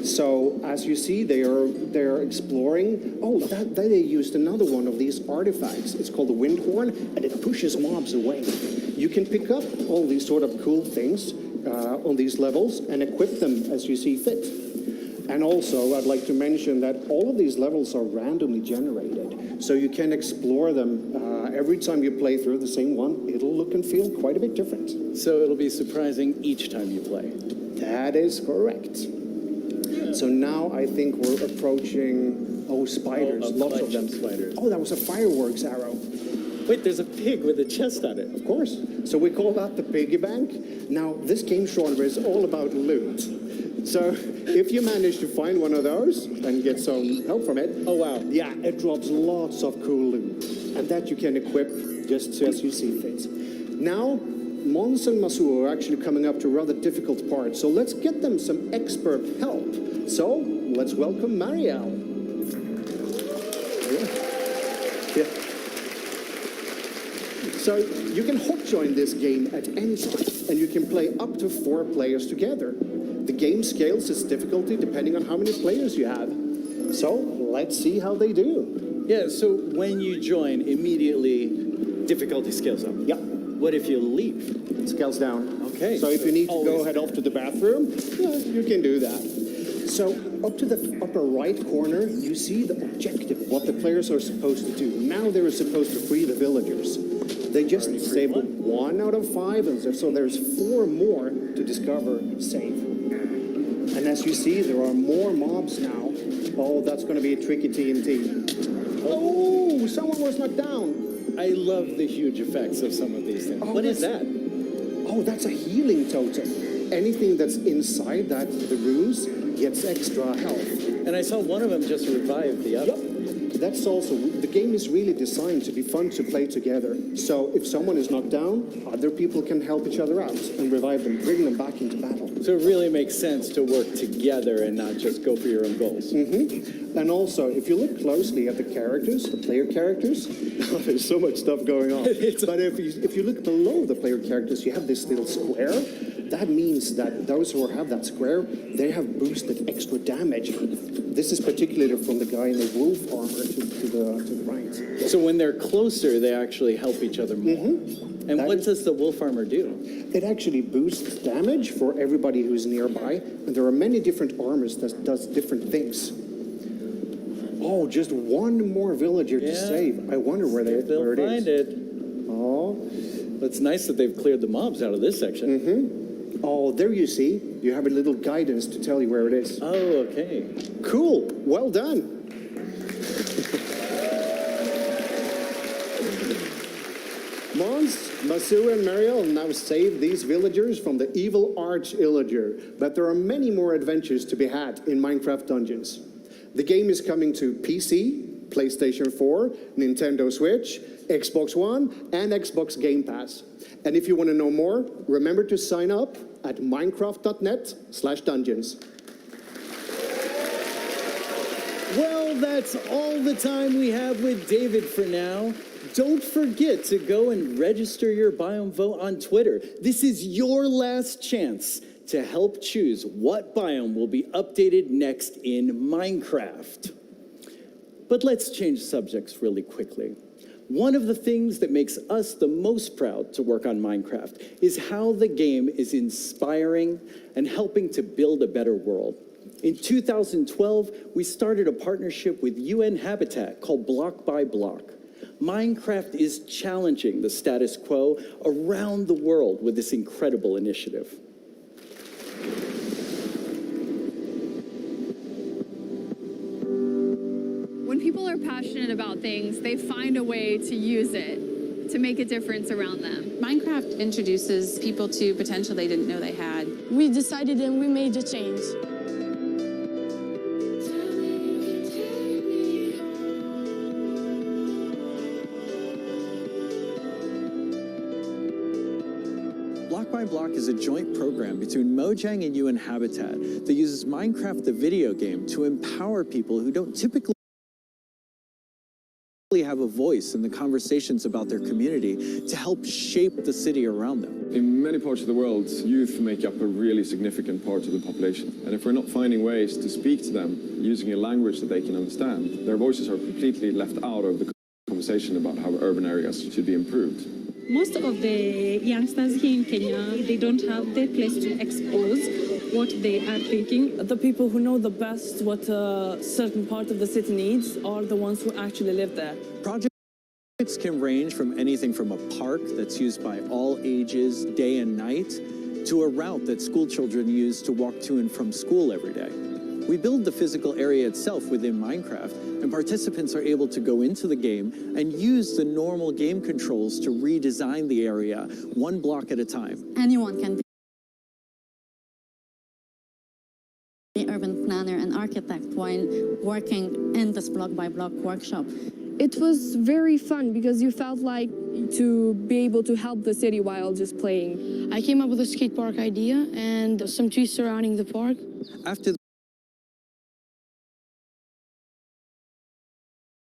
So as you see, they're exploring. Oh, they used another one of these artifacts. It's called the wind horn, and it pushes mobs away. You can pick up all these sort of cool things on these levels and equip them as you see fit. And also, I'd like to mention that all of these levels are randomly generated, so you can explore them every time you play through the same one. It'll look and feel quite a bit different. So it'll be surprising each time you play. That is correct. So now I think we're approaching, spiders, lots of them. Spiders. Oh, that was a fireworks arrow. Wait, there's a pig with a chest on it. Of course. So we call that the piggy bank. Now, this game genre is all about loot. So if you manage to find one of those and get some help from it, oh wow. Yeah, it drops lots of cool loot. And that you can equip just as you see fit. Now, Måns and Masuo are actually coming up to a rather difficult part, so let's get them some expert help. So, let's welcome Marielle. So you can hot join this game at any time, and you can play up to 4 players together. The game scales its difficulty depending on how many players you have. So let's see how they do. Yeah, so when you join, immediately difficulty scales up. Yeah. What if you leave? It scales down. Okay. So if you need to go always head off to the bathroom, yeah, you can do that. So up to the upper right corner, you see the objective, what the players are supposed to do. Now they're supposed to free the villagers. They just saved 1 out of 5, and so there's 4 more to discover save. And as you see, there are more mobs now. Oh, that's going to be a tricky TNT. Oh, someone was knocked down. I love the huge effects of some of these things. Oh, What is that? Oh, that's a healing totem. Anything that's inside the rooms gets extra health. And I saw one of them just revive the other. Yep. That's also, the game is really designed to be fun to play together. So if someone is knocked down, other people can help each other out and revive them, bring them back into battle. So it really makes sense to work together and not just go for your own goals. Mm-hmm. And also, if you look closely at the characters, the player characters, there's so much stuff going on. But if you look below the player characters, you have this little square. That means that those who have that square, they have boosted extra damage. This is particularly from the guy in the wolf armor to the right. So when they're closer, they actually help each other more. Mm-hmm. And what does the wolf armor do? It actually boosts damage for everybody who's nearby, and there are many different armors that does different things. Oh, just 1 more villager to save. I wonder where They'll it is. find it. Oh. It's nice that they've cleared the mobs out of this section. Mm-hmm. Oh, there you see. You have a little guidance to tell you where it is. Oh, okay. Cool. Well done. Mons, Masu, and Mariel now save these villagers from the evil arch-illager, but there are many more adventures to be had in Minecraft Dungeons. The game is coming to PC, PlayStation 4, Nintendo Switch, Xbox One, and Xbox Game Pass. And if you want to know more, remember to sign up at minecraft.net/dungeons. Well, that's all the time we have with David for now. Don't forget to go and register your biome vote on Twitter. This is your last chance to help choose what biome will be updated next in Minecraft. But let's change subjects really quickly. One of the things that makes us the most proud to work on Minecraft is how the game is inspiring and helping to build a better world. In 2012, we started a partnership with UN Habitat called Block by Block. Minecraft is challenging the status quo around the world with this incredible initiative. When people are passionate about things, they find a way to use it to make a difference around them. Minecraft introduces people to potential they didn't know they had. We decided and we made the change. Block by Block is a joint program between Mojang and UN Habitat that uses Minecraft the video game to empower people who don't typically have a voice in the conversations about their community to help shape the city around them. In many parts of the world, youth make up a really significant part of the population. And if we're not finding ways to speak to them using a language that they can understand, their voices are completely left out of the conversation about how urban areas should be improved. Most of the youngsters here in Kenya, they don't have the place to expose what they are thinking. The people who know the best what a certain part of the city needs are the ones who actually live there. Projects can range from anything from a park that's used by all ages, day and night, to a route that school children use to walk to and from school every day. We build the physical area itself within Minecraft, and participants are able to go into the game and use the normal game controls to redesign the area one block at a time. Anyone can be urban planner and architect while working in this block-by-block workshop. It was very fun because you felt like to be able to help the city while just playing. I came up with a skate park idea and some trees surrounding the park. After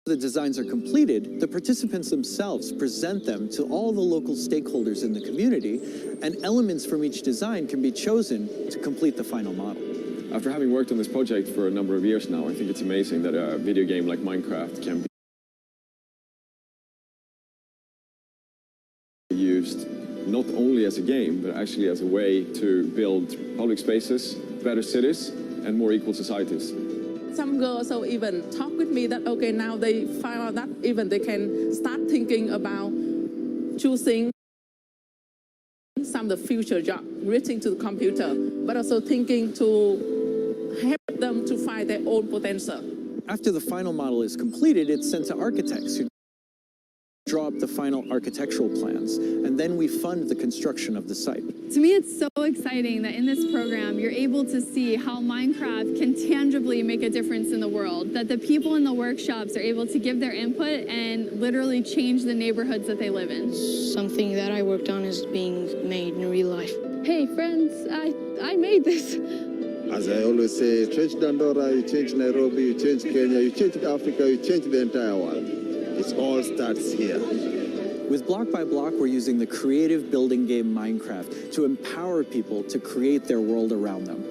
the designs are completed, the participants themselves present them to all the local stakeholders in the community, and elements from each design can be chosen to complete the final model. After having worked on this project for a number of years now, I think it's amazing that a video game like Minecraft can be used not only as a game, but actually as a way to build public spaces, better cities, and more equal societies. Some girls will even talk with me that, okay, now they find out that even they can start thinking about choosing some of the future job relating to the computer, but also thinking to help them to find their own potential. After the final model is completed, it's sent to architects who draw up the final architectural plans, and then we fund the construction of the site. To me, it's so exciting that in this program, you're able to see how Minecraft can tangibly make a difference in the world, that the people in the workshops are able to give their input and literally change the neighborhoods that they live in. Something that I worked on is being made in real life. Hey friends, I made this. As I always say, change Dandora, you change Nairobi, you change Kenya, you change Africa, you change the entire world. It all starts here. With Block by Block, we're using the creative building game Minecraft to empower people to create their world around them.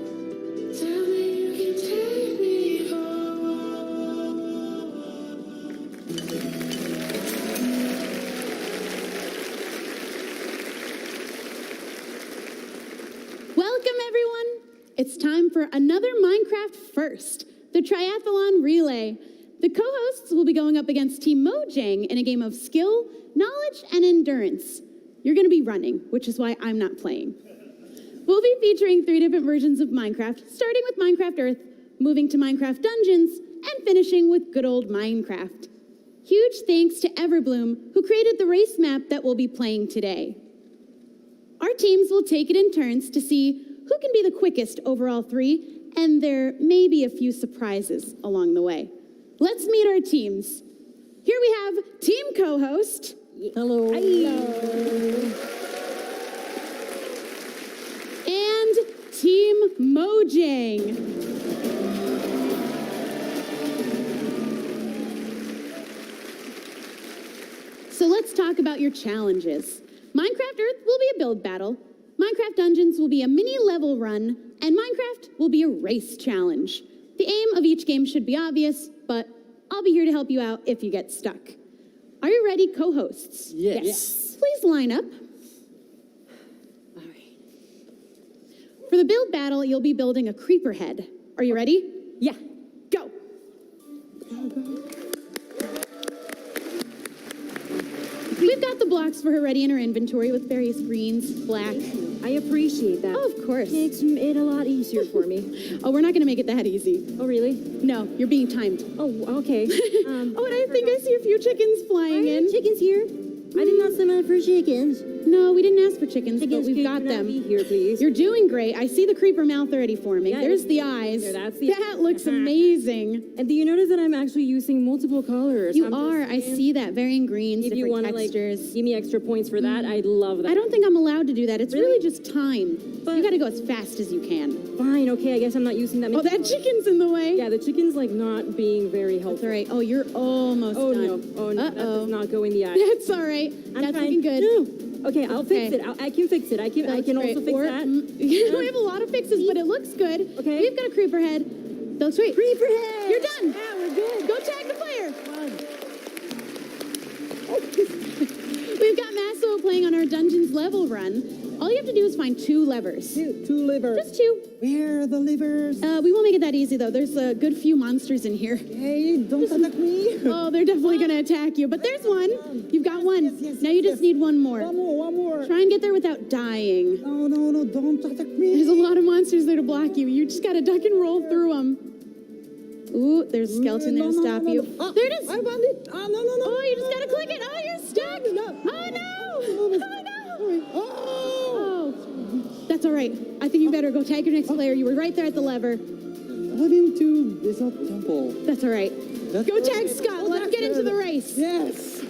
Welcome, everyone. It's time for another Minecraft First, the Triathlon Relay. The co-hosts will be going up against Team Mojang in a game of skill, knowledge, and endurance. You're going to be running, which is why I'm not playing. We'll be featuring 3 different versions of Minecraft, starting with Minecraft Earth, moving to Minecraft Dungeons, and finishing with good old Minecraft. Huge thanks to Everbloom, who created the race map that we'll be playing today. Our teams will take it in turns to see who can be the quickest over all 3, and there may be a few surprises along the way. Let's meet our teams. Here we have team co-host. Hello. Hello. And team Mojang. So let's talk about your challenges. Minecraft Earth will be a build battle. Minecraft Dungeons will be a mini level run, and Minecraft will be a race challenge. The aim of each game should be obvious, but I'll be here to help you out if you get stuck. Are you ready, co-hosts? Yes. Please line up. All right. For the build battle, you'll be building a creeper head. Are you ready? Yeah. Go. We've got the blocks for her ready in her inventory with various greens, black. I appreciate that. Oh, of course. Makes it a lot easier for me. Oh, we're not going to make it that easy. Oh, really? No, you're being timed. Oh, okay. Oh, and I think I see a few chickens flying in. Chickens here? I did not sign up for chickens. No, we didn't ask for chickens, but we've could got not them. be here, please. You're doing great. I see the creeper mouth already forming. Yeah, There's the eyes. There, that's the That looks amazing. And do you notice that I'm actually using multiple colors? You are. I see that. Varying greens, If you different want to textures. give me extra points for that, I'd love that. I don't think I'm allowed to do that. It's really just time. You got to go as fast as you can. Fine, okay, I guess I'm not using that many. Oh, that chicken's in the way. Yeah, the chicken's like not being very helpful. That's all right. Oh, you're almost Oh, done. no. Oh, no. That does not go in the eye. That's all right. That's looking good. No. Okay, I'll fix it. I can fix it. I can also fix that. We have a lot of fixes, but it looks good. Okay. We've got a creeper head. That looks great. Creeper head! You're done. Yeah, we're good. Go tag the player. We've got Masso playing on our Dungeons level run. All you have to do is find 2 levers. Two levers. Just 2. Where are the levers? We won't make it that easy, though. There's a good few monsters in here. Hey, don't attack me. Oh, they're definitely going to attack you. But there's one. You've got one. Now you just need one more. One more. Try and get there without dying. No, don't attack me. There's a lot of monsters there to block you. You just got to duck and roll through them. Ooh, there's a skeleton there to stop you. Oh, there it is. I found it. Oh, no. Oh, you just got to click it. Oh, you're stuck. Oh, no. Oh, that's all right. I think you better go tag your next player. You were right there at the lever. I've been to Bishop Temple. That's all right. Go tag Scott. Let's get into the race. Yes.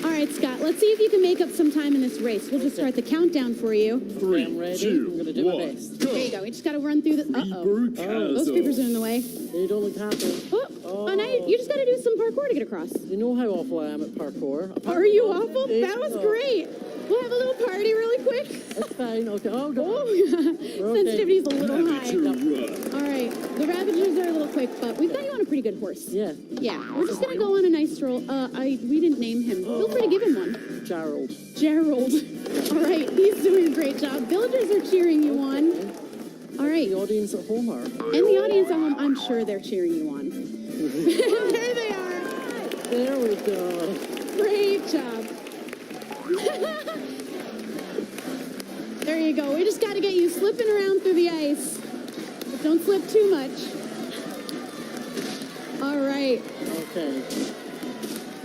All right, Scott, let's see if you can make up some time in this race. We'll just start the countdown for you. 3, I'm ready. 2, I'm gonna do my 1, best. go. There you go. We just got to run through the... Uh-oh. Those creepers are in the way. They don't look happy. Oh, now you just got to do some parkour to get across. You know how awful I am at parkour. Are you awful? That was great. We'll have a little party really quick. That's fine. Okay. Oh, go. Sensitivity's a little high. Ravager All right. The Ravagers are a little quick, but we've got you on a pretty good horse. Yeah. Yeah. We're just going to go on a nice stroll. We didn't name him. Feel free to give him one. Gerald. Gerald. All right. He's doing a great job. Villagers are cheering you on. All right. The audience at home are. And the audience at home, I'm sure they're cheering you on. There they are. There we go. Great job. There you go. We just got to get you slipping around through the ice. But don't slip too much. All right. Okay.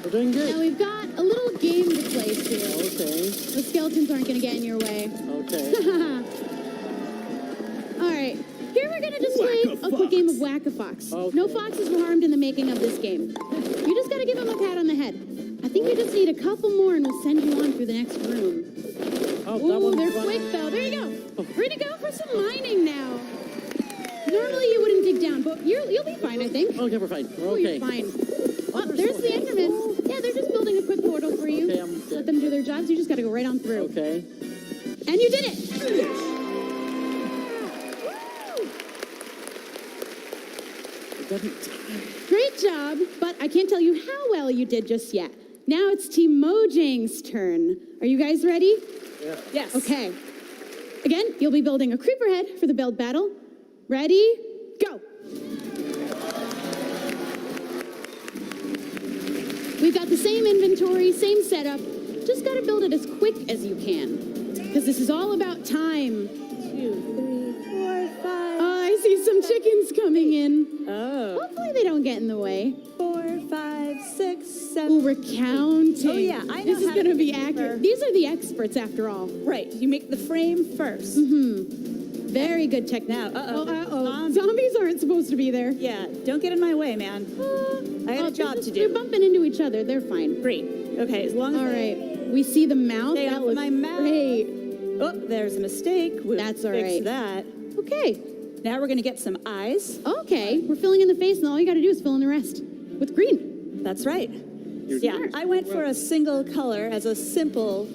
We're doing good. Now we've got a little game to play here. Okay. The skeletons aren't going to get in your way. Okay. All right. Here we're going to just play a quick game of Whack-A-Fox. Okay. No foxes were harmed in the making of this game. You just got to give them a pat on the head. I think you just need a couple more and we'll send you on through the next room. Oh, that Ooh, one's they're fun. quick though. There you go. We're going to go for some mining now. Normally you wouldn't dig down, but you'll be fine, I think. Okay, we're fine. We're Oh, okay. you're fine. Oh, there's the Endermen. Yeah, they're just building a quick portal for you. Okay, Let them do their jobs. You just got to go right on through. Okay. And you did it. Great job, but I can't tell you how well you did just yet. Now it's Team Mojang's turn. Are you guys ready? Yeah. Yes. Okay. Again, you'll be building a creeper head for the build battle. Ready? Go. We've got the same inventory, same setup. Just got to build it as quick as you can. Because this is all about time. 2, 3, 4, 5. Oh, I see some chickens coming in. Oh. Hopefully they don't get in the way. 4, 5, 6, 7. Ooh, we're counting. Oh, yeah, I know This is how to going to be keep accurate. These are the experts, after all. Right. You make the frame first. Very good technique. Now, Zombies aren't supposed to be there. Yeah, don't get in my way, man. I got a job to do. They're bumping into each other. They're fine. Great. Okay, as long as All right. We see the mouth. Stay That off looks my mouth. great. Oh, there's a mistake. We'll That's all fix right. that. Okay. Now we're going to get some eyes. Okay. We're filling in the face, and all you got to do is fill in the rest with green. That's right. Yeah, I went for a single color as a simple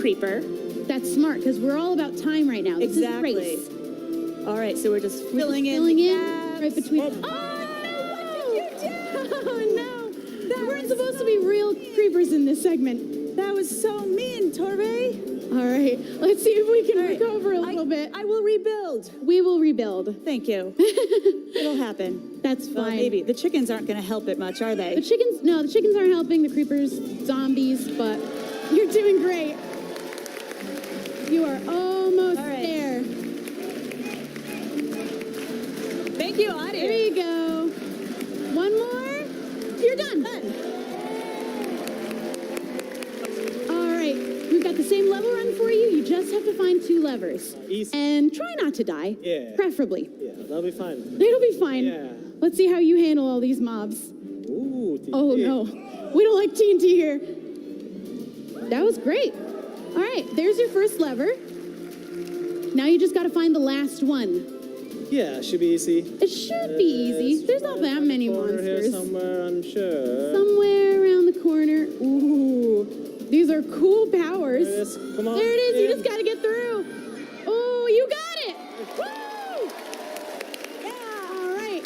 creeper. That's smart, because we're all about time right now. This Exactly. is a race. All right, so we're just filling in. Filling the in gaps. right between. Oh, no! What did you do? Oh, no. We weren't supposed to be real creepers in this segment. that was so mean, Torbe. All right. Let's see if we can recover a little bit. I will rebuild. We will rebuild. Thank you. It'll happen. That's fine. Well, maybe. The chickens aren't going to help it much, are they? The chickens aren't helping the creepers, zombies, but you're doing great. You are almost there. Thank you, audience. There you go. One more. You're done. All right. We've got the same level run for you. You just have to find 2 levers. Easy. And try not to die. Yeah. Preferably. Yeah, that'll be fine. It'll be fine. Yeah. Let's see how you handle all these mobs. Ooh, Oh, no. We don't like TNT here. That was great. All right, there's your first lever. Now you just got to find the last one. Yeah, should be easy. It should be easy. There's not that many monsters. Here somewhere, I'm sure. Somewhere around the corner. Ooh, these are cool powers. There it is. Come on. There it is. in. You just got to get through. Oh, you got it. Woo! Yeah. All right.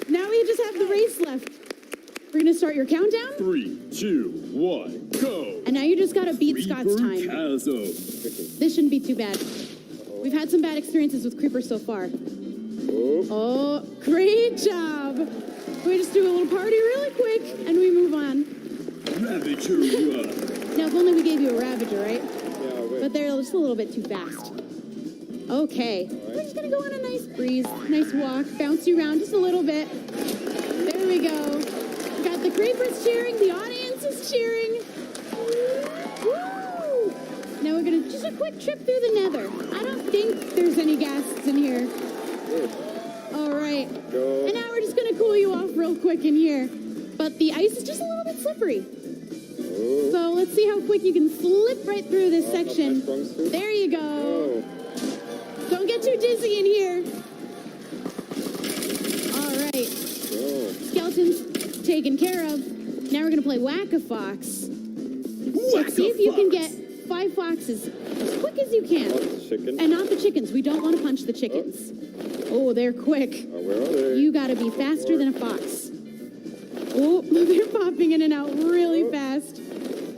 Now we just have the race left. We're going to start your countdown. 3, 2, 1, go. And now you just got to beat Scott's time. Chasm. This shouldn't be too bad. We've had some bad experiences with creepers so far. Oh, great job. We just do a little party really quick and we move on. Ravager run. Now, if only we gave you a Ravager, right? Yeah, wait. But they're just a little bit too fast. Okay. We're just going to go on a nice breeze, nice walk, bounce you around just a little bit. There we go. We got the creepers cheering. The audience is cheering. Woo! Now we're going to just a quick trip through the nether. I don't think there's any ghasts in here. All right. Go. And now we're just going to cool you off real quick in here. But the ice is just a little bit slippery. So let's see how quick you can slip right through this section. There you go. Don't get too dizzy in here. All right. Skeletons taken care of. Now we're going to play Whack-A-Fox. Let's see if you can get 5 foxes as quick as you can. And not the chickens. We don't want to punch the chickens. Oh, they're quick. Where are they? You got to be faster than a fox. Oh, they're popping in and out really fast.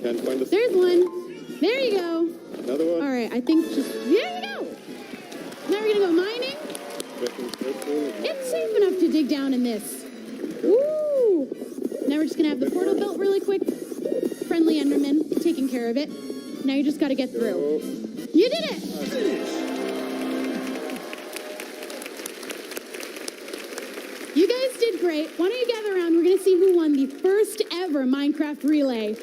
Can't find the... There's one. There you go. Another one. All right, I think just... There you go. Now we're going to go mining. It's safe enough to dig down in this. Woo! Now we're just going to have the portal built really quick. Friendly Enderman taking care of it. Now you just got to get through. You did it! You guys did great. Why don't you gather around? We're going to see who won the first ever Minecraft relay.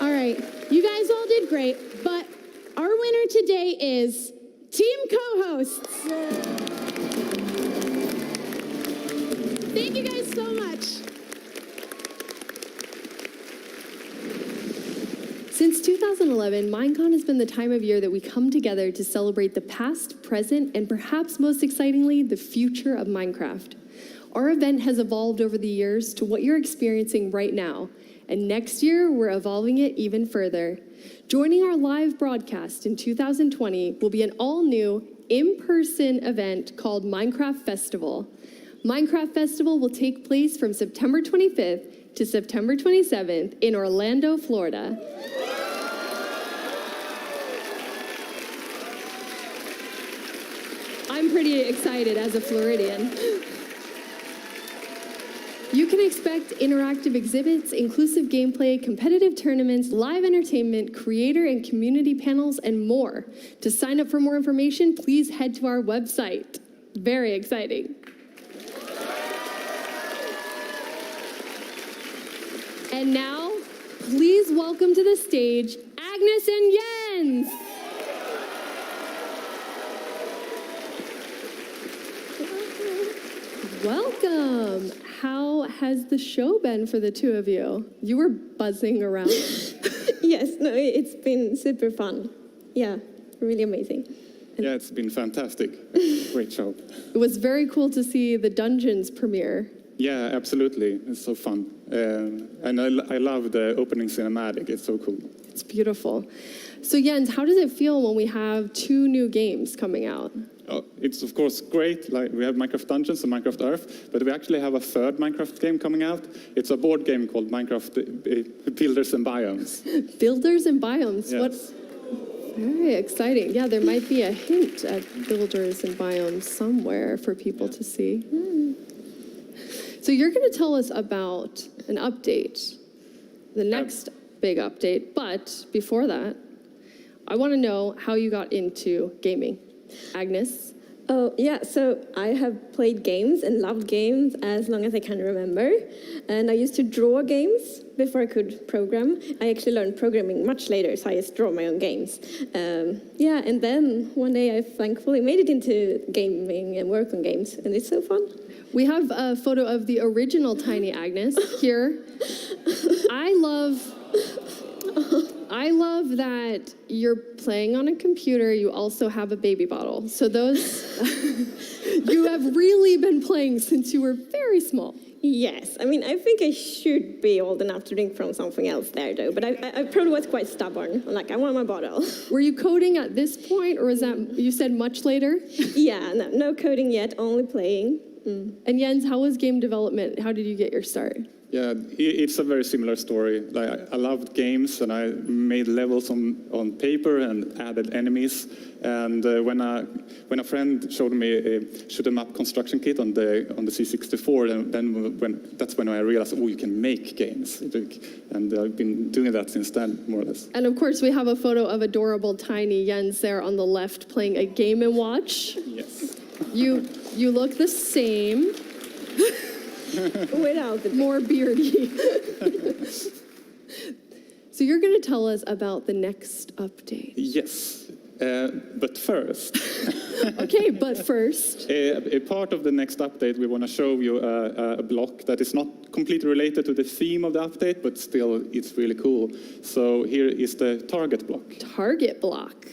All right. You guys all did great, but our winner today is Team Co-Hosts. Thank you guys so much. Since 2011, Minecon has been the time of year that we come together to celebrate the past, present, and perhaps most excitingly, the future of Minecraft. Our event has evolved over the years to what you're experiencing right now, and next year, we're evolving it even further. Joining our live broadcast in 2020 will be an all-new, in-person event called Minecraft Festival. Minecraft Festival will take place from September 25th to September 27th in Orlando, Florida. I'm pretty excited as a Floridian. You can expect interactive exhibits, inclusive gameplay, competitive tournaments, live entertainment, creator and community panels, and more. To sign up for more information, please head to our website. Very exciting. And now, please welcome to the stage, Agnes and Jens. Welcome. How has the show been for the two of you? You were buzzing around. Yes, no, it's been super fun. Yeah, really amazing. Yeah, it's been fantastic. Great show. It was very cool to see the Dungeons premiere. Yeah, absolutely. It's so fun. And I love the opening cinematic. It's so cool. It's beautiful. So Jens, how does it feel when we have 2 new games coming out? Oh, it's of course great. Like we have Minecraft Dungeons and Minecraft Earth, but we actually have a third Minecraft game coming out. It's a board game called Minecraft Builders and Biomes. Builders and Biomes. Yes. What? Very exciting. Yeah, there might be a hint at Builders and Biomes somewhere for people to see. So you're going to tell us about an update, the next big update. But before that, I want to know how you got into gaming. Agnes? Oh, yeah, so I have played games and loved games as long as I can remember. And I used to draw games before I could program. I actually learned programming much later, so I just draw my own games. Yeah, and then one day I thankfully made it into gaming and work on games, and it's so fun. We have a photo of the original Tiny Agnes here. I love that you're playing on a computer. You also have a baby bottle. So those, you have really been playing since you were very small. Yes, I mean, I think I should be old enough to drink from something else there, though. But I probably was quite stubborn. Like, I want my bottle. Were you coding at this point, or was that, you said much later? Yeah, no coding yet, only playing. And Jens, how was game development? How did you get your start? Yeah, it's a very similar story. Like I loved games, and I made levels on paper and added enemies. And when a friend showed me a shoot 'em up construction kit on the C64, that's when I realized, oh, you can make games. And I've been doing that since then, more or less. And of course, we have a photo of adorable tiny Jens there on the left playing a Game & Watch. Yes. You look the same. Without the more beardy. So you're going to tell us about the next update. Yes. But first, Okay, but first, a part of the next update, we want to show you a block that is not completely related to the theme of the update, but still it's really cool. So here is the target block. target block.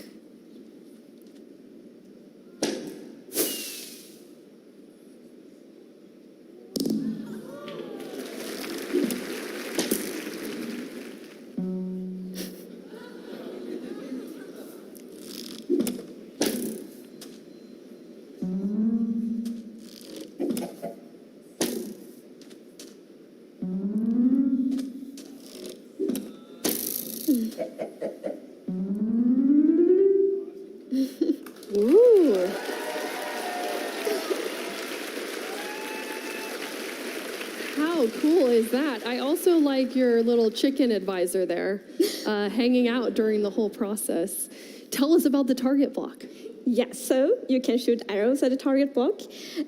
Ooh. How cool is that? I also like your little chicken advisor there, hanging out during the whole process. Tell us about the target block. Yes, so you can shoot arrows at the target block,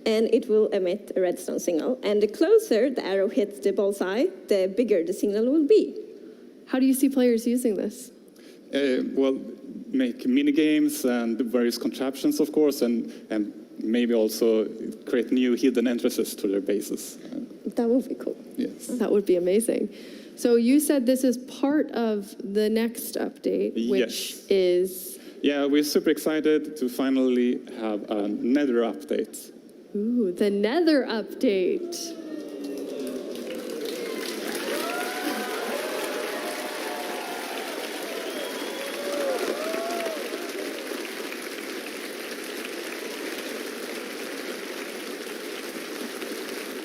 and it will emit a redstone signal. And the closer the arrow hits the bullseye, the bigger the signal will be. How do you see players using this? Well, make mini games and various contraptions, of course, and maybe also create new hidden entrances to their bases. That would be cool. Yes. That would be amazing. So you said this is part of the next update, which Yes. is... Yeah, we're super excited to finally have a Nether update. Ooh, the Nether update.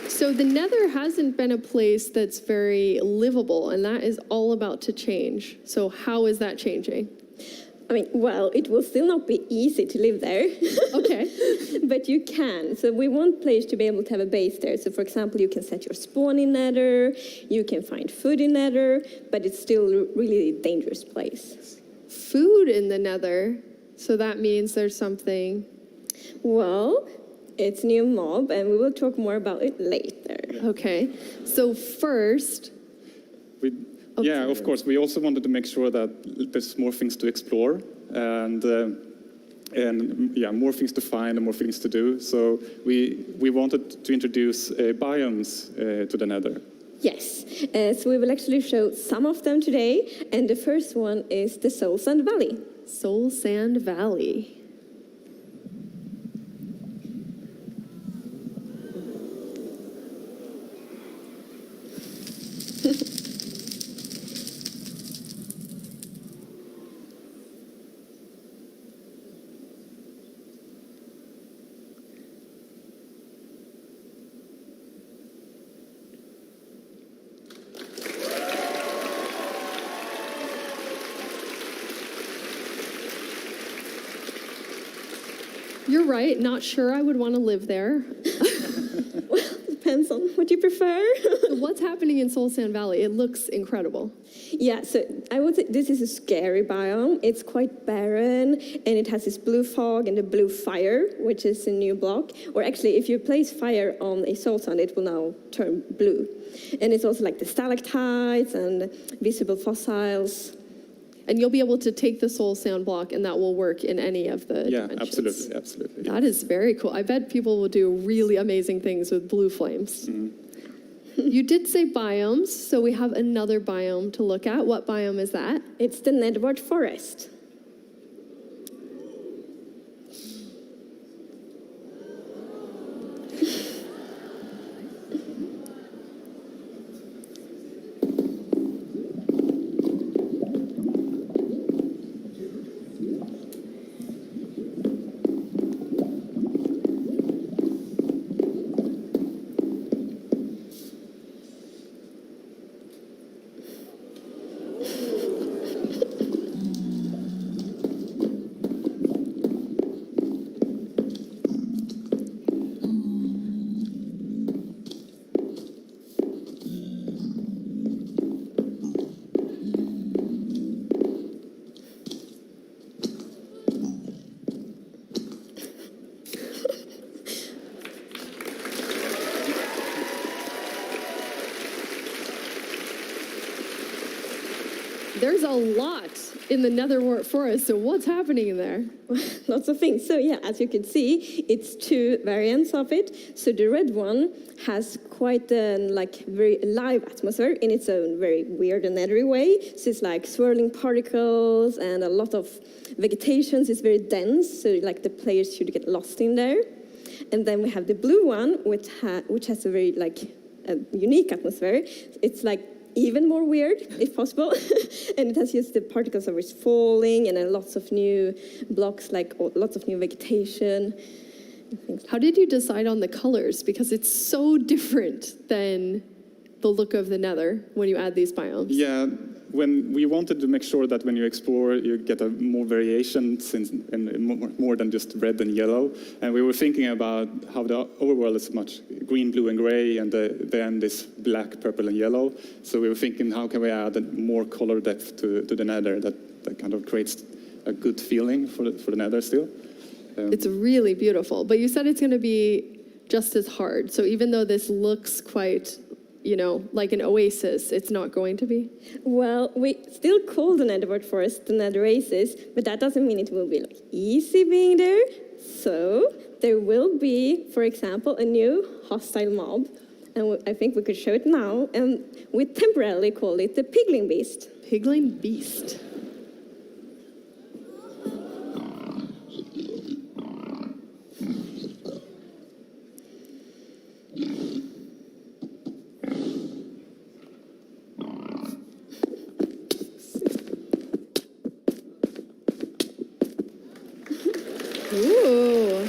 So the Nether hasn't been a place that's very livable, and that is all about to change. So how is that changing? I mean, well, it will still not be easy to live there. Okay. But you can. So we want players to be able to have a base there. So for example, you can set your spawn in Nether, you can find food in Nether, but it's still really a dangerous place. Food in the Nether, so that means there's something... Well, it's a new mob, and we will talk more about it later. Okay. So first... Yeah, of course. We also wanted to make sure that there's more things to explore and yeah, more things to find and more things to do. So we wanted to introduce biomes to the Nether. Yes, so we will actually show some of them today, and the first one is the Soul Sand Valley. Soul Sand Valley. You're right, not sure I would want to live there. Well, depends on what you prefer. What's happening in Soul Sand Valley? It looks incredible. Yeah, so I would say this is a scary biome. It's quite barren, and it has this blue fog and the blue fire, which is a new block. Or actually, if you place fire on a soul sand, it will now turn blue. And it's also like the stalactites and visible fossils. And you'll be able to take the soul sand block, and that will work in any of the Yeah, dimensions. absolutely. That is very cool. I bet people will do really amazing things with blue flames. You did say biomes, so we have another biome to look at. What biome is that? It's the Nedward Forest. There's a lot in the nether forest, so what's happening in there? Lots of things. So yeah, as you can see, it's two variants of it. So the red one has quite a very alive atmosphere in its own very weird and nettery way. So it's like swirling particles and a lot of vegetation. It's very dense, so like the players should get lost in there. And then we have the blue one, which has a very a unique atmosphere. It's like even more weird, if possible. And it has just the particles of it's falling and lots of new blocks, lots of new vegetation. How did you decide on the colors? Because it's so different than the look of the nether when you add these biomes. Yeah, when we wanted to make sure that when you explore, you get a more variation and more than just red and yellow. And we were thinking about how the overworld is much green, blue, and gray, and then this black, purple, and yellow. So we were thinking, how can we add more color depth to the nether that kind of creates a good feeling for the nether still. It's really beautiful, but you said it's going to be just as hard. So even though this looks quite, like an oasis, it's not going to be? Well, we still call the netherworld forest the nether oasis, but that doesn't mean it will be easy being there. So there will be, for example, a new hostile mob, and I think we could show it now, and we temporarily call it the piglin beast. Piglin beast. Ooh.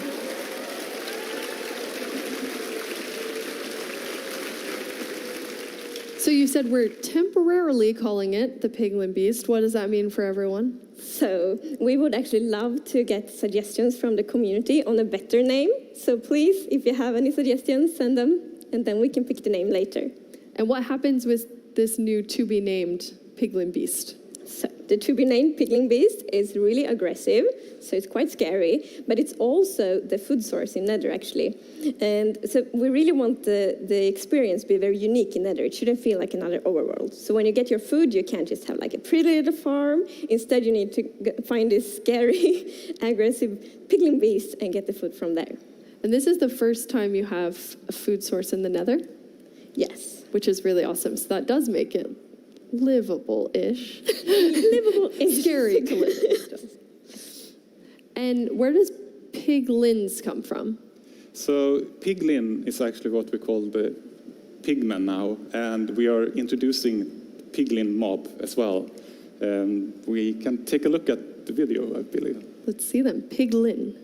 So you said we're temporarily calling it the Piglin Beast. What does that mean for everyone? So we would actually love to get suggestions from the community on a better name. So please, if you have any suggestions, send them, and then we can pick the name later. And what happens with this new to-be-named Piglin Beast? So the to-be-named Piglin Beast is really aggressive, so it's quite scary, but it's also the food source in Nether, actually. And so we really want the experience to be very unique in Nether. It shouldn't feel like another overworld. So when you get your food, you can't just have like a pretty little farm. Instead, you need to find this scary, aggressive Piglin Beast and get the food from there. And this is the first time you have a food source in the Nether? Yes. Which is really awesome. So that does make it livable-ish. Livable-ish. Scary to live in. And where does piglins come from? So piglin is actually what we call the pigmen now, and we are introducing piglin mob as well. We can take a look at the video, I believe. Let's see them. Piglin.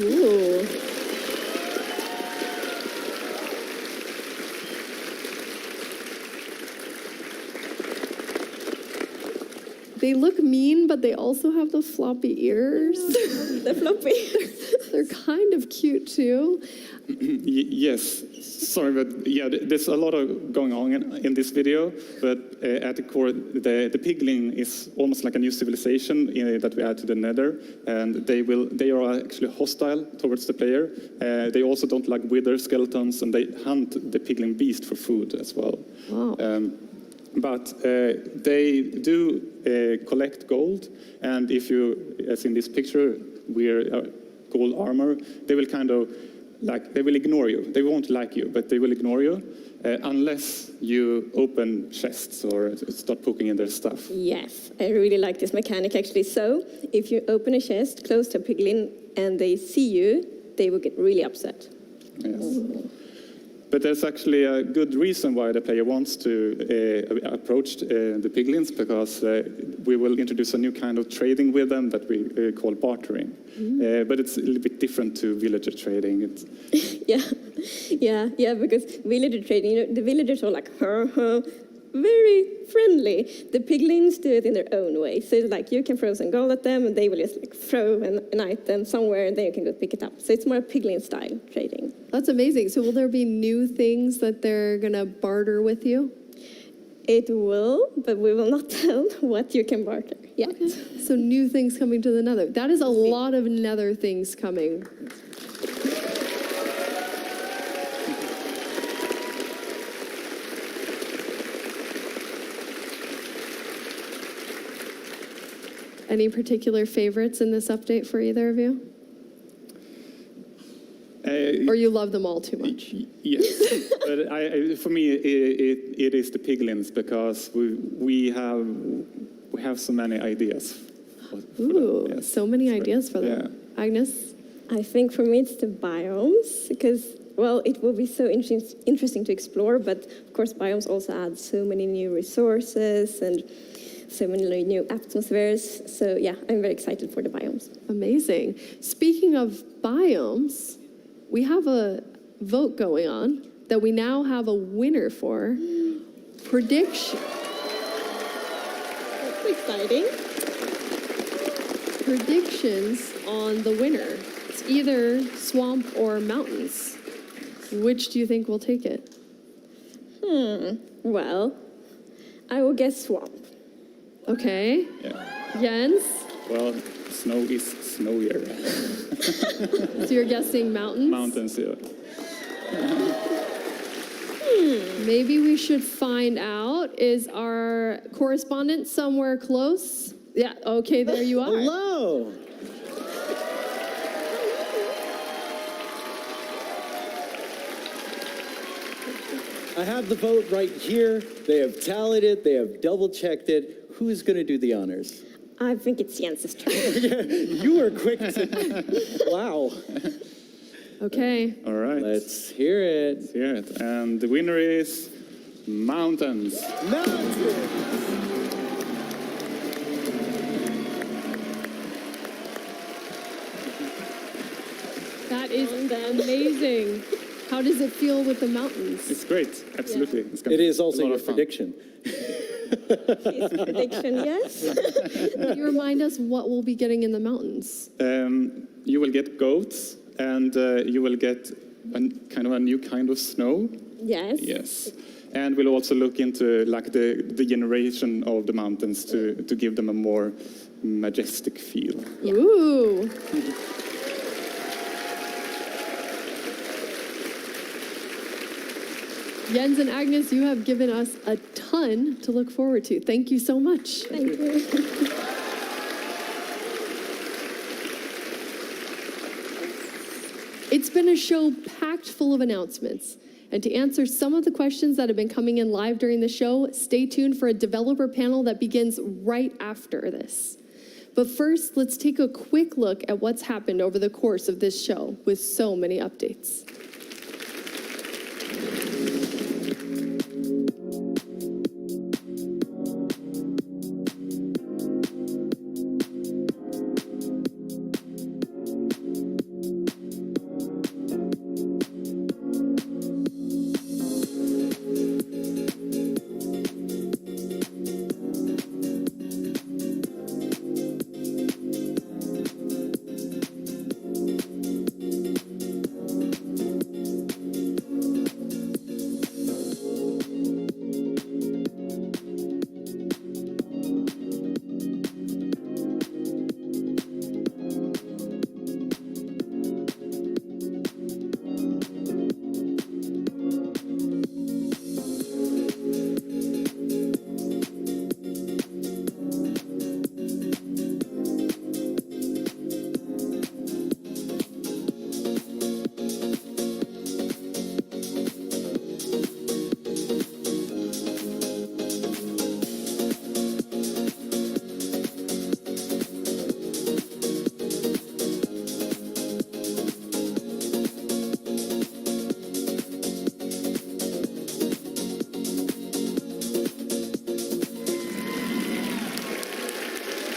Ooh. They look mean, but they also have the floppy ears. The floppy ears. They're kind of cute too. Yes, sorry, but yeah, there's a lot of going on in this video, but at the core, the piglin is almost like a new civilization that we add to the Nether, and they are actually hostile towards the player. They also don't like wither skeletons, and they hunt the piglin beast for food as well. Wow. But they do collect gold, and if you, as in this picture, wear gold armor, they will kind of they will ignore you. They won't like you, but they will ignore you unless you open chests or start poking in their stuff. Yes, I really like this mechanic actually. So if you open a chest close to a piglin and they see you, they will get really upset. Yes. But there's actually a good reason why the player wants to approach the piglins, because we will introduce a new kind of trading with them that we call bartering. But it's a little bit different to villager trading. Yeah, because villager trading, the villagers are like, very friendly. The piglins do it in their own way. So it's like you can throw some gold at them and they will just like throw an item somewhere and then you can go pick it up. So it's more piglin style trading. That's amazing. So will there be new things that they're going to barter with you? It will, but we will not tell what you can barter yet. Okay. So new things coming to the nether. That is a lot of nether things coming. Any particular favorites in this update for either of you? Or you love them all too much? Yes, but for me it is the piglins, because we have so many ideas. Ooh, yes. So many ideas for them. Yeah. Agnes? I think for me it's the biomes, because, well, it will be so interesting to explore, but of course biomes also add so many new resources and so many new atmospheres. So yeah, I'm very excited for the biomes. Amazing. Speaking of biomes, we have a vote going on that we now have a winner for. Prediction. That's exciting. Predictions on the winner. It's either swamp or mountains. Which do you think will take it? Well, I will guess swamp. Okay. Yeah. Jens? Well, snow is snowier. So you're guessing mountains? Mountains, yeah. Maybe we should find out. Is our correspondent somewhere close? Yeah, okay, there you are. Hello. I have the vote right here. They have tallied it. They have double-checked it. Who's going to do the honors? I think it's Jens's turn. You were quick to... Wow. Okay. All right. Let's hear it. Let's hear it. And the winner is mountains. Mountains. That is amazing. How does it feel with the mountains? It's great. Absolutely. Yeah. It's It is also a lot your of fun. prediction. His prediction, yes. Can you remind us what we'll be getting in the mountains? You will get goats, and you will get a new kind of snow. Yes. Yes. And we'll also look into like the generation of the mountains to give them a more majestic feel. Yeah. Ooh. Jens and Agnes, you have given us a ton to look forward to. Thank you so much. Thank you. It's been a show packed full of announcements. And to answer some of the questions that have been coming in live during the show, stay tuned for a developer panel that begins right after this. But first, let's take a quick look at what's happened over the course of this show with so many updates.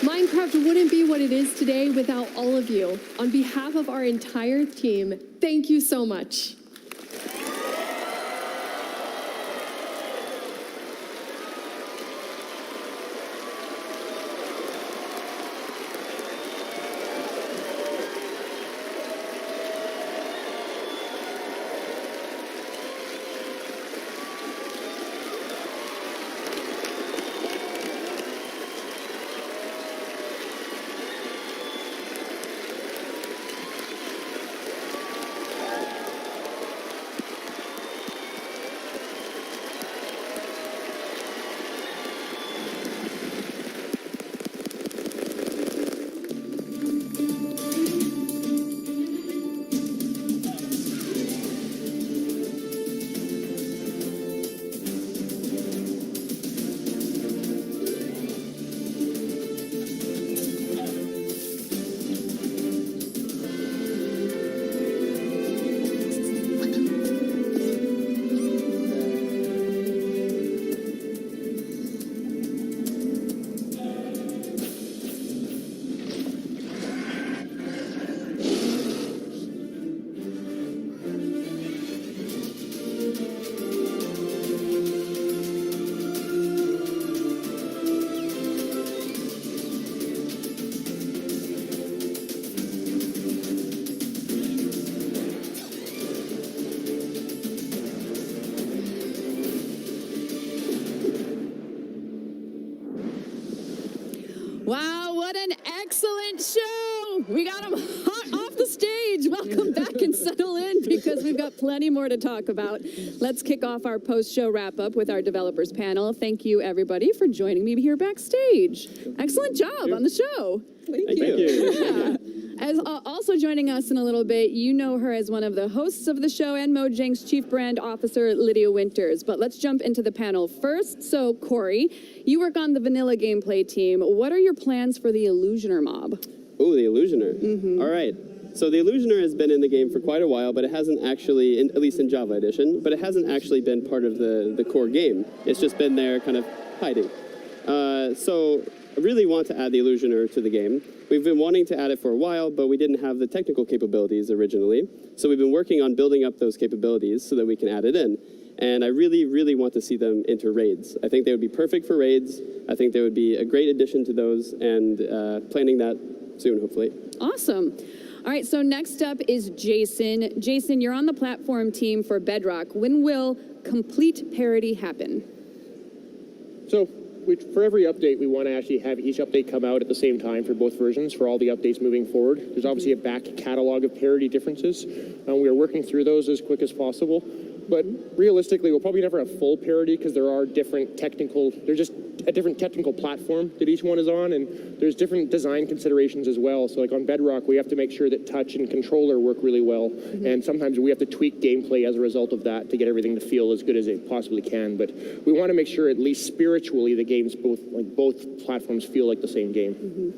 Minecraft wouldn't be what it is today without all of you. On behalf of our entire team, thank you so much. Wow, what an excellent show! We got them hot off the stage. Welcome back and settle in because we've got plenty more to talk about. Let's kick off our post-show wrap-up with our developers panel. Thank you, everybody, for joining me here backstage. Excellent job on the show. Thank you. Yeah. As also joining us in a little bit, you know her as one of the hosts of the show and Mojang's Chief Brand Officer, Lydia Winters. But let's jump into the panel first. So, Corey, you work on the vanilla gameplay team. What are your plans for the Illusioner mob? Oh, the Illusioner. All right. So the Illusioner has been in the game for quite a while, but it hasn't actually, at least in Java Edition, but it hasn't actually been part of the core game. It's just been there kind of hiding. So I really want to add the Illusioner to the game. We've been wanting to add it for a while, but we didn't have the technical capabilities originally. So we've been working on building up those capabilities so that we can add it in. And I really, really want to see them enter raids. I think they would be perfect for raids. I think they would be a great addition to those, and planning that soon, hopefully. Awesome. All right, so next up is Jason. Jason, you're on the platform team for Bedrock. When will complete parity happen? So for every update, we want to actually have each update come out at the same time for both versions, for all the updates moving forward. There's obviously a back catalog of parity differences. We are working through those as quick as possible. But realistically, we'll probably never have full parity because there are different technical, there's just a different technical platform that each one is on, and there's different design considerations as well. So like on Bedrock, we have to make sure that touch and controller work really well. And sometimes we have to tweak gameplay as a result of that to get everything to feel as good as it possibly can. But we want to make sure at least spiritually the games both platforms feel like the same game.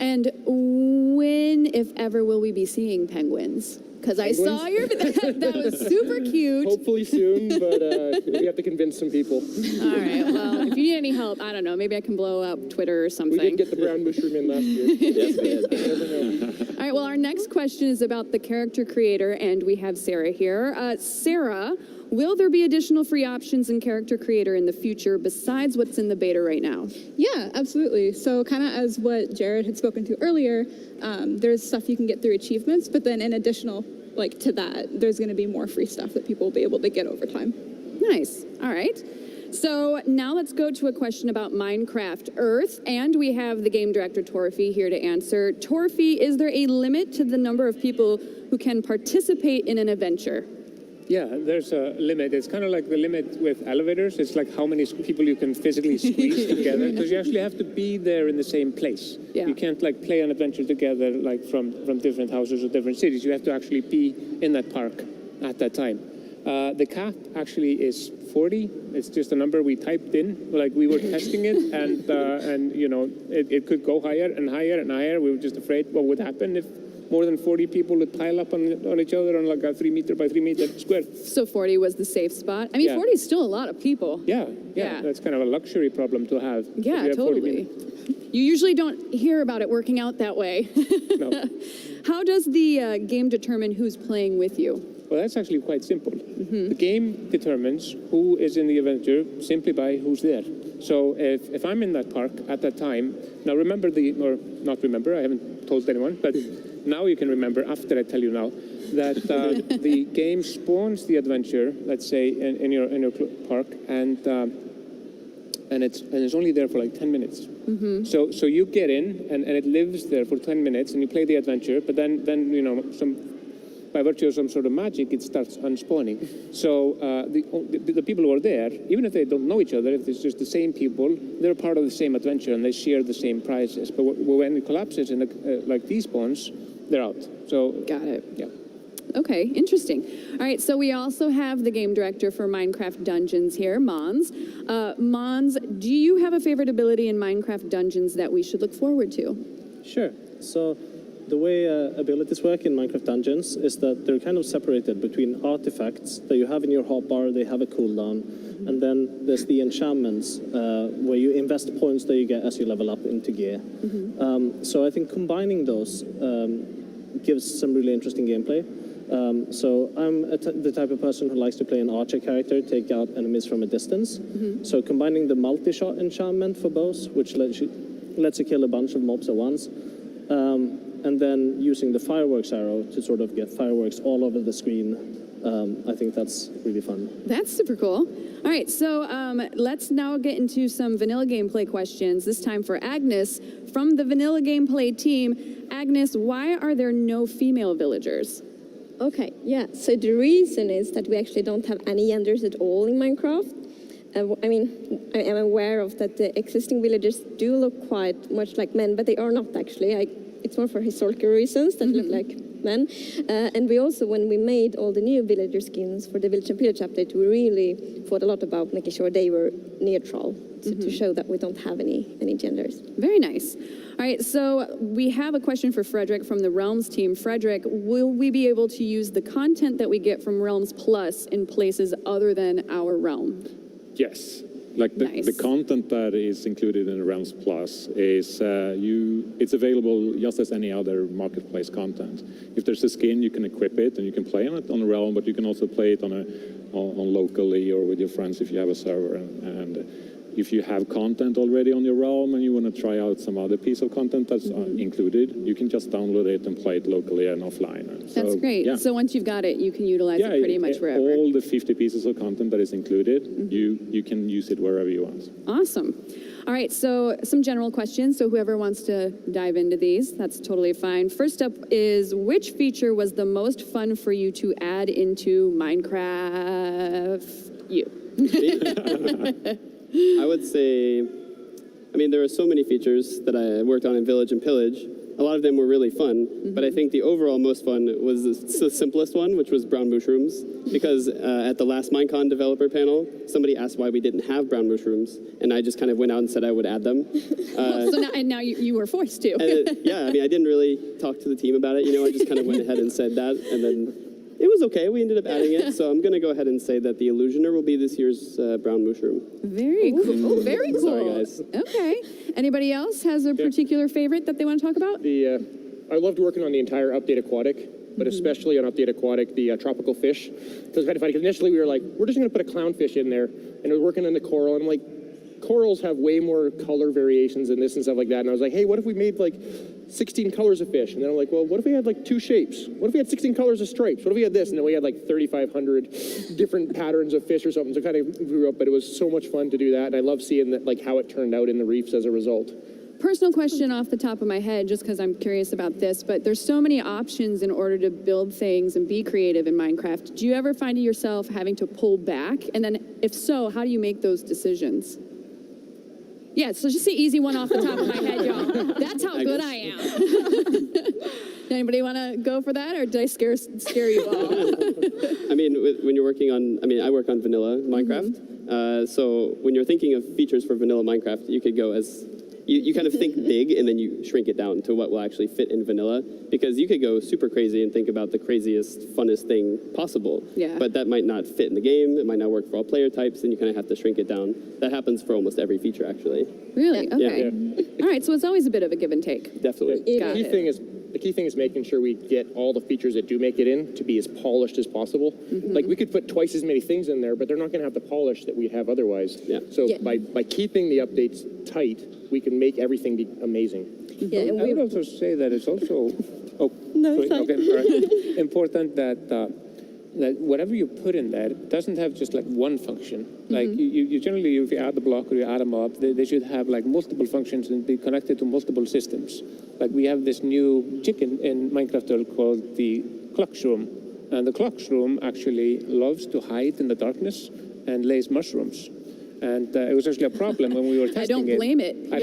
And when, if ever, will we be seeing penguins? Because I saw that was super cute. Hopefully soon, but we have to convince some people. All right, well, if you need any help, I don't know, maybe I can blow up Twitter or something. We did get the brown mushroom in last year. Yes, we did. All right, well, our next question is about the character creator, and we have Sarah here. Sarah, will there be additional free options in character creator in the future besides what's in the beta right now? Yeah, absolutely. So kind of as what Jared had spoken to earlier, there's stuff you can get through achievements, but then in additional to that, there's going to be more free stuff that people will be able to get over time. Nice. All right. So now let's go to a question about Minecraft Earth, and we have the game director, Torfi, here to answer. Torfi, is there a limit to the number of people who can participate in an adventure? Yeah, there's a limit. It's kind of like the limit with elevators. It's like how many people you can physically squeeze together, because you actually have to be there in the same place. Yeah. You can't play an adventure together from different houses or different cities. You have to actually be in that park at that time. The cap actually is 40. It's just a number we typed in. We were testing it, and it could go higher and higher and higher. We were just afraid what would happen if more than 40 people would pile up on each other on like a 3 meter by 3 meter square. So 40 was the safe spot? I mean, 40 is still a lot of people. Yeah, that's kind of a luxury problem to have. Yeah, totally. You usually don't hear about it working out that way. No. How does the game determine who's playing with you? Well, that's actually quite simple. The game determines who is in the adventure simply by who's there. So if I'm in that park at that time, now remember or not remember, I haven't told anyone, but now you can remember after I tell you now, that the game spawns the adventure, let's say, in your park, and it's only there for like 10 minutes. So you get in, and it lives there for 10 minutes, and you play the adventure, but then by virtue of some sort of magic, it starts unspawning. So the people who are there, even if they don't know each other, if it's just the same people, they're part of the same adventure and they share the same prizes. But when it collapses in like these spawns, they're out. So got it. Yeah. Okay, interesting. All right, so we also have the game director for Minecraft Dungeons here, Mons. Mons, do you have a favorite ability in Minecraft Dungeons that we should look forward to? Sure. So the way abilities work in Minecraft Dungeons is that they're kind of separated between artifacts that you have in your hotbar, they have a cooldown, and then there's the enchantments where you invest points that you get as you level up into gear. So I think combining those gives some really interesting gameplay. So I'm the type of person who likes to play an archer character, take out enemies from a distance. So combining the multi-shot enchantment for bows, which lets you kill a bunch of mobs at once, and then using the fireworks arrow to sort of get fireworks all over the screen, I think that's really fun. That's super cool. All right, so let's now get into some vanilla gameplay questions, this time for Agnes from the vanilla gameplay team. Agnes, why are there no female villagers? Okay, yeah, so the reason is that we actually don't have any genders at all in Minecraft. I mean, I am aware of that the existing villagers do look quite much like men, but they are not actually. It's more for historical reasons that look like men. And we also, when we made all the new villager skins for the Village and Pillage update, we really thought a lot about making sure they were neutral to show that we don't have any genders. Very nice. All right, so we have a question for Frederick from the Realms team. Frederick, will we be able to use the content that we get from Realms Plus in places other than our realm? Yes. Like the content that is included in Realms Plus is it's available just as any other marketplace content. If there's a skin, you can equip it and you can play on it on a realm, but you can also play it on locally or with your friends if you have a server. And if you have content already on your realm and you want to try out some other piece of content that's included, you can just download it and play it locally and offline. That's great. Yeah. So once you've got it, you can utilize it pretty much wherever. All the 50 pieces of content that is included, you can use it wherever you want. Awesome. All right, so some general questions. So whoever wants to dive into these, that's totally fine. First up is, which feature was the most fun for you to add into Minecraft? You. I would say, I mean, there are so many features that I worked on in Village and Pillage. A lot of them were really fun, but I think the overall most fun was the simplest one, which was brown mushrooms. Because at the last Minecon developer panel, somebody asked why we didn't have brown mushrooms, and I just kind of went out and said I would add them. So now you were forced to. Yeah, I mean, I didn't really talk to the team about it, I just kind of went ahead and said that, and then it was okay. We ended up adding it, so I'm going to go ahead and say that the Illusioner will be this year's brown mushroom. Very cool. Oh, very cool. Sorry, guys. Okay. Anybody else has a particular favorite that they want to talk about? I loved working on the entire Update Aquatic, but especially on Update Aquatic, the tropical fish. It was kind of funny, because initially we were like, we're just going to put a clownfish in there, and we're working on the coral, and I'm like, corals have way more color variations than this and stuff like that. And I was like, hey, what if we made like 16 colors of fish? And then I'm like, well, what if we had like 2 shapes? What if we had 16 colors of stripes? What if we had this? And then we had like 3,500 different patterns of fish or something. So it kind of grew up, but it was so much fun to do that. And I love seeing that, like how it turned out in the reefs as a result. Personal question off the top of my head, just because I'm curious about this, but there's so many options in order to build things and be creative in Minecraft. Do you ever find yourself having to pull back? And then if so, how do you make those decisions? Yeah, so just the easy one off the top of my head, y'all. That's how good I am. Anybody want to go for that, or did I scare you all? I mean, when you're working on, I work on vanilla Minecraft. So when you're thinking of features for vanilla Minecraft, you could go as you kind of think big and then you shrink it down to what will actually fit in vanilla, because you could go super crazy and think about the craziest, funnest thing possible. Yeah. But that might not fit in the game. It might not work for all player types, and you kind of have to shrink it down. That happens for almost every feature, actually. Really? Okay. Yeah. All right, so it's always a bit of a give and take. Definitely. Got The key thing is making sure we get all the features that do make it in to be as polished as possible. Like, we could put twice as many things in there, but they're not going to have the polish that we'd have otherwise. Yeah. So by keeping the updates tight, we can make everything be amazing. Yeah, and I would also say that it's also important that that whatever you put in there doesn't have just like one function. Like you generally, if you add a block or you add a mob, they should have like multiple functions and be connected to multiple systems. Like we have this new chicken in Minecraft world called the clockshroom, and the clockshroom actually loves to hide in the darkness and lays mushrooms. And it was actually a problem when we were testing it. I don't blame it. I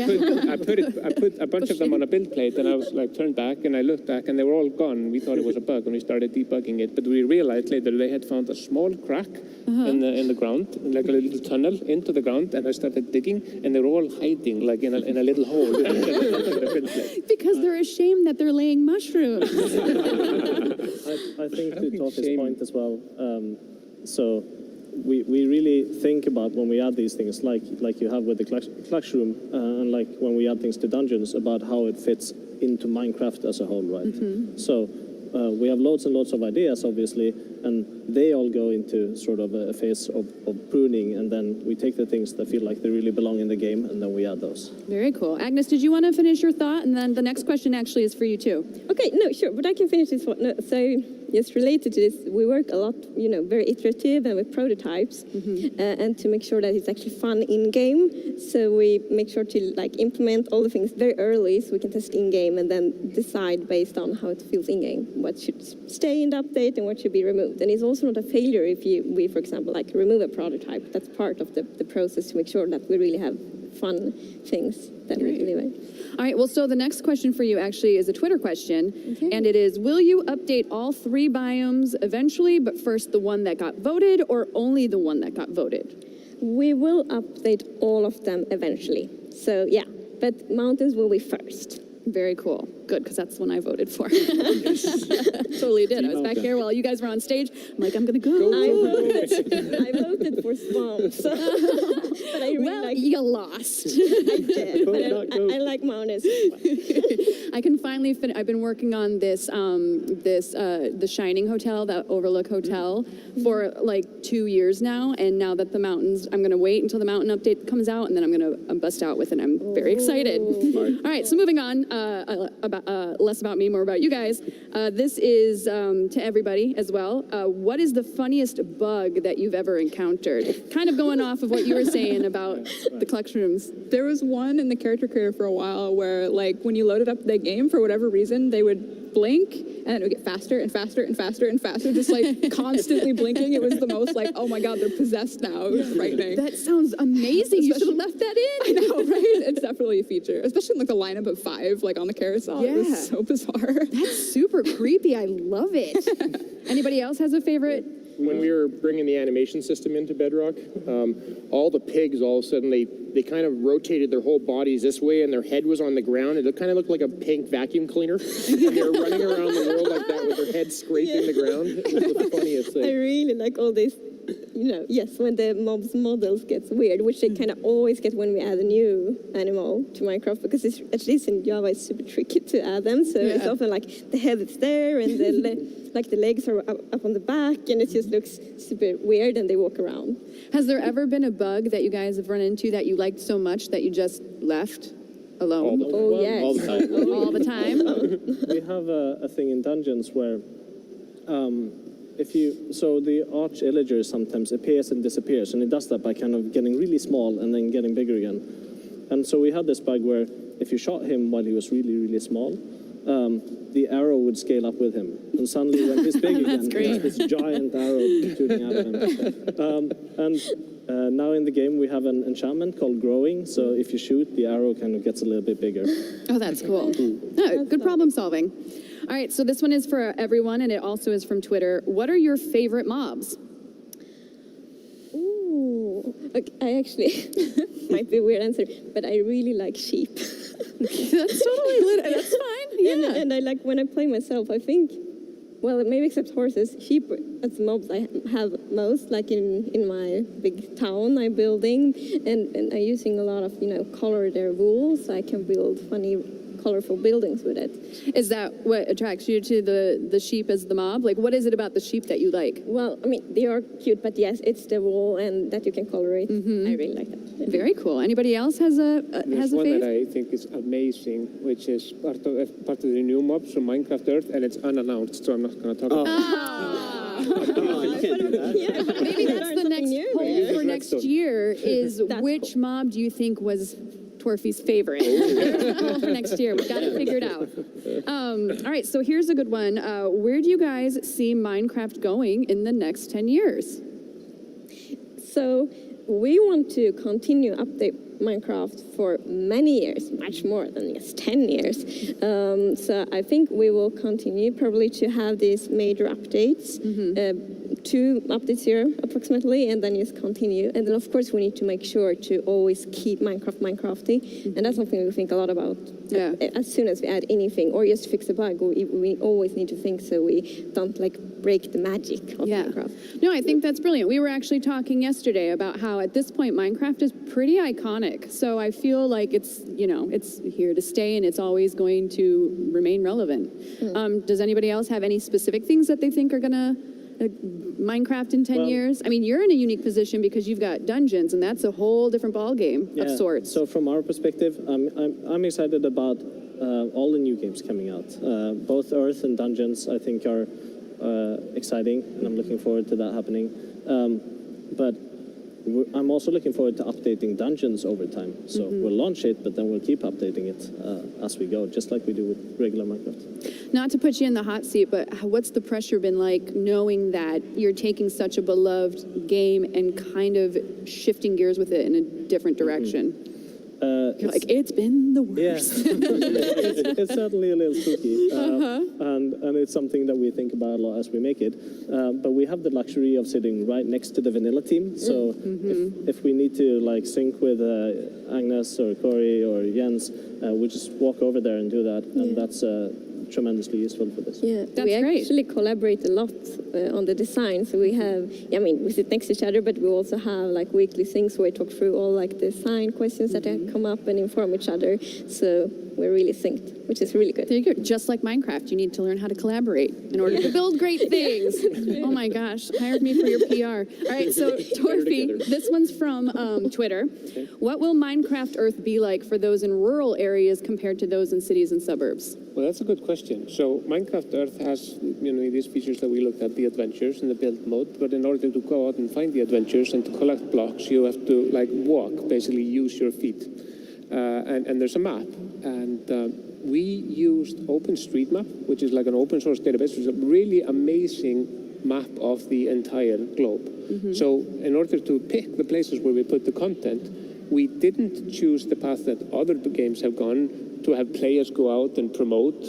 put a bunch of them on a build plate, and I was like turned back, and I looked back, and they were all gone. We thought it was a bug, and we started debugging it. But we realized later they had found a small crack in the ground, like a little tunnel into the ground. And I started digging, and they were all hiding like in a little hole. Because they're ashamed that they're laying mushrooms. I think to Tofi's point as well, so we really think about when we add these things, like you have with the Clockshroom, and like when we add things to dungeons, about how it fits into Minecraft as a whole, right? So we have loads and loads of ideas, obviously, and they all go into sort of a phase of pruning, and then we take the things that feel like they really belong in the game, and then we add those. Very cool. Agnes, did you want to finish your thought? And then the next question actually is for you too. Okay, no, sure, but I can finish this one. No, so, yes, related to this, we work a lot, very iterative and with prototypes, and to make sure that it's actually fun in-game. So we make sure to implement all the things very early so we can test in-game and then decide based on how it feels in-game, what should stay in the update and what should be removed. And it's also not a failure if we, for example, remove a prototype. That's part of the process to make sure that we really have fun things that we deliver. All right, well, so the next question for you actually is a Twitter question, and it is, will you update all 3 biomes eventually, but first the one that got voted, or only the one that got voted? We will update all of them eventually. So, yeah, but mountains will be first. Very cool. Good, because that's the one I voted for. Totally did. I was back here while you guys were on stage. I'm like, I'm going to go. I voted for swamps. But I really you lost. I did, but I like mountains. I can finally I've been working on this, the Shining Hotel, that Overlook Hotel, for like 2 years now. And now that the mountains, I'm going to wait until the mountain update comes out, and then I'm going to bust out with it. I'm very excited. All right, so moving on, less about me, more about you guys. This is to everybody as well. What is the funniest bug that you've ever encountered? Kind of going off of what you were saying about the collection rooms. There was one in the character creator for a while where, when you loaded up the game, for whatever reason, they would blink, and then it would get faster and faster and faster and faster, just constantly blinking. It was the most oh my God, they're possessed now. It was frightening. That sounds amazing. You should have left that in. I know, right? It's definitely a feature, especially in the lineup of 5, on the carousel. Yeah. It was so bizarre. That's super creepy. I love it. Anybody else has a favorite? When we were bringing the animation system into Bedrock, all the pigs, all of a sudden, they kind of rotated their whole bodies this way, and their head was on the ground. It kind of looked like a pink vacuum cleaner. And they were running around the world like that with their head scraping the ground. It was the funniest thing. I really like all this, yes, when the mob's models gets weird, which they kind of always get when we add a new animal to Minecraft, because it's, at least in Java, it's super tricky to add them. So it's often the head is there, and the legs are up on the back, and it just looks super weird, and they walk around. Has there ever been a bug that you guys have run into that you liked so much that you just left alone? Oh, yes. All the time. All the time? We have a thing in dungeons where so the arch illager sometimes appears and disappears, and it does that by kind of getting really small and then getting bigger again. And so we had this bug where if you shot him while he was really, really small, the arrow would scale up with him. And suddenly when he's big again, there's this giant arrow shooting out of him. And now in the game we have an enchantment called growing, so if you shoot, the arrow kind of gets a little bit bigger. Oh, that's cool. No, good problem solving. All right, so this one is for everyone, and it also is from Twitter. What are your favorite mobs? Ooh. Okay, I actually might be a weird answer, but I really like sheep. That's totally lit. That's fine. Yeah. And I like when I play myself. I think, well, maybe except horses, sheep as mobs I have most. Like in my big town I'm building, and I'm using a lot of color their wool, so I can build funny, colorful buildings with it. Is that what attracts you to the sheep as the mob? Like, what is it about the sheep that you like? Well, I mean, they are cute, but yes, it's the wool and that you can color it. I really like that. Very cool. Anybody else has a There's one fave? that I think is amazing, which is part of the new mobs from Minecraft Earth, and it's unannounced, so I'm not going to talk about it. Maybe that's the next poll for next year is which mob do you think was Torfy's favorite? Poll for next year. We've got it figured out. All right, so here's a good one. Where do you guys see Minecraft going in the next 10 years? So we want to continue update Minecraft for many years, much more than just 10 years. So I think we will continue probably to have these major updates, 2 updates here approximately, and then just continue. And then of course we need to make sure to always keep Minecraft Minecrafty, and that's something we think a lot about. Yeah. As soon as we add anything or just fix a bug, we always need to think so we don't like break the magic of Minecraft. No, I think that's brilliant. We were actually talking yesterday about how at this point Minecraft is pretty iconic. So I feel like it's, it's here to stay and it's always going to remain relevant. Does anybody else have any specific things that they think are going to Minecraft in 10 years? I mean, you're in a unique position because you've got dungeons, and that's a whole different ballgame of sorts. So from our perspective, I'm excited about all the new games coming out. Both Earth and Dungeons, I think, are exciting, and I'm looking forward to that happening. But I'm also looking forward to updating Dungeons over time. So we'll launch it, but then we'll keep updating it as we go, just like we do with regular Minecraft. Not to put you in the hot seat, but what's the pressure been like knowing that you're taking such a beloved game and kind of shifting gears with it in a different direction? You're like, it's been the worst. Yeah. it's certainly a little spooky. And it's something that we think about a lot as we make it. But we have the luxury of sitting right next to the vanilla team. So if we need to sync with Agnes or Corey or Jens, we just walk over there and do that. And that's tremendously useful for this. Yeah, we actually collaborate a lot on the design. So we have, we sit next to each other, but we also have weekly things where we talk through all design questions that come up and inform each other. So we're really synced, which is really good. There you go. Just like Minecraft, you need to learn how to collaborate in order to build great things. Oh my gosh, hired me for your PR. All right, so Torfy, this one's from Twitter. What will Minecraft Earth be like for those in rural areas compared to those in cities and suburbs? Well, that's a good question. So Minecraft Earth has, these features that we looked at, the adventures and the build mode, but in order to go out and find the adventures and to collect blocks, you have to walk, basically use your feet. And there's a map, and we used OpenStreetMap, which is like an open source database, which is a really amazing map of the entire globe. So in order to pick the places where we put the content, we didn't choose the path that other games have gone to have players go out and promote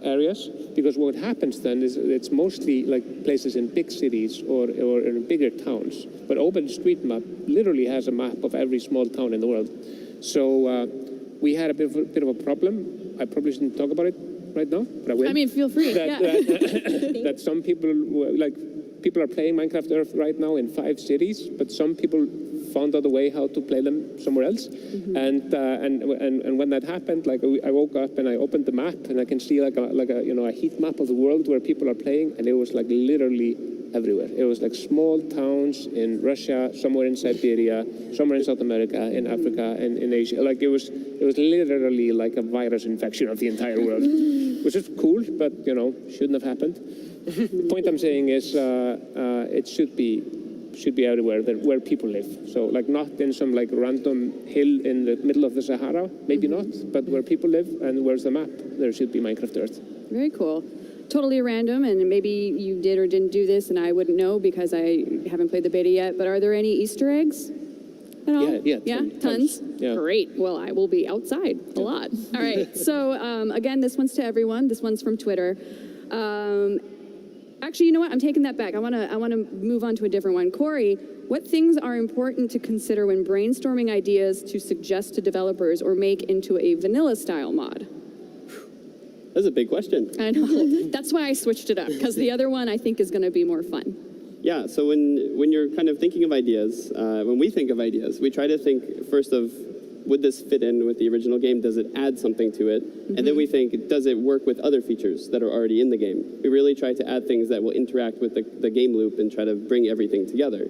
areas, because what happens then is it's mostly places in big cities or in bigger towns. But OpenStreetMap literally has a map of every small town in the world. So we had a bit of a problem. I probably shouldn't talk about it right now, but I will. I mean, feel free. That some people, people are playing Minecraft Earth right now in 5 cities, but some people found out a way how to play them somewhere else. And when that happened, I woke up and I opened the map and I can see a heat map of the world where people are playing, and it was literally everywhere. It was small towns in Russia, somewhere in Siberia, somewhere in South America, in Africa, and in Asia. It was literally like a virus infection of the entire world, which is cool, but shouldn't have happened. The point I'm saying is it should be everywhere where people live. So not in some random hill in the middle of the Sahara, maybe not, but where people live and where's the map, there should be Minecraft Earth. Very cool. Totally random, and maybe you did or didn't do this and I wouldn't know because I haven't played the beta yet, but are there any Easter eggs at all? Yeah, tons? Yeah. Great. Well, I will be outside a lot. All right. So again, this one's to everyone. This one's from Twitter. actually, you know what? I'm taking that back. I want to move on to a different one. Corey, what things are important to consider when brainstorming ideas to suggest to developers or make into a vanilla-style mod? That's a big question. I know. That's why I switched it up, because the other one I think is going to be more fun. Yeah, so when you're kind of thinking of ideas, when we think of ideas, we try to think first of, would this fit in with the original game? Does it add something to it? And then we think, does it work with other features that are already in the game? We really try to add things that will interact with the game loop and try to bring everything together.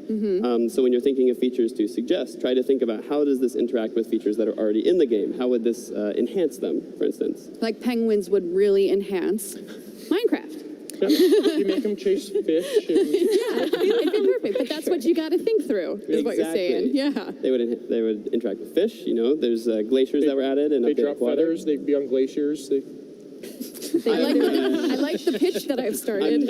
So when you're thinking of features to suggest, try to think about how does this interact with features that are already in the game? How would this enhance them, for instance? Like penguins would really enhance Minecraft. You make them chase fish. It'd be perfect, but that's what you got to think through, is what you're saying. Yeah. They would interact with fish, you know, there's glaciers that were added and They updated drop water. feathers, they'd be on glaciers. I like the pitch that I've started.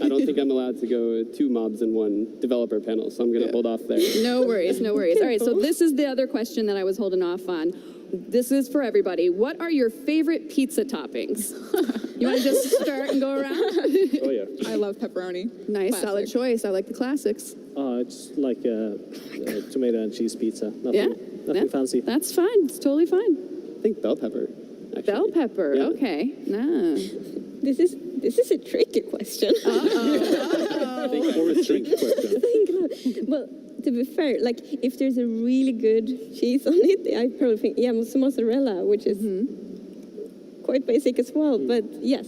I don't think I'm allowed to go 2 mobs in 1 developer panel, so I'm going to hold off there. No worries, no worries. All right, so this is the other question that I was holding off on. This is for everybody. What are your favorite pizza toppings? You want to just start and go around? Oh, yeah. I love pepperoni. Nice, Classic. solid choice. I like the classics. It's like a tomato and cheese pizza. Nothing fancy. That's fine. It's totally fine. I think bell pepper. Actually. Bell pepper. Yeah. Okay. Nah. This is a tricky question. Or a trick question. Well, to be fair, like if there's a really good cheese on it, I probably think mozzarella, which is quite basic as well. But yes,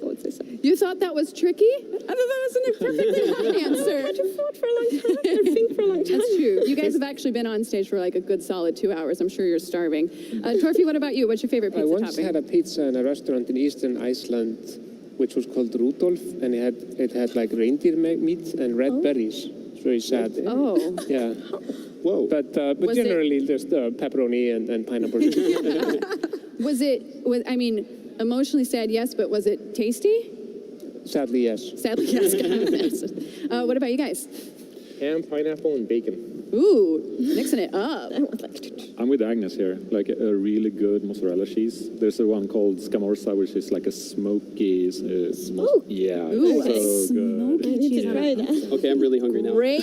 I would say so. You thought that was tricky? I thought that was a perfectly fine answer. I had to thought for a long time. I had to think for a long time. That's true. You guys have actually been on stage for like a good solid 2 hours. I'm sure you're starving. Torfi, what about you? What's your favorite pizza I once topping? had a pizza in a restaurant in Eastern Iceland, which was called Rudolf, and it had like reindeer meat and red berries. It's very sad. Oh. Yeah. Whoa. But Was it- generally, there's pepperoni and pineapple. I mean, emotionally sad, yes, but was it tasty? Sadly, yes. Sadly, yes. What about you guys? Ham, pineapple, and bacon. Ooh, mixing it up. I'm with Agnes here, like a really good mozzarella cheese. There's a one called Scamorza, which is like a smoky... yeah, Ooh, it's so good. I need to try that. Okay, I'm really hungry now. Great.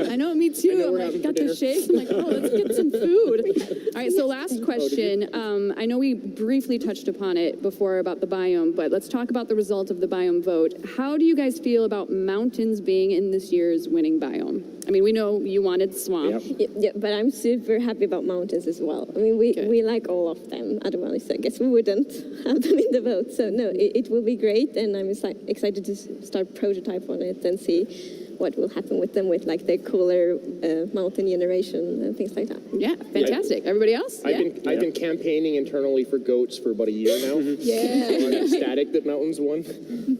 I know, me too. I'm like, got the shakes. I'm like, oh, let's get some food. All right, so last question. I know we briefly touched upon it before about the biome, but let's talk about the result of the biome vote. How do you guys feel about mountains being in this year's winning biome? I mean, we know you wanted swamp. Yeah, but I'm super happy about mountains as well. I mean, we like all of them. Otherwise, I guess we wouldn't have them in the vote. So no, it will be great, and I'm excited to start prototype on it and see what will happen with them, with like the cooler mountain generation and things like that. Yeah, fantastic. Everybody else? I've been campaigning internally for goats for about a year now. I'm ecstatic that mountains won.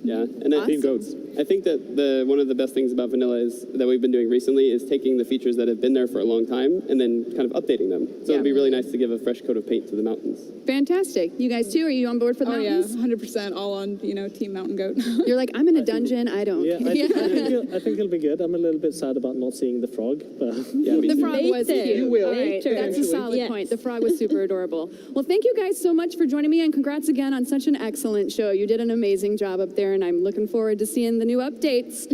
Yeah, and I think goats. I think that one of the best things about vanilla is that we've been doing recently is taking the features that have been there for a long time and then kind of updating them. So it'd be really nice to give a fresh coat of paint to the mountains. Fantastic. You guys too? Are you on board for the mountains? Yeah, 100% all on, Team Mountain Goat. You're like, I'm in a dungeon. I don't. Yeah, I think it'll be good. I'm a little bit sad about not seeing the frog, but yeah, The frog was cute. You will. All right, that's a solid point. The frog was super adorable. Well, thank you guys so much for joining me, and congrats again on such an excellent show. You did an amazing job up there, and I'm looking forward to seeing the new updates.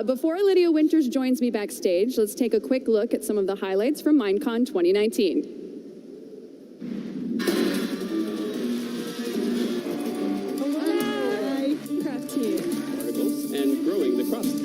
Before Lydia Winters joins me backstage, let's take a quick look at some of the highlights from Minecon 2019. And growing the crops.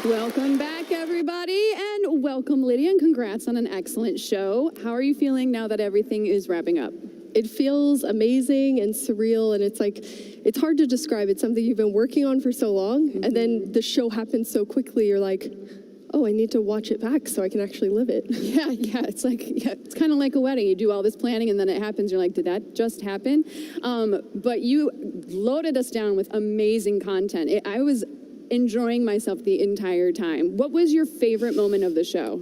Welcome back, everybody, and welcome, Lydia, and congrats on an excellent show. How are you feeling now that everything is wrapping up? It feels amazing and surreal, and it's like, it's hard to describe. It's something you've been working on for so long, and then the show happens so quickly, you're like, oh, I need to watch it back so I can actually live it. Yeah, it's like, it's kind of like a wedding. You do all this planning and then it happens. You're like, did that just happen? But you loaded us down with amazing content. I was enjoying myself the entire time. What was your favorite moment of the show?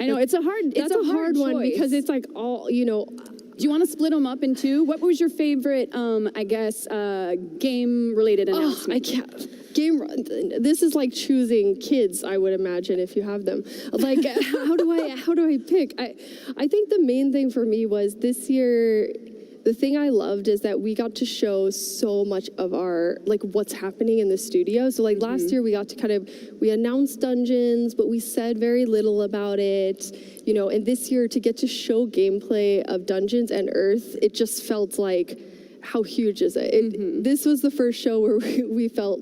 I know it's a hard one choice. because it's like all, you know. Do you want to split them up in two? What was your favorite, game-related announcement? I can't. This is like choosing kids, I would imagine, if you have them. Like, how do I pick? I think the main thing for me was this year. The thing I loved is that we got to show so much of our, like, what's happening in the studio. So, like, last year we got to we announced Dungeons, but we said very little about it, you know, and this year to get to show gameplay of Dungeons and Earth, it just felt like, how huge is it? This was the first show where we felt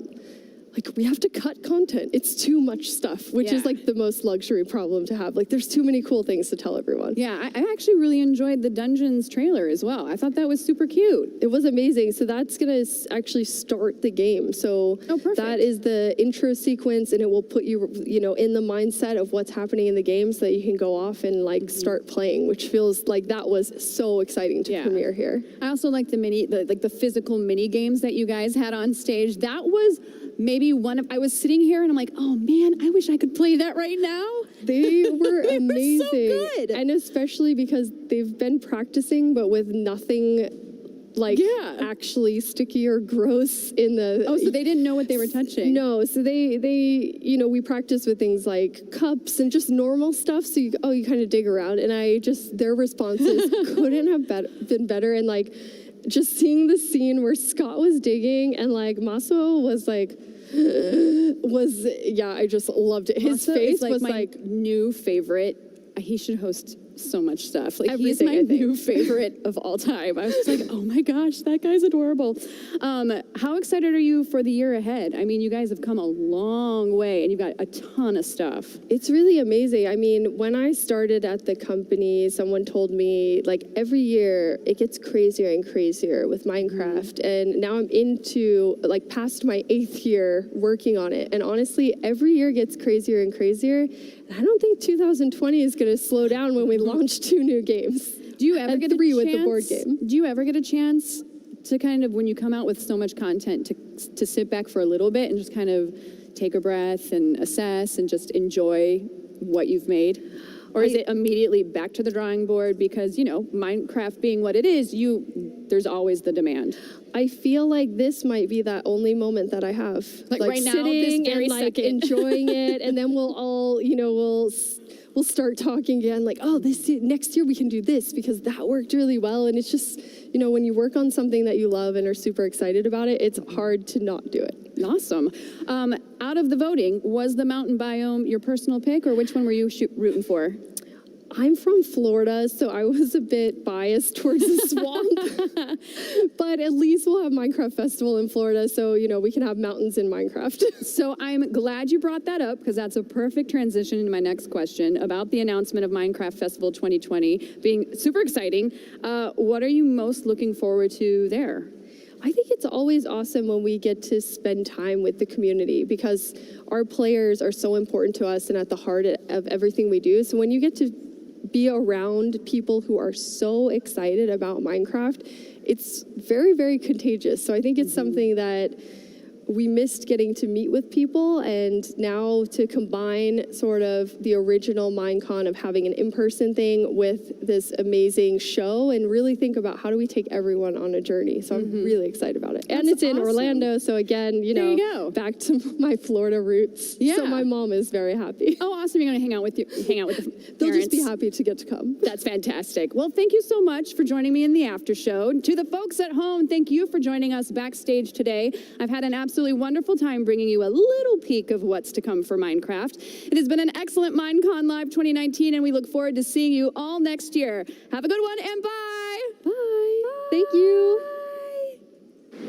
like we have to cut content. It's too much stuff, which is like the most luxury problem to have. Like there's too many cool things to tell everyone. Yeah, I actually really enjoyed the Dungeons trailer as well. I thought that was super cute. It was amazing. So that's gonna actually start the game. So that is the intro sequence, and it will put you, you know, in the mindset of what's happening in the game so that you can go off and like start playing, which feels like that was so exciting to premiere here. I also like the physical mini games that you guys had on stage. That was maybe I was sitting here and I'm like, oh man, I wish I could play that right now. They were amazing. So good. And especially because they've been practicing, but with nothing like actually sticky or gross in the... Oh, so they didn't know what they were touching. No, so they you know, we practiced with things like cups and just normal stuff. So you kind of dig around, and their responses couldn't have been better. And like, just seeing the scene where Scott was digging and like Maso was like, I just loved it. His face was my new favorite. He should host so much stuff. Like he's my new favorite of all time. I was just like, oh my gosh, that guy's adorable. How excited are you for the year ahead? I mean, you guys have come a long way and you've got a ton of stuff. It's really amazing. I mean, when I started at the company, someone told me like every year it gets crazier and crazier with Minecraft. And now I'm into like past my 8th year working on it. And honestly, every year gets crazier and crazier. I don't think 2020 is going to slow down when we launch 2 new games. Do you ever get 3 with the board game? Do you ever get a chance to kind of, when you come out with so much content, to sit back for a little bit and just kind of take a breath and assess and just enjoy what you've made? Or is it immediately back to the drawing board because, you know, Minecraft being what it is, there's always the demand? I feel like this might be that only moment that I have. Like right now, sitting this very and like second. enjoying it, and then we'll all, you know, we'll start talking again like, oh, next year we can do this because that worked really well. And it's just, you know, when you work on something that you love and are super excited about it, it's hard to not do it. Awesome. Out of the voting, was the mountain biome your personal pick, or which one were you rooting for? I'm from Florida, so I was a bit biased towards the swamp. But at least we'll have Minecraft Festival in Florida, so, you know, we can have mountains in Minecraft. So I'm glad you brought that up, because that's a perfect transition into my next question about the announcement of Minecraft Festival 2020 being super exciting. What are you most looking forward to there? I think it's always awesome when we get to spend time with the community because our players are so important to us and at the heart of everything we do. So when you get to be around people who are so excited about Minecraft, it's very, very contagious. So I think it's something that we missed getting to meet with people, and now to combine sort of the original Minecon of having an in-person thing with this amazing show and really think about how do we take everyone on a journey. So I'm really excited about it. And it's in Orlando, so again, you know, back to my Florida roots. Yeah. So my mom is very happy. Oh, awesome. You're going to hang out with the parents. They'll just be happy to get to come. That's fantastic. Well, thank you so much for joining me in the after show. To the folks at home, thank you for joining us backstage today. I've had an absolutely wonderful time bringing you a little peek of what's to come for Minecraft. It has been an excellent Minecon Live 2019, and we look forward to seeing you all next year. Have a good one, and bye. Bye. Thank you. Bye.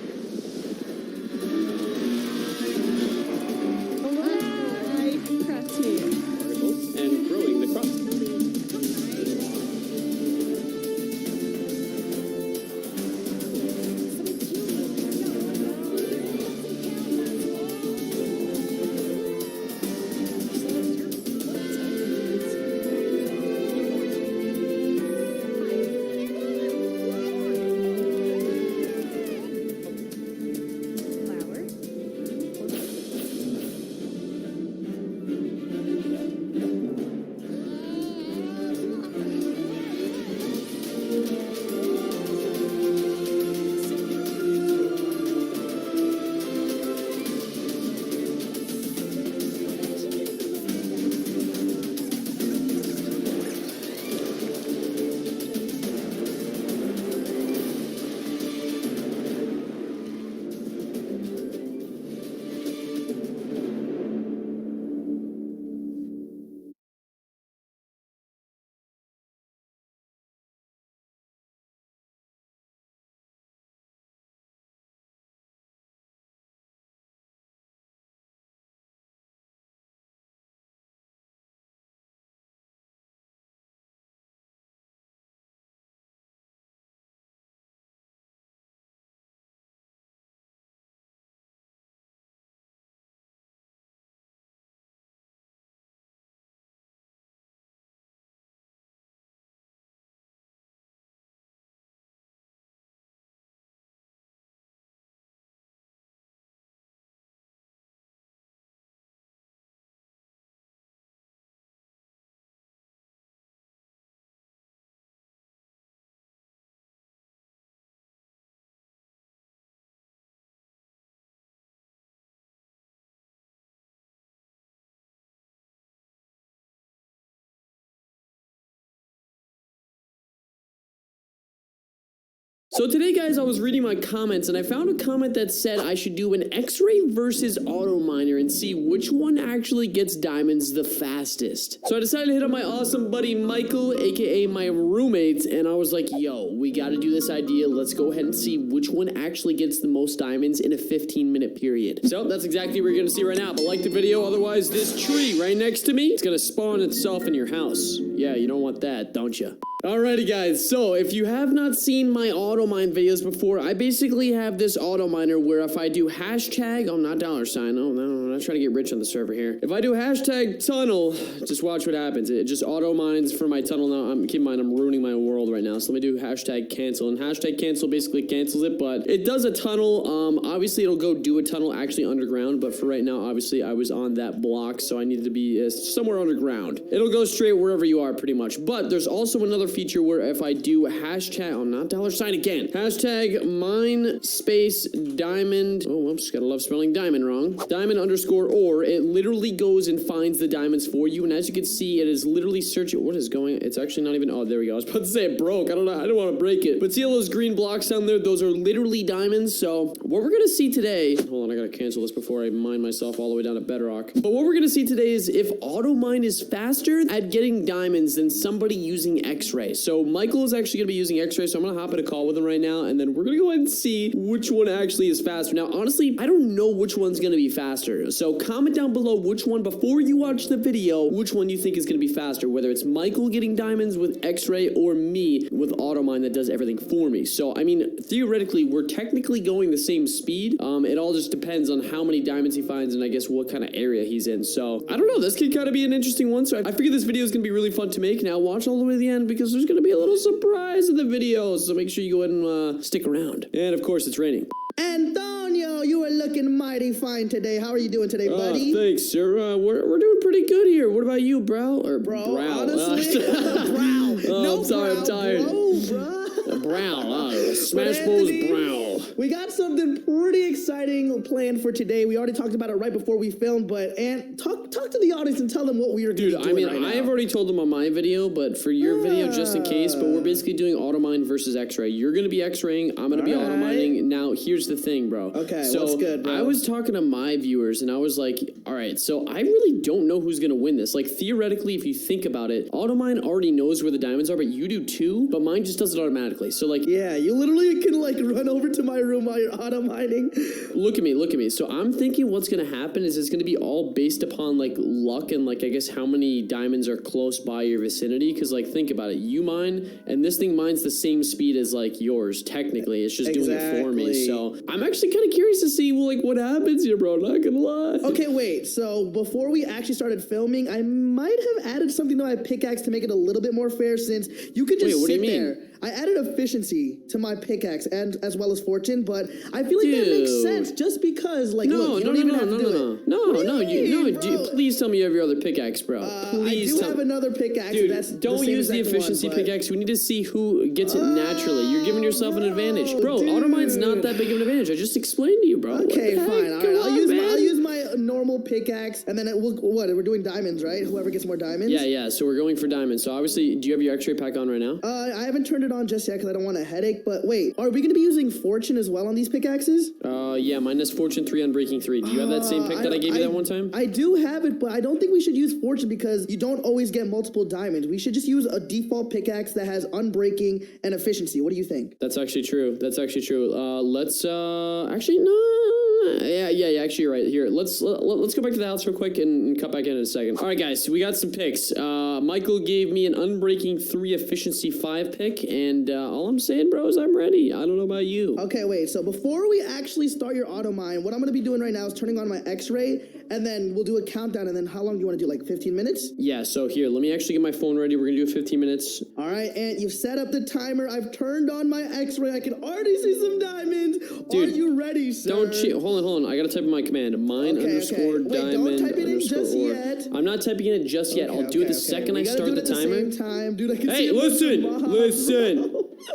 So today, guys, I was reading my comments and I found a comment that said I should do an X-ray versus auto miner and see which one actually gets diamonds the fastest. So I decided to hit up my awesome buddy Michael, aka my roommate, and I was like, yo, we gotta do this idea. Let's go ahead and see which one actually gets the most diamonds in a 15-minute period. So that's exactly what you're gonna see right now. But like the video, otherwise this tree right next to me, it's gonna spawn itself in your house. Yeah, you don't want that, don't you? Alrighty guys, so if you have not seen my auto mine videos before, I basically have this auto miner where if I do hashtag, oh not $sign, oh no, I'm not trying to get rich on the server here. If I do hashtag tunnel, just watch what happens. It just auto mines for my tunnel now. Keep in mind, I'm ruining my world right now, so let me do hashtag cancel, and hashtag cancel basically cancels it, but it does a tunnel. Obviously it'll go do a tunnel actually underground, but for right now, obviously I was on that block, so I needed to be somewhere underground. It'll go straight wherever you are pretty much, but there's also another feature where if I do hashtag, oh not $sign again, hashtag mine space diamond, oh whoops, gotta love spelling diamond wrong, diamond underscore or, it literally goes and finds the diamonds for you, and as you can see, it is literally searching, what is going, it's actually not even, oh there we go, I was about to say it broke, I don't know, I don't want to break it, but see all those green blocks down there, those are literally diamonds. So what we're gonna see today, hold on, I gotta cancel this before I mine myself all the way down to bedrock, but what we're gonna see today is if auto mine is faster at getting diamonds than somebody using X-ray. So Michael is actually gonna be using X-ray, so I'm gonna hop in a call with him right now, and then we're gonna go ahead and see which one actually is faster. Now, honestly, I don't know which one's gonna be faster, so comment down below which one, before you watch the video, which one you think is gonna be faster, whether it's Michael getting diamonds with X-ray or me with auto mine that does everything for me. So, I mean, theoretically, we're technically going the same speed. It all just depends on how many diamonds he finds and I guess what kind of area he's in. So, I don't know, this could kind of be an interesting one, so I figured this video is gonna be really fun to make. Now, watch all the way to the end because there's gonna be a little surprise in the video, so make sure you go ahead and stick around. And of course, it's raining. Antonio, you are looking mighty fine today. How are you doing today, buddy? Thanks, sir. We're doing pretty good here. What about you, bro? Or bro, brow? honestly, brow. Oh, no, I'm sorry, I'm tired. Brow, smash balls, brow. We got something pretty exciting planned for today. We already talked about it right before we filmed, but talk to the audience and tell them what we are doing. Dude, I mean, I have already told them on my video, but for your video, just in case, but we're basically doing auto mine versus X-ray. You're gonna be X-raying, I'm gonna be auto mining. Now, here's the thing, bro. Okay, so what's good, bro? I was talking to my viewers, and I was like, all right, so I really don't know who's gonna win this. Like, theoretically, if you think about it, auto mine already knows where the diamonds are, but you do too, but mine just does it automatically. So, like, yeah, you literally can, like, run over to my room while you're auto mining. Look at me, look at me. So I'm thinking what's gonna happen is it's gonna be all based upon, like, luck and, like, I guess how many diamonds are close by your vicinity. Because, like, think about it. You mine, and this thing mines the same speed as, like, yours, technically. It's just doing it for me. So I'm actually kind of curious to see, well, like, what happens here, bro. Not gonna lie. Okay, wait. So before we actually started filming, I might have added something to my pickaxe to make it a little bit more fair, since you could just sit there. I added efficiency to my pickaxe and as well as fortune, but I feel like that makes sense just because, like, look, you don't even have to do it. Please tell me you have your other pickaxe, bro. Please I do have another pickaxe. Dude, that's don't use the efficiency pickaxe. We need to see who gets it naturally. You're giving yourself an advantage. Bro, auto mine's not that big of an advantage. I just explained to you, bro. Okay, fine. All right, I'll use my normal pickaxe, and then we're doing diamonds, right? Whoever gets more diamonds. Yeah. So we're going for diamonds. So obviously, do you have your X-ray pack on right now? I haven't turned it on just yet because I don't want a headache. But wait, are we going to be using fortune as well on these pickaxes? Yeah, mine is fortune 3 on breaking 3. Do you have that same pick that I gave you that one time? I do have it, but I don't think we should use fortune because you don't always get multiple diamonds. We should just use a default pickaxe that has unbreaking and efficiency. What do you think? That's actually true. Let's actually no. Yeah. Actually, you're right. Here, let's go back to the house real quick and cut back in a second. All right, guys. So we got some picks. Michael gave me an unbreaking 3 efficiency 5 pick, and all I'm saying, bro, is I'm ready. I don't know about you. Okay, wait. So before we actually start your auto mine, what I'm gonna be doing right now is turning on my X-ray, and then we'll do a countdown. And then how long do you want to do? Like 15 minutes? Yeah. So here, let me actually get my phone ready. We're gonna do 15 minutes. All right, and you've set up the timer. I've turned on my X-ray. I can already see some diamonds. Dude, are you ready, sir? Don't cheat. Hold on. I gotta type in my command. Mine underscore Wait, diamond don't type it in just or. yet. I'm not typing it just yet. I'll do it the second I start the timer. Same time. Dude, I can hey, listen.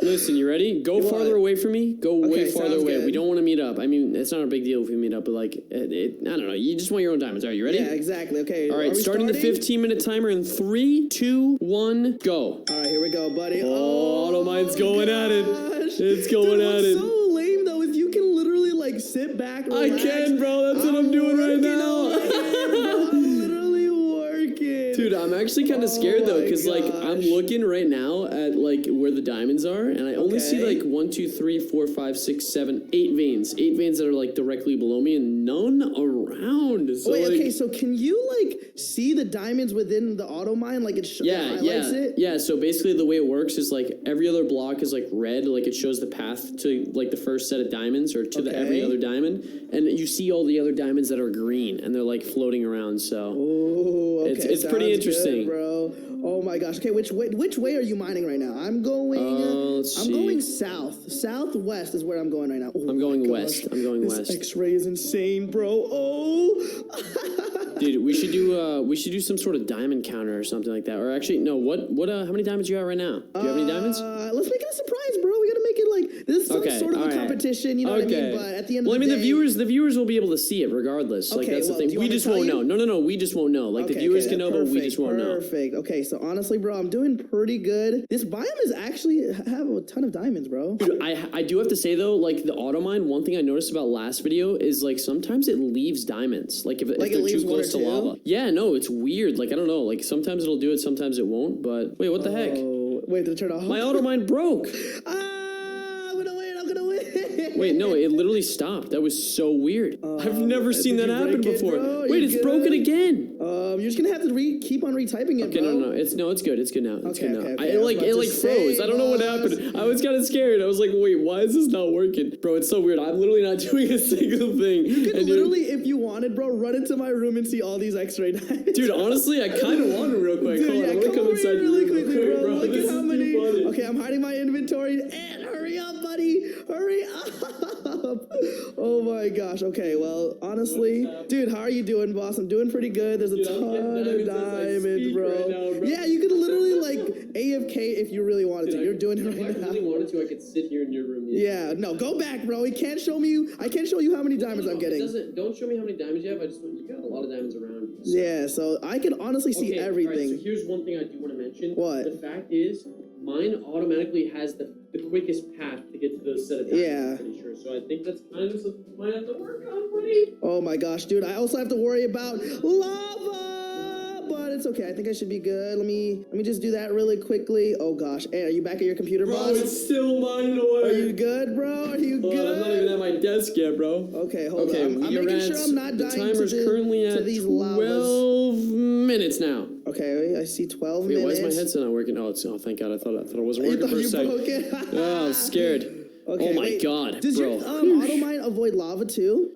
Listen, you ready? Go farther away from me. Go way farther away. good. We don't want to meet up. I mean, it's not a big deal if we meet up, but like, I don't know. You just want your own diamonds. All right, you ready? Yeah, exactly. Okay. All right, starting the 15-minute timer in 3, 2, 1, go. All right, here we go, buddy. Oh, Automine's going at it. It's going at What's it. so lame though is you can literally like sit back. I Relax. can, bro. That's what I'm doing right now. I'm literally working. Dude, I'm actually kind of scared though, because like I'm looking right now at like where the diamonds are, and I only see like 1, 2, 3, 4, 5, 6, 7, 8 veins. 8 veins that are like directly below me, and none around. So, Wait, like, okay, so can you like see the diamonds within the auto mine? Like it highlights it? Yeah, so basically the way it works is like every other block is like red, like it shows the path to like the first set of diamonds or to the every other diamond, and you see all the other diamonds that are green and they're like floating around. So it's pretty interesting, good, bro. Oh my gosh. Okay, which way are you mining right now? I'm going going south. Southwest is where I'm going right now. Oh I'm going my west. gosh. I'm going This west. X-ray is insane, bro. Oh. Dude, we should do some sort of diamond counter or something like that. Or actually, no. What? How many diamonds you got right now? Do you have any diamonds? Let's make it a surprise, bro. We gotta make it like this is some sort of a competition. You know what I mean? But at the end of the day, the viewers will be able to see it regardless. Like that's the thing. We just won't know. No. We just won't know. Like the viewers can know, but we just won't know. Perfect. Okay, so honestly, bro, I'm doing pretty good. This biome is actually have a ton of diamonds, bro. Dude, I do have to say though, like the auto mine, one thing I noticed about last video is like sometimes it leaves diamonds. Like if they're too close to lava. Yeah, no, it's weird. Like I don't know. Like sometimes it'll do it, sometimes it won't. But wait, what the heck? Wait, did it turn off? My auto mine broke. I'm gonna win. Wait, no, it literally stopped. That was so weird. I've never seen that happen before. Bro? Wait, it's broken again. You're just gonna have to keep on retyping it, Okay, bro. No, it's good. It's good now. It's good now. Okay. It froze. I don't know what happened. I was kind of scared. I was like, wait, why is this not working? Bro, it's so weird. I'm literally not doing a single thing. You could literally, if you wanted, bro, run into my room and see all these X-ray diamonds. Dude, honestly, I kind of want to real quick. Dude, Hold on, I'm gonna come inside really quickly, bro. Look This at how is many. too funny. Okay, I'm hiding my inventory. And hurry up, buddy. Hurry up. Oh my gosh. Okay, well, honestly, dude, how are you doing, boss? I'm doing pretty good. There's a ton of diamonds, bro. Right now, bro. Yeah, you could literally like AFK if you really wanted to. You're doing it right now. If I really wanted to, I could sit here in your room. Yeah, no, go back, bro. You can't show me. I can't show you how many diamonds I'm getting. Don't show me how many diamonds you have. You got a lot of diamonds around you. Yeah, so I can honestly see everything. Alright, so here's one thing I do want to mention. What? The fact is, mine automatically has the quickest path to get to those set of diamonds. Yeah. I'm pretty sure. So I think that's kind of something you might have to work on, buddy. Oh my gosh, dude. I also have to worry about lava. But it's okay. I think I should be good. Let me just do that really quickly. Oh gosh. Hey, are you back at your computer, Bro, boss? it's still mining away. Are you good, bro? Are you good? I'm not even at my desk yet, bro. Okay, hold on. I'm making sure I'm not dying The timer's currently at these 12 lavas. minutes now. Okay, I see 12 Wait, minutes. why is my headset not working? Oh, thank God. I thought it wasn't working for a second. broke it? Oh, I was scared. Okay, oh my wait. God, Does bro. your auto mine avoid lava too?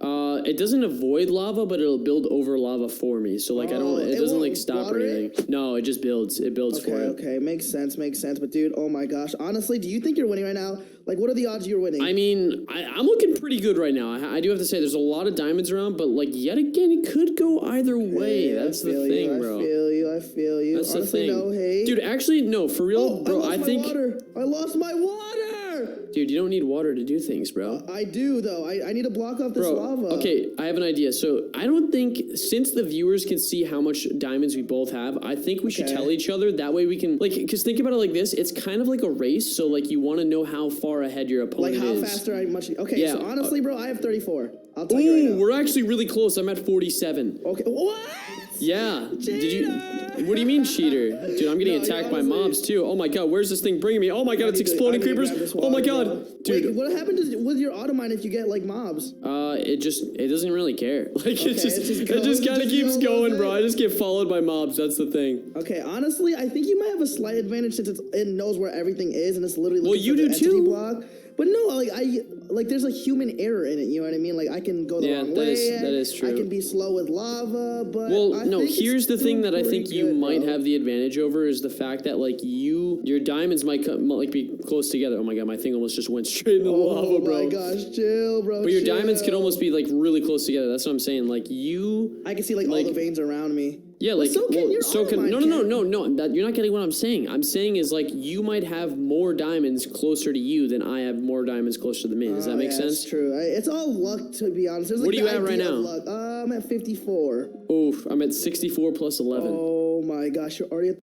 It doesn't avoid lava, but it'll build over lava for me. So like it doesn't like stop or anything. No, it just builds. It builds for it. Okay, makes sense. But dude, oh my gosh. Honestly, do you think you're winning right now? Like, what are the odds you're winning? I mean, I'm looking pretty good right now. I do have to say, there's a lot of diamonds around, but like yet again, it could go either way. That's the thing, bro. I feel you. That's Honestly, the thing. no hate. Dude, actually, no, for real, bro. I think. I lost my water. Dude, you don't need water to do things, bro. I do though. I need to block off this lava. Okay, I have an idea. So I don't think, since the viewers can see how much diamonds we both have, I think we should tell each other. That way we can, like, because think about it like this. It's kind of like a race. So like you want to know how far ahead your opponent is. Like how fast are I much? Okay, Yeah, so honestly, bro, I have 34. I'll tell you right now. We're actually really close. I'm at 47. Okay, what? Yeah. Did you? What do you mean, cheater? Dude, I'm getting attacked by mobs too. Oh my God, where's this thing bringing me? Oh my God, it's exploding creepers. Oh my God, dude. Wait, what happened with your auto mine if you get like mobs? It doesn't really care. Like it just kind of keeps going, bro. I just get followed by mobs. That's the thing. Okay, honestly, I think you might have a slight advantage since it knows where everything is and it's literally looking you for the do entity too. block. But no, like there's a human error in it. You know what I mean? Like I can go the wrong way. That is true. I can be slow with lava, but here's the thing that I think you might have the advantage over is the fact that like your diamonds might be close together. Oh my God, my thing almost just went straight into the lava, bro. Oh my gosh, chill, bro. But your diamonds could almost be like really close together. That's what I'm saying. Like I can see like all the veins around me. Yeah, like so can your auto mine, no, that, you're not getting what I'm saying. I'm saying is like you might have more diamonds closer to you than I have more diamonds closer to me. Does that make sense? That's true. It's all luck, to be honest. There's What like are you at right now? I'm at 54. Oof, I'm at 64 plus 11. Oh my gosh, you're already at